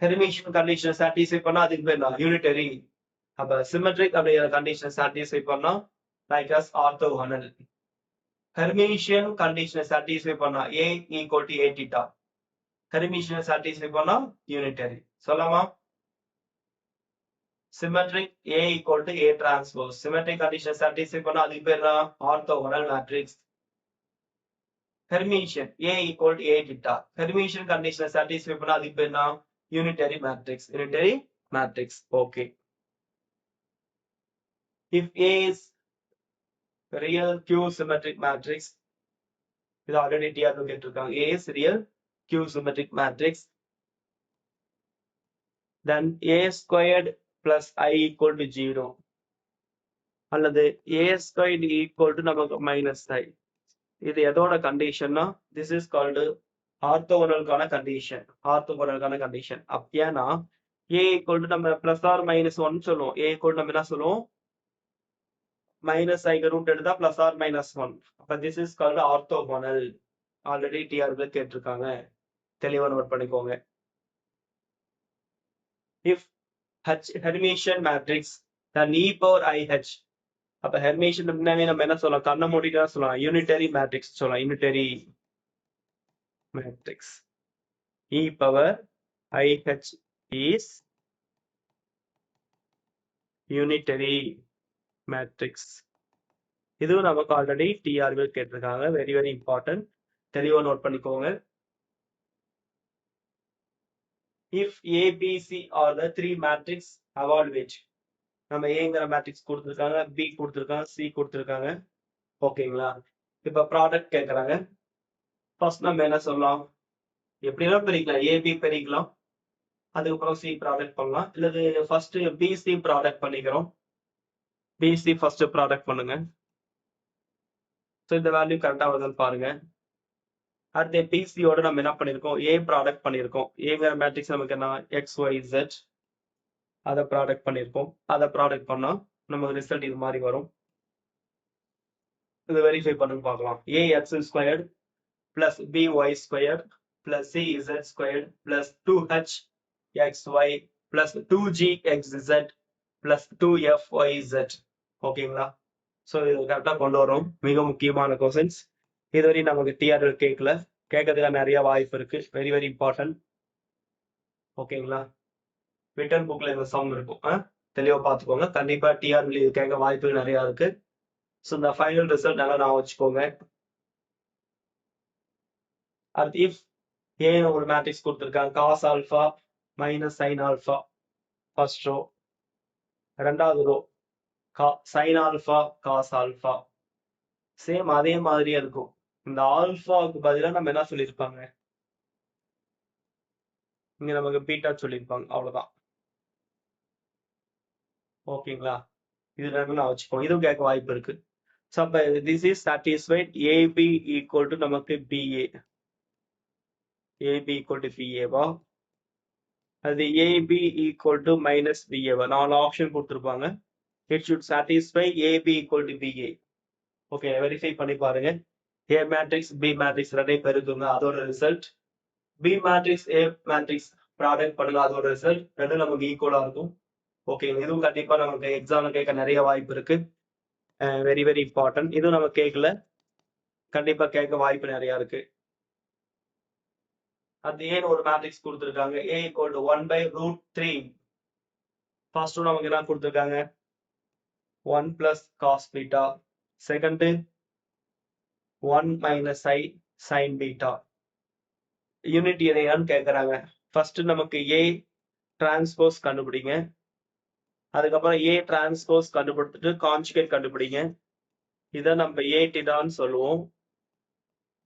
Speaker 1: ஹெர்மிஷியன் கண்டிஷனை சாட்டிஸ்ஃபை பண்ணா அதுக்கு பேர் யூனிட்டரி. அப்ப சிமெட்ரிக் அப்படிங்கிற கண்டிஷனை சாட்டிஸ்ஃபை பண்ணா லைக் அஸ் ஆர்த்தோகோனல். ஹெர்மிஷியன் கண்டிஷனை சாட்டிஸ்ஃபை பண்ணா A equal to A theta. ஹெர்மிஷியனை சாட்டிஸ்ஃபை பண்ணா யூனிட்டரி. சொல்லலாமா? Symmetric A equal to A transpose. Symmetric கண்டிஷனை சாட்டிஸ்ஃபை பண்ணா அதுக்கு பேர் orthogonal matrix. Hermitian A equal to A theta. Hermitian condition satisfy பண்ணா அதுக்கு பேர் என்ன? Unitary matrix. Unitary matrix. Okay. If A is real Q symmetric matrix, இது already TRP கேட்டிருக்காங்க. A is real Q symmetric matrix, then A squared plus I equal to 0. அல்லது A squared equal to நமக்கு minus I. இது எதோட கண்டிஷன்னா this is called ஆர்த்தோகோனலுக்கான கண்டிஷன். ஆர்த்தோகோனலுக்கான கண்டிஷன். அப்பேனா A equal to நம்ம plus or minus 1 சொல்லுவோம். A equal to நம்ம என்ன சொல்லுவோம்? minus I ரூட் எடுத்தா plus or minus 1. அப்ப this is called orthogonal. Already TRB கேட்டிருக்காங்க, தெளிவா நோட் பண்ணிக்கோங்க. If Hermitian matrix then E power IH. அப்ப ஹெர்மிஷியன் நம்ம என்ன சொல்லலாம்? கண்ணை மூடிட்டு சொல்லலாம் யூனிட்டரி மேட்ரிக்ஸ் சொல்லலாம். Unitary matrix. E power IH is unitary matrix. இதுவும் நமக்கு ஆல்ரெடி டிஆர்பி கேட்டிருக்காங்க. வெரி வெரி இம்பார்ட்டன்ட், தெளிவா நோட் பண்ணிக்கோங்க. If A, B, C are the three matrix, evaluate. நம்ம ஏங்கிற மேட்ரிக்ஸ் கொடுத்துருக்காங்க, பி கொடுத்துருக்காங்க, சி கொடுத்துருக்காங்க. ஓகேங்களா? இப்ப ப்ராடக்ட் கேட்கறாங்க. ஃபர்ஸ்ட் நம்ம என்ன சொல்லலாம்? எப்படிலாம் பிரிக்கலாம்? ஏபி பிரிக்கலாம், அதுக்கப்புறம் சி ப்ராடக்ட் பண்ணலாம், இல்லது ஃபர்ஸ்ட் பிசி ப்ராடக்ட் பண்ணிக்கிறோம். பிசி ஃபர்ஸ்ட் ப்ராடக்ட் பண்ணுங்க. ஸோ இந்த வேல்யூ கரெக்டா வருதுன்னு பாருங்க. அடுத்து பிசியோட நம்ம என்ன பண்ணிருக்கோம்? ஏ ப்ராடக்ட் பண்ணிருக்கோம். ஏங்கிற மேட்ரிக்ஸ் நமக்கு என்ன? X Y Z. அதை ப்ராடக்ட் பண்ணிருக்கோம். அதை ப்ராடக்ட் பண்ணா நமக்கு ரிசல்ட் இது மாதிரி வரும். இதை வெரிஃபை பண்ணி பார்க்கலாம். A X squared plus B Y squared plus C Z squared plus 2h xy plus 2g xz plus 2f yz. ஓகேங்களா? ஸோ இது கரெக்டாக கொண்டு வரும். மிக முக்கியமான கொஸ்டின்ஸ். இதுவரையும் நமக்கு டிஆர்எல் கேட்கல, கேட்கறதுக்கு நிறைய வாய்ப்பு இருக்கு. Very very important. ஓகேங்களா? ரிட்டன் புக்ல இந்த சம் இருக்கும், தெளிவா பார்த்துக்கோங்க. கண்டிப்பா டிஆர்எல் இது கேட்க வாய்ப்பு நிறைய இருக்கு. ஸோ இந்த ஃபைனல் ரிசல்ட் நல்லா நான் வச்சுக்கோங்க. அடுத்து இஃப் ஏன்னு ஒரு மேட்ரிக்ஸ் கொடுத்துருக்காங்க, cos alpha minus sine alpha first row, ரெண்டாவது row sine alpha cos alpha. Same அதே மாதிரியே இருக்கும். இந்த ஆல்ஃபாவுக்கு பதிலாக நம்ம என்ன சொல்லியிருப்பாங்க, இங்க நமக்கு பீட்டா சொல்லியிருப்பாங்க, அவ்வளவுதான். ஓகேங்களா? இது ரெண்டும் நான் வச்சுப்போம். இதுவும் கேட்க வாய்ப்பு இருக்கு. ஸோ அப்ப this is satisfied AB equal to நமக்கு பிஏ, ஏபி ஈக்குவல் டு பிஏவா, அது ஏபி ஈக்குவல் டு மைனஸ் பிஏவா, 4 ஆப்ஷன் கொடுத்துருப்பாங்க. It should satisfy AB equal to BA. Okay, verify பண்ணி பாருங்க. ஏ மேட்ரிக்ஸ் பி மேட்ரிக்ஸ் ரெண்டே பெருக்குங்க, அதோட result. B matrix A matrix product பண்ணுங்க, அதோட ரிசல்ட். ரெண்டும் நமக்கு ஈக்குவலா இருக்கும். ஓகே, இதுவும் கண்டிப்பா நமக்கு எக்ஸாம்ல கேட்க நிறைய வாய்ப்பு இருக்கு. Very very important. இதுவும் நம்ம கேட்கல, கண்டிப்பா கேட்க வாய்ப்பு நிறைய இருக்கு. அது ஏன்னு ஒரு மேட்ரிக்ஸ் கொடுத்துருக்காங்க, ஏ ஈக்குவல் டு 1/√3. ஃபர்ஸ்ட் நமக்கு என்ன கொடுத்துருக்காங்க, 1 plus cos beta. Second 1 minus i sin beta. Unit எதையான்னு கேட்கறாங்க. ஃபர்ஸ்ட் நமக்கு ஏ டிரான்ஸ்போஸ் கண்டுபிடிங்க, அதுக்கப்புறம் ஏ டிரான்ஸ்போஸ் கண்டுபிடிச்சிட்டு கான்ஜுகேட் கண்டுபிடிங்க. இதை நம்ம ஏ டிடான்னு சொல்லுவோம்.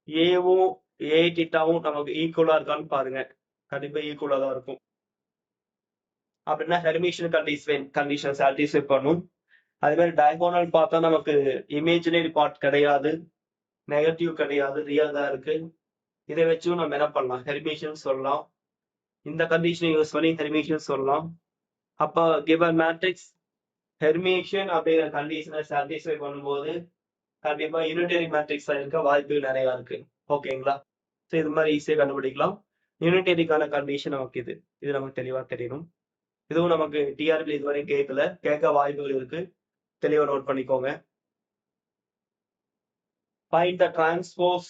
Speaker 1: ஏவும் ஏ டிட்டாவும் நமக்கு ஈக்குவலா இருக்கான்னு பாருங்க. கண்டிப்பா ஈக்குவலா தான் இருக்கும். அப்படின்னா ஹெர்மிஷியன் கண்டிஷன் சாட்டிஸ்ஃபை பண்ணும். அதே மாதிரி டயகோனல் பார்த்தா நமக்கு இமேஜினரி பார்ட் கிடையாது, நெகட்டிவ் கிடையாது, ரியல் தான் இருக்கு. இதை வச்சும் நம்ம என்ன பண்ணலாம், ஹெர்மிஷியன் சொல்லலாம். இந்த கண்டிஷனை யூஸ் பண்ணி ஹெர்மிஷியன் சொல்லலாம். அப்போ கிவன் மேட்ரிக்ஸ் ஹெர்மிஷியன் அப்படிங்கிற கண்டிஷனை சாட்டிஸ்ஃபை பண்ணும்போது கண்டிப்பா யூனிட்டரி மேட்ரிக்ஸ் இருக்க வாய்ப்பு நிறைய இருக்கு. ஓகேங்களா? ஸோ இது மாதிரி ஈஸியாக கண்டுபிடிக்கலாம். யூனிட்டரிக்கான கண்டிஷன் நமக்கு இது நமக்கு தெளிவா தெரியணும். இதுவும் நமக்கு டிஆர்பி இதுவரையும் கேட்கல, கேட்க வாய்ப்புகள் இருக்கு, தெளிவா நோட் பண்ணிக்கோங்க. Find the transpose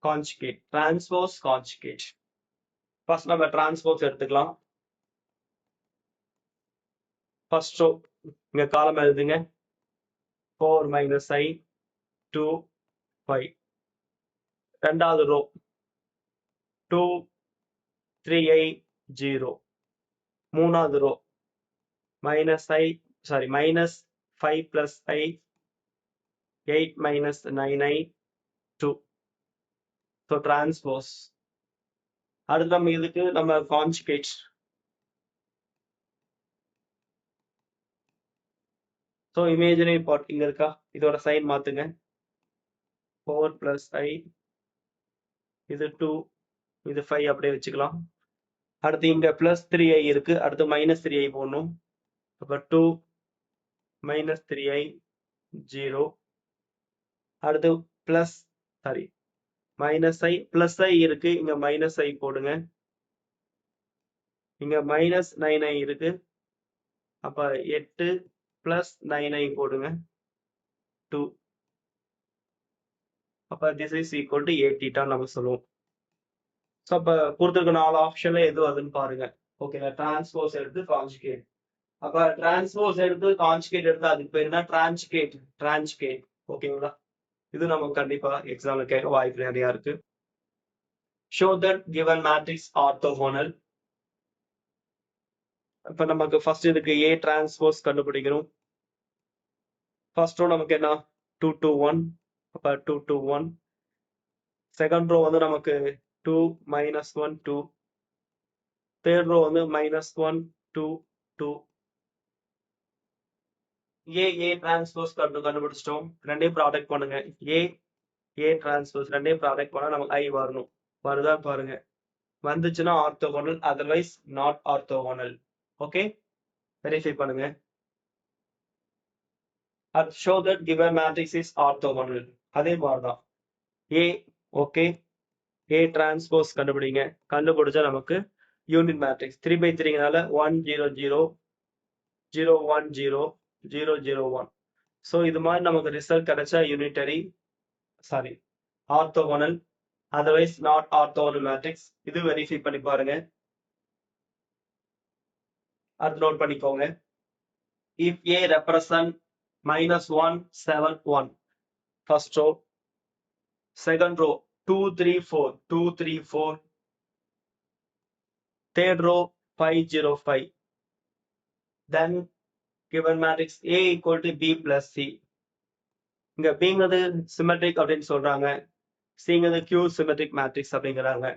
Speaker 1: conjugate. Transpose conjugate. First நம்ம டிரான்ஸ்போஸ் எடுத்துக்கலாம். ஃபர்ஸ்ட் ரோ இங்க காலம் எழுதுங்க, 4 minus i 2 5. ரெண்டாவது ரோ 2 3i 0. மூணாவது row minus 5 plus i 8 minus 9i 2. So transpose. அடுத்து நம்ம இதுக்கு நம்ம கான்ஜுகேட். ஸோ இமேஜினரி பார்ட் இங்க இருக்கா, இதோட சைன் மாத்துங்க, 4 plus i, இது 2, இது 5 அப்படியே வச்சுக்கலாம். அடுத்து இங்க பிளஸ் 3i இருக்கு, அடுத்து மைனஸ் 3i போடணும். அப்ப 2 minus 3i 0. அடுத்து plus minus i plus i இருக்கு, இங்க மைனஸ் i போடுங்க. இங்க மைனஸ் 9i இருக்கு, அப்ப 8 பிளஸ் 9i போடுங்க 2. அப்ப this is equal to A theta நம்ம சொல்லுவோம். ஸோ அப்ப கொடுத்துருக்க 4 ஆப்ஷன்ல எது அதுன்னு பாருங்க. ஓகேங்களா? டிரான்ஸ்போஸ் எடுத்து கான்ஜுகேட். அப்ப டிரான்ஸ்போஸ் எடுத்து கான்ஜுகேட் எடுத்து அதுக்கு பேர் என்ன, டிரான்ஜுகேட். ஓகேங்களா? இது நமக்கு கண்டிப்பா எக்ஸாம்ல கேட்க வாய்ப்பு நிறைய இருக்கு. Show that given matrix orthogonal. இப்ப நமக்கு ஃபர்ஸ்ட் இதுக்கு ஏ டிரான்ஸ்போஸ் கண்டுபிடிக்கணும். ஃபர்ஸ்ட் ரோ நமக்கு என்ன, 2 2 1. அப்ப 2 2 1. செகண்ட் ரோ வந்து நமக்கு 2 minus 1 2. தேர்ட் ரோ வந்து minus 1 2 2. ஏ டிரான்ஸ்போஸ் கண்டுபிடிச்சிட்டோம். ரெண்டையும் ப்ராடக்ட் பண்ணுங்க. ஏ டிரான்ஸ்போஸ் ரெண்டையும் ப்ராடக்ட் பண்ணா நமக்கு ஐ வரணும். வருதா பாருங்க. வந்துச்சுன்னா orthogonal, otherwise not orthogonal. Okay, verify பண்ணுங்க. Show that given matrix is orthogonal. அதே மாதிரிதான் ஏ. ஓகே, ஏ டிரான்ஸ்போஸ் கண்டுபிடிங்க. கண்டுபிடிச்சா நமக்கு யூனிட் மேட்ரிக்ஸ் 3/3னால 1 0 0 0 1 0 0 0 1. ஸோ இது மாதிரி நமக்கு ரிசல்ட் கிடைச்சா unitary, sorry orthogonal, otherwise not orthogonal matrix. இது வெரிஃபை பண்ணி பாருங்க. அது நோட் பண்ணிக்கோங்க. If A represent -1, 7, 1, first row, second row 2, 3, 4, 2, 3, 4, third row 5, 0, 5, then given matrix A equal to B plus C. இங்க Bங்கிறது சிமெட்ரிக் அப்படின்னு சொல்றாங்க, Cங்கிறது Q சிமெட்ரிக் மேட்ரிக்ஸ் அப்படிங்கிறாங்க.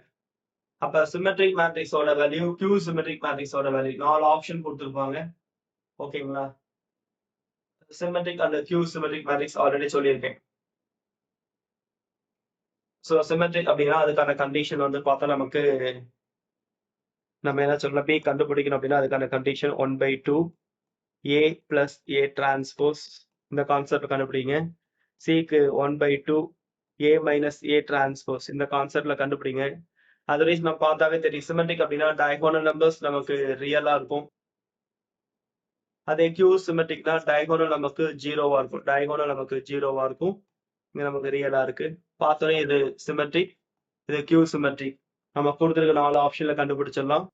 Speaker 1: அப்ப சிமெட்ரிக் மேட்ரிக்ஸோட வேல்யூ, Q சிமெட்ரிக் மேட்ரிக்ஸோட வேல்யூ 4 ஆப்ஷன் கொடுத்துருப்பாங்க. ஓகேங்களா? Symmetric and Q symmetric matrix already சொல்லியிருக்கேன். ஸோ சிமெட்ரிக் அப்படின்னா அதுக்கான கண்டிஷன் வந்து பார்த்தா நமக்கு நம்ம என்ன சொல்லலாம், பி கண்டுபிடிக்கணும் அப்படின்னா அதுக்கான condition 1/2 A plus A transpose, இந்த கான்செப்ட் கண்டுபிடிங்க. சிக்கு 1/2 A minus A டிரான்ஸ்போஸ், இந்த கான்செப்ட்ல கண்டுபிடிங்க. அதர்வைஸ் நம்ம பார்த்தாவே தெரியும், சிமெட்ரிக் அப்படின்னா டயகோனல் நம்பர்ஸ் நமக்கு ரியலா இருக்கும். அதே கியூ சிமெட்ரிக்னா டயகோனல் நமக்கு ஜீரோவா இருக்கும், டயகோனல் நமக்கு ஜீரோவா இருக்கும். இங்க நமக்கு ரியலா இருக்கு. பார்த்தோன்னே இது சிமெட்ரிக், இது கியூ சிமெட்ரிக். நம்ம கொடுத்துருக்க 4 ஆப்ஷன்ல கண்டுபிடிச்சிடலாம்.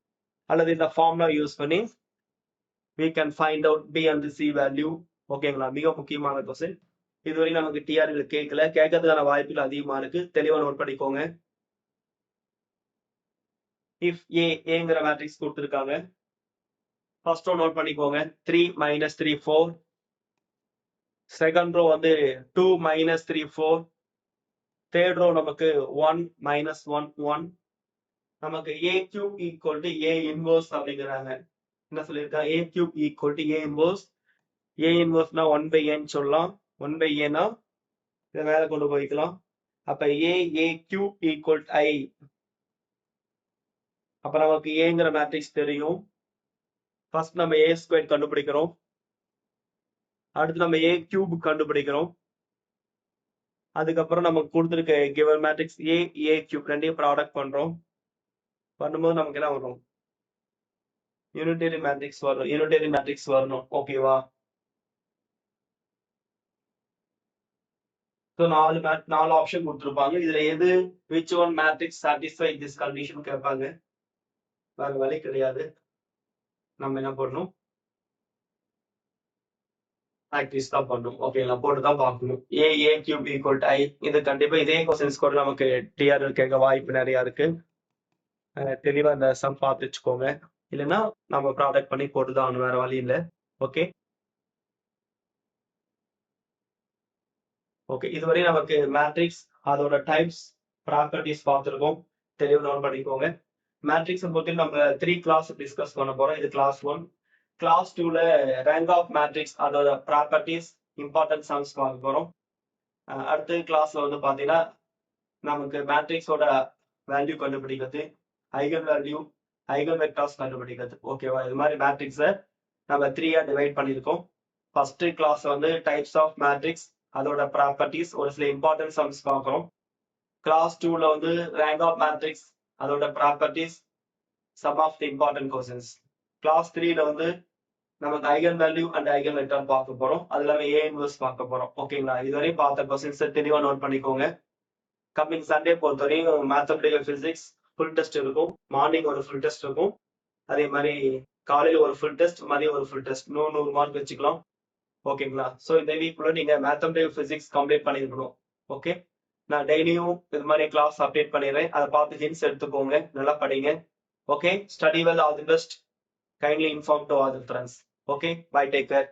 Speaker 1: அல்லது இந்த ஃபார்முலா யூஸ் பண்ணி we can find out B and C value. ஓகேங்களா? மிக முக்கியமான கொஸ்டின். இதுவரை நமக்கு டிஆர்ல கேட்கல, கேட்கறதுக்கான வாய்ப்புகள் அதிகமா இருக்கு. தெளிவா நோட் பண்ணிக்கோங்க. இஃப் ஏங்கிற மேட்ரிக்ஸ் கொடுத்துருக்காங்க, ஃபர்ஸ்ட் ரோ நோட் பண்ணிக்கோங்க. 3 - 3 4, செகண்ட் ரோ வந்து 2 - 3 4, தேர்ட் ரோ நமக்கு 1 - 1 1. நமக்கு A cube equal to A inverse அப்படிங்கிறாங்க. என்ன சொல்லியிருக்காங்க? A cube equal to A inverse. A inverse-னா 1/n சொல்லலாம். 1/a-னா இதை மேல கொண்டு போய்க்கலாம். அப்ப A cube equal to I. அப்ப நமக்கு ஏங்கிற மேட்ரிக்ஸ் தெரியும். ஃபர்ஸ்ட் நம்ம A ஸ்கொயர் கண்டுபிடிக்கிறோம், அடுத்து நம்ம A கியூப் கண்டுபிடிக்கிறோம். அதுக்கப்புறம் நமக்கு கொடுத்துருக்க கிவன் மேட்ரிக்ஸ் A கியூப் ரெண்டையும் ப்ராடக்ட் பண்றோம். பண்ணும்போது நமக்கு என்ன வரும்? யூனிட்டரி மேட்ரிக்ஸ் வரும், யூனிட்டரி மேட்ரிக்ஸ் வரணும். ஓகேவா? ஸோ 4 ஆப்ஷன் கொடுத்துருப்பாங்க. இதுல எது which one matrix satisfy this condition கேட்பாங்க. வேற வழி கிடையாது, நம்ம என்ன பண்ணணும்? ப்ராக்டிஸ் தான் பண்ணணும். ஓகேங்களா? போட்டு தான் பார்க்கணும். A cube equal to I. இது கண்டிப்பா இதே கொஸ்டின்ஸ் கூட நமக்கு டிஆர்எல் கேட்க வாய்ப்பு நிறைய இருக்கு. தெளிவா இந்த சம் பார்த்து வச்சுக்கோங்க. இல்லைன்னா நம்ம ப்ராடக்ட் பண்ணி போட்டு தான் ஆகணும், வேற வழி இல்லை. ஓகே ஓகே இதுவரை நமக்கு மேட்ரிக்ஸ், அதோட டைப்ஸ், ப்ராப்பர்ட்டிஸ் பார்த்துருக்கோம். தெளிவு நோட் பண்ணிக்கோங்க. மேட்ரிக்ஸ் பத்தி நம்ம 3 கிளாஸ் டிஸ்கஸ் பண்ண போறோம். இது கிளாஸ் 1. கிளாஸ் 2ல ரேங்க் ஆஃப் மேட்ரிக்ஸ், அதோட ப்ராப்பர்ட்டிஸ், இம்பார்ட்டன்ட் சம்ஸ் பார்க்க போறோம். அடுத்த கிளாஸ்ல வந்து பாத்தீங்கன்னா நமக்கு மேட்ரிக்ஸோட வேல்யூ கண்டுபிடிக்கிறது, ஐகன் வேல்யூ, ஐகன் வெக்டார்ஸ் கண்டுபிடிக்கிறது. ஓகேவா? இது மாதிரி மேட்ரிக்ஸை நம்ம 3ஆ டிவைட் பண்ணியிருக்கோம். ஃபர்ஸ்ட் கிளாஸ் வந்து டைப்ஸ் ஆஃப் மேட்ரிக்ஸ், அதோட ப்ராப்பர்ட்டிஸ், ஒரு சில இம்பார்ட்டன்ட் சம்ஸ் பார்க்குறோம். கிளாஸ் 2ல வந்து ரேங்க் ஆஃப் மேட்ரிக்ஸ், அதோட properties, some of the important questions. Class 3ல வந்து நமக்கு eigen value and eigen vector பார்க்க போறோம். அது இல்லாம A இன்வர்ஸ் பார்க்க போறோம். ஓகேங்களா? இதுவரை பார்த்த கொஸ்டின்ஸ் தெளிவா நோட் பண்ணிக்கோங்க. கம்மிங் சண்டே பொறுத்தவரையும் மேத்தமெட்டிக்கல் பிசிக்ஸ் ஃபுல் டெஸ்ட் இருக்கும். மார்னிங் ஒரு ஃபுல் டெஸ்ட் இருக்கும். அதே மாதிரி காலையில ஒரு ஃபுல் டெஸ்ட், மதியம் ஒரு ஃபுல் டெஸ்ட், 100 மார்க் வச்சுக்கலாம். ஓகேங்களா? ஸோ இந்த வீக்குள்ள நீங்க மேத்தமெட்டிக்கல் பிசிக்ஸ் கம்ப்ளீட் பண்ணிருக்கணும். ஓகே, நான் டெய்லியும் இது மாதிரி கிளாஸ் அப்டேட் பண்ணிடுறேன். அதை பார்த்து ஹிண்ட்ஸ் எடுத்துக்கோங்க, நல்லா படிங்க. Okay, study well, all the best. Kindly inform to all the friends. Okay, bye, take care.